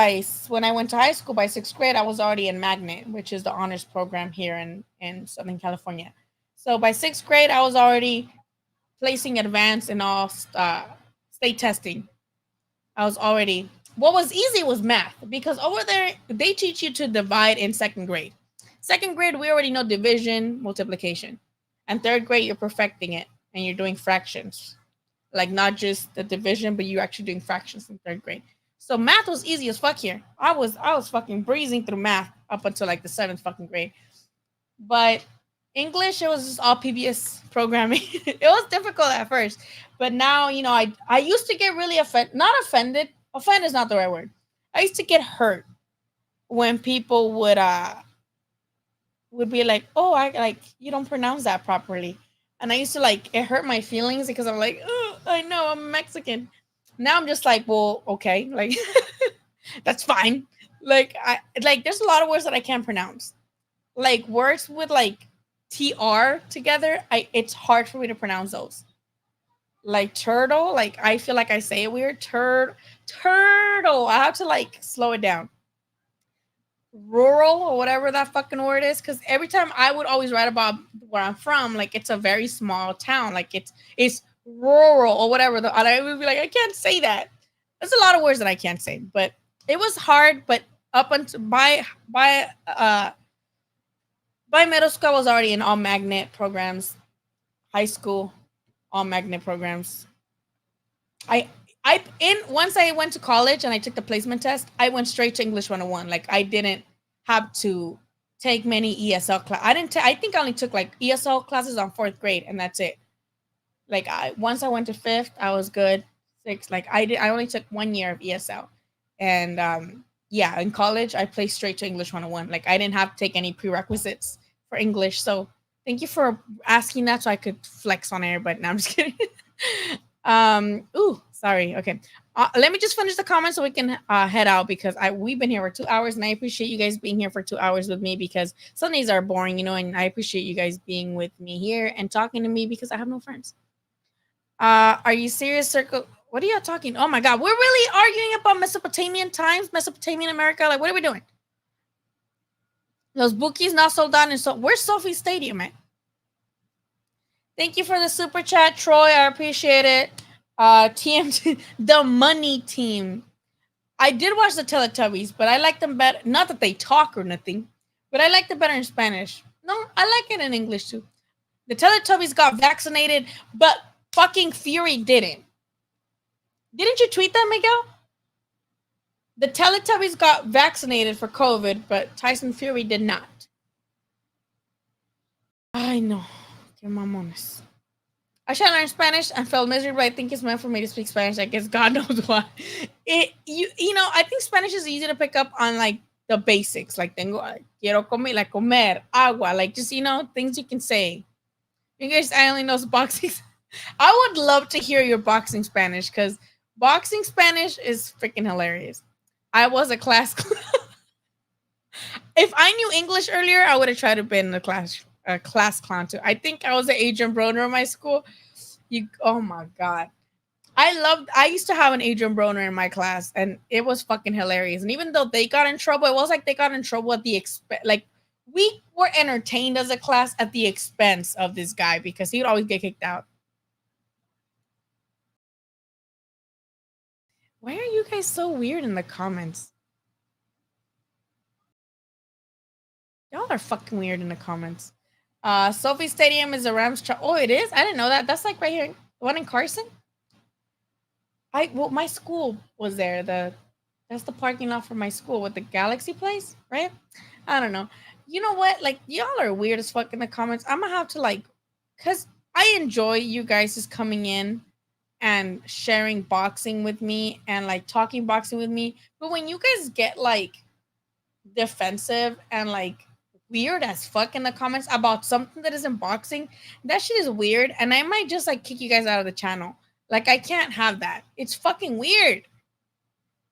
when I went to high school, by sixth grade, I was already in Magnet, which is the honors program here in Southern California. So by sixth grade, I was already placing advanced in all state testing. I was already, what was easy was math, because over there, they teach you to divide in second grade. Second grade, we already know division, multiplication. And third grade, you're perfecting it and you're doing fractions. Like not just the division, but you're actually doing fractions in third grade. So math was easy as fuck here. I was fucking breezing through math up until like the seventh fucking grade. But English, it was just all PBS programming. It was difficult at first, but now, I used to get really not offended. Offended is not the right word. I used to get hurt when people would be like, "Oh, I like you don't pronounce that properly," and I used to like it hurt my feelings because I'm like, "Oh, I know I'm Mexican." Now I'm just like, well, okay, like that's fine. Like there's a lot of words that I can't pronounce. Like words with like TR together, it's hard for me to pronounce those. Like turtle, like I feel like I say it weird. Turtle. I have to like slow it down. Rural or whatever that fucking word is, because every time I would always write about where I'm from, like it's a very small town, like it's rural or whatever. And I would be like, I can't say that. There's a lot of words that I can't say, but it was hard. But up until by middle school, I was already in all magnet programs. High school, all magnet programs. Once I went to college and I took the placement test, I went straight to English 101. Like I didn't have to take many ESL class. I think I only took like ESL classes on fourth grade, and that's it. Like once I went to fifth, I was good. Sixth, like I only took 1 year of ESL, and yeah, in college I placed straight to English 101. Like I didn't have to take any prerequisites for English. So thank you for asking that so I could flex on air. But now I'm just kidding. Ooh, sorry. Okay. Let me just finish the comments so we can head out, because we've been here for 2 hours, and I appreciate you guys being here for 2 hours with me, because Sundays are boring, and I appreciate you guys being with me here and talking to me because I have no friends. Are you serious, Circle? What are y'all talking? Oh my God, we're really arguing about Mesopotamian times, Mesopotamian America. Like, what are we doing? Those bookies not sold out, and so where's Sophie Stadium, man? Thank you for the super chat, Troy. I appreciate it. TMT, the money team. I did watch the Teletubbies, but I like them better. Not that they talk or nothing, but I like them better in Spanish. No, I like it in English too. The Teletubbies got vaccinated, but fucking Fury didn't. Didn't you tweet that, Miguel? The Teletubbies got vaccinated for COVID, but Tyson Fury did not. I know. Que mamones. I should learn Spanish and felt miserable. I think it's meant for me to speak Spanish. I guess God knows why. I think Spanish is easy to pick up on like the basics. Like quiero comer, like comer, agua, like just things you can say. You guys, I only know boxing. I would love to hear your boxing Spanish because boxing Spanish is freaking hilarious. I was a class. If I knew English earlier, I would have tried to be in the class clown too. I think I was an Adrian Broner in my school. Oh my god. I used to have an Adrian Broner in my class and it was fucking hilarious. And even though they got in trouble, it was like they got in trouble at the expense. Like we were entertained as a class at the expense of this guy because he would always get kicked out. Why are you guys so weird in the comments? Y'all are fucking weird in the comments. Sophie Stadium is a Rams. Oh, it is. I didn't know that. That's like right here. The one in Carson. My school was there. That's the parking lot for my school with the Galaxy place, right? I don't know. You know what? Like y'all are weird as fuck in the comments. I'm gonna have to like, cause I enjoy you guys just coming in and sharing boxing with me and like talking boxing with me. But when you guys get like defensive and like weird as fuck in the comments about something that isn't boxing, that shit is weird. And I might just like kick you guys out of the channel. Like I can't have that. It's fucking weird.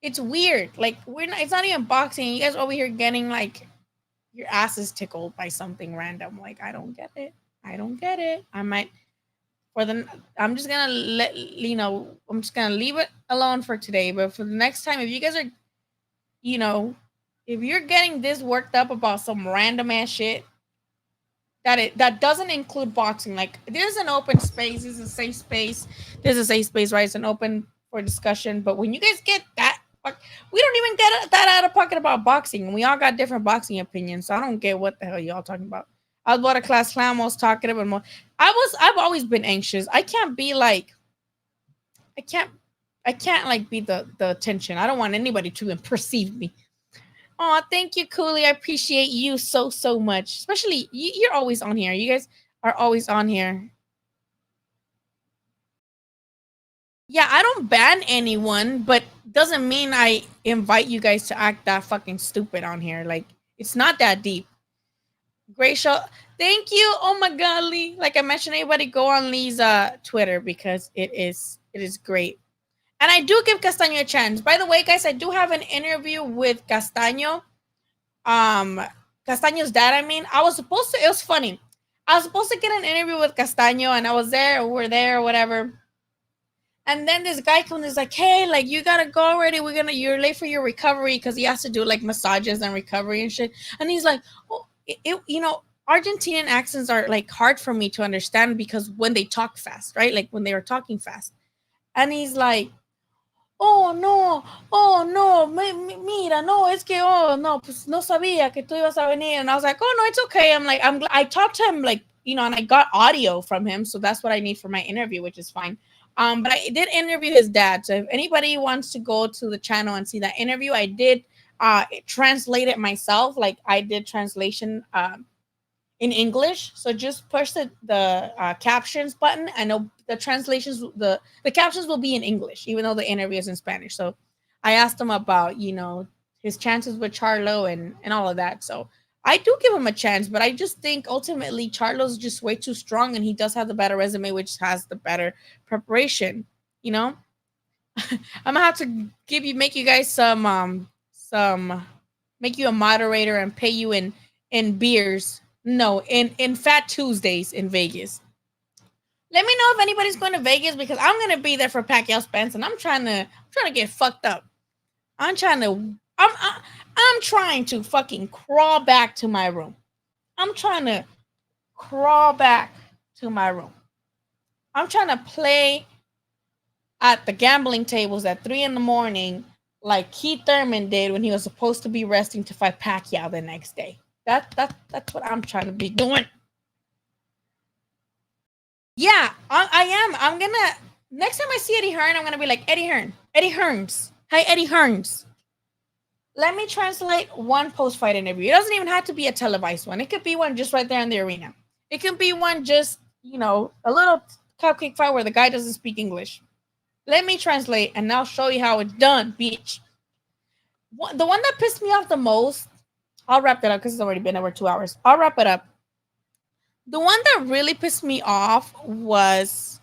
It's weird. Like we're not. It's not even boxing. You guys over here getting like your asses tickled by something random. Like I don't get it. I don't get it. I might for the. I'm just gonna let you know. I'm just gonna leave it alone for today. But for the next time, if you guys are, you know, if you're getting this worked up about some random ass shit, that doesn't include boxing. Like there's an open space, there's a safe space, right? It's an open for discussion. But when you guys get that, we don't even get that out of pocket about boxing. We all got different boxing opinions, so I don't get what the hell y'all talking about. I was about a class clown, was talking about more. I've always been anxious. I can't be like, I can't, I can't like be the attention. I don't want anybody to perceive me. Oh, thank you, Cooley. I appreciate you so much. Especially you're always on here. You guys are always on here. Yeah, I don't ban anyone, but doesn't mean I invite you guys to act that fucking stupid on here. Like it's not that deep. Great show. Thank you. Oh my god, Lee. Like I mentioned, everybody go on Lee's Twitter because it is great. And I do give Castaño a chance. By the way, guys, I do have an interview with Castaño. Castaño's dad, I mean. It was funny. I was supposed to get an interview with Castaño and I was there, or we're there, or whatever. And then this guy comes and is like, hey, like you gotta go already. You're late for your recovery because he has to do like massages and recovery and shit. And he's like, oh, Argentinian accents are like hard for me to understand because when they talk fast, right? Like when they were talking fast. And he's like, oh no, mira, no, es que, oh no, pues no sabía que tú ibas a venir. And I was like, oh no, it's okay. I'm like, I talked to him like, and I got audio from him. So that's what I need for my interview, which is fine. But I did interview his dad. So if anybody wants to go to the channel and see that interview, I did translate it myself. Like I did translation in English. So just push the captions button, and the translations, the captions will be in English, even though the interview is in Spanish. So I asked him about, his chances with Charlo and all of that. So I do give him a chance, but I just think ultimately Charlo's just way too strong, and he does have the better resume, which has the better preparation. I'm gonna have to make you guys some make you a moderator and pay you in beers. No, in Fat Tuesdays in Vegas. Let me know if anybody's going to Vegas because I'm gonna be there for Pacquiao Spence, and I'm trying to get fucked up. I'm trying to fucking crawl back to my room. I'm trying to crawl back to my room. I'm trying to play at the gambling tables at 3 a.m. like Keith Thurman did when he was supposed to be resting to fight Pacquiao the next day. That's what I'm trying to be doing. Yeah, I am. I'm gonna next time I see Eddie Hearn, I'm gonna be like Eddie Hearns. Hi, Eddie Hearns. Let me translate one post-fight interview. It doesn't even have to be a televised one. It could be one just right there in the arena. It can be one just, a little cupcake fight where the guy doesn't speak English. Let me translate, and I'll show you how it's done, bitch. The one that pissed me off the most, I'll wrap that up because it's already been over 2 hours. I'll wrap it up. The one that really pissed me off was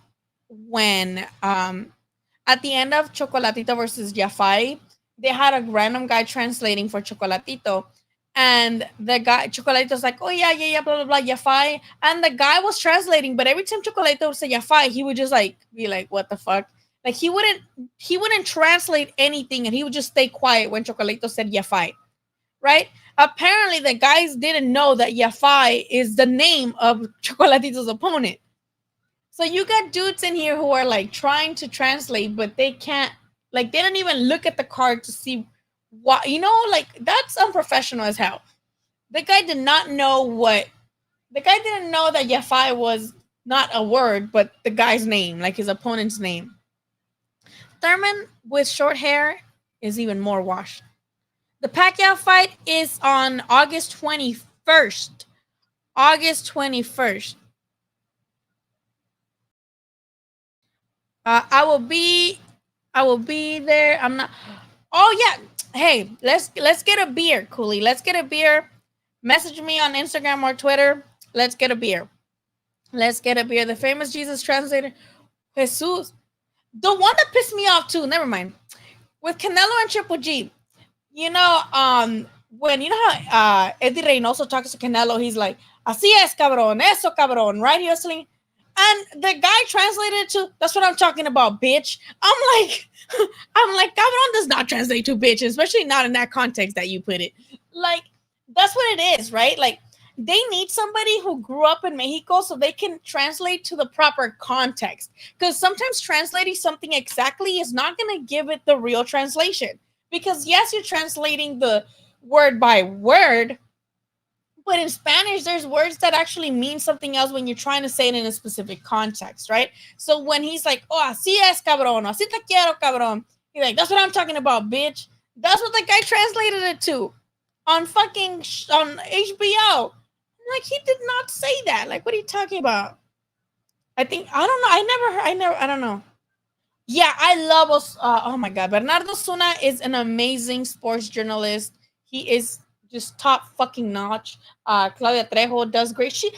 when at the end of Chocolatito versus Jafai, they had a random guy translating for Chocolatito. And the guy, Chocolatito's like, oh, yeah, yeah, yeah, blah, blah, blah, Jafai. And the guy was translating, but every time Chocolatito would say Jafai, he would just like be like, what the fuck? Like he wouldn't translate anything and he would just stay quiet when Chocolatito said Jafai, right? Apparently, the guys didn't know that Jafai is the name of Chocolatito's opponent. So you got dudes in here who are like trying to translate, but they can't. Like they don't even look at the card to see what Like that's unprofessional as hell. The guy did not know what. The guy didn't know that Yafai was not a word, but the guy's name, like his opponent's name. Thurman with short hair is even more washed. The Pacquiao fight is on August 21st. August 21st. I will be there. I'm not. Oh yeah. Hey, let's get a beer, Cooley. Let's get a beer. Message me on Instagram or Twitter. Let's get a beer. Let's get a beer. The famous Jesus translator, Jesus. The one that pissed me off too. Never mind. With Canelo and Triple G. You know, when you know how Eddie Reynoso talks to Canelo, he's like, "Así es, cabrón, eso, cabrón," right? He was saying, and the guy translated to, "That's what I'm talking about, bitch." I'm like, cabrón does not translate to bitch, especially not in that context that you put it. Like, that's what it is, right? Like, they need somebody who grew up in Mexico so they can translate to the proper context. Because sometimes translating something exactly is not going to give it the real translation. Because yes, you're translating the word by word, but in Spanish, there's words that actually mean something else when you're trying to say it in a specific context, right? So when he's like, "Oh, así es, cabrón, así te quiero, cabrón," he's like, "That's what I'm talking about, bitch." That's what the guy translated it to on fucking on HBO. Like, he did not say that. Like, what are you talking about? I think I don't know. I don't know. Yeah, I love us. Oh my God, Bernardo Suna is an amazing sports journalist. He is just top fucking notch. Claudia Trejo does great. She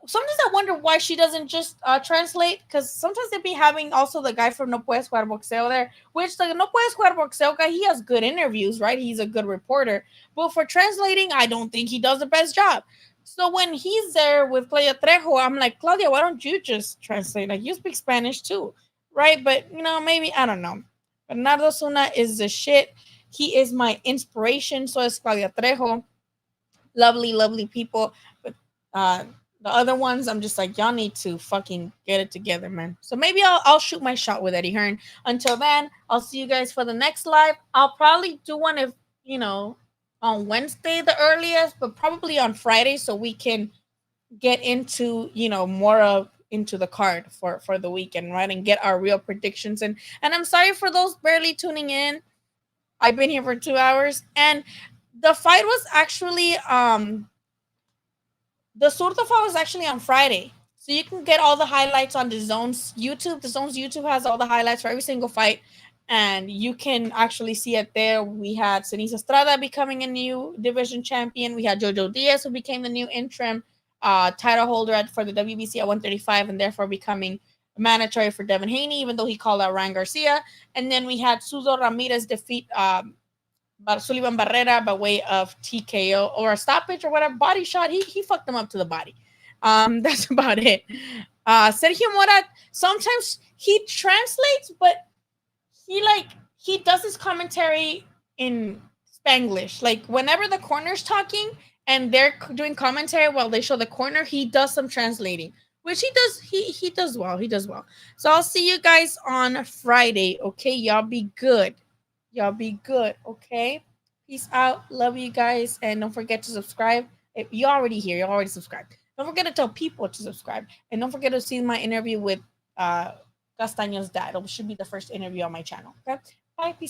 sometimes I wonder why she doesn't just translate, because sometimes they be having also the guy from No Puedes Jugar Boxeo there, which the No Puedes Jugar Boxeo guy, he has good interviews, right? He's a good reporter, but for translating, I don't think he does the best job. So when he's there with Claudia Trejo, I'm like, Claudia, why don't you just translate? Like, you speak Spanish too, right? But maybe I don't know. Bernardo Suna is the shit. He is my inspiration. So is Claudia Trejo. Lovely, lovely people. But the other ones, I'm just like, y'all need to fucking get it together, man. So maybe I'll shoot my shot with Eddie Hearn. Until then, I'll see you guys for the next live. I'll probably do one if on Wednesday the earliest, but probably on Friday so we can get into more of into the card for the weekend, right? And get our real predictions. And I'm sorry for those barely tuning in. I've been here for 2 hours, and the fight was actually the Zurdo fight was actually on Friday. So you can get all the highlights on the Zone's YouTube. The Zone's YouTube has all the highlights for every single fight, and you can actually see it there. We had Sinisa Estrada becoming a new division champion. We had Jojo Diaz, who became the new interim title holder for the WBC at 135, and therefore becoming mandatory for Devin Haney, even though he called out Ryan Garcia. And then we had Suzo Ramirez defeat Sullivan Barrera by way of TKO or a stoppage or whatever, body shot. He fucked them up to the body. That's about it. Sergio Mora, sometimes he translates, but he does his commentary in Spanglish. Like whenever the corner's talking and they're doing commentary while they show the corner, he does some translating, which he does. He does well. He does well. So I'll see you guys on Friday. Okay, y'all be good. Y'all be good. Okay. Peace out. Love you guys, and don't forget to subscribe. If you're already here, you're already subscribed. Don't forget to tell people to subscribe, and don't forget to see my interview with Castaño's dad. It should be the first interview on my channel. Okay. Bye. Peace out.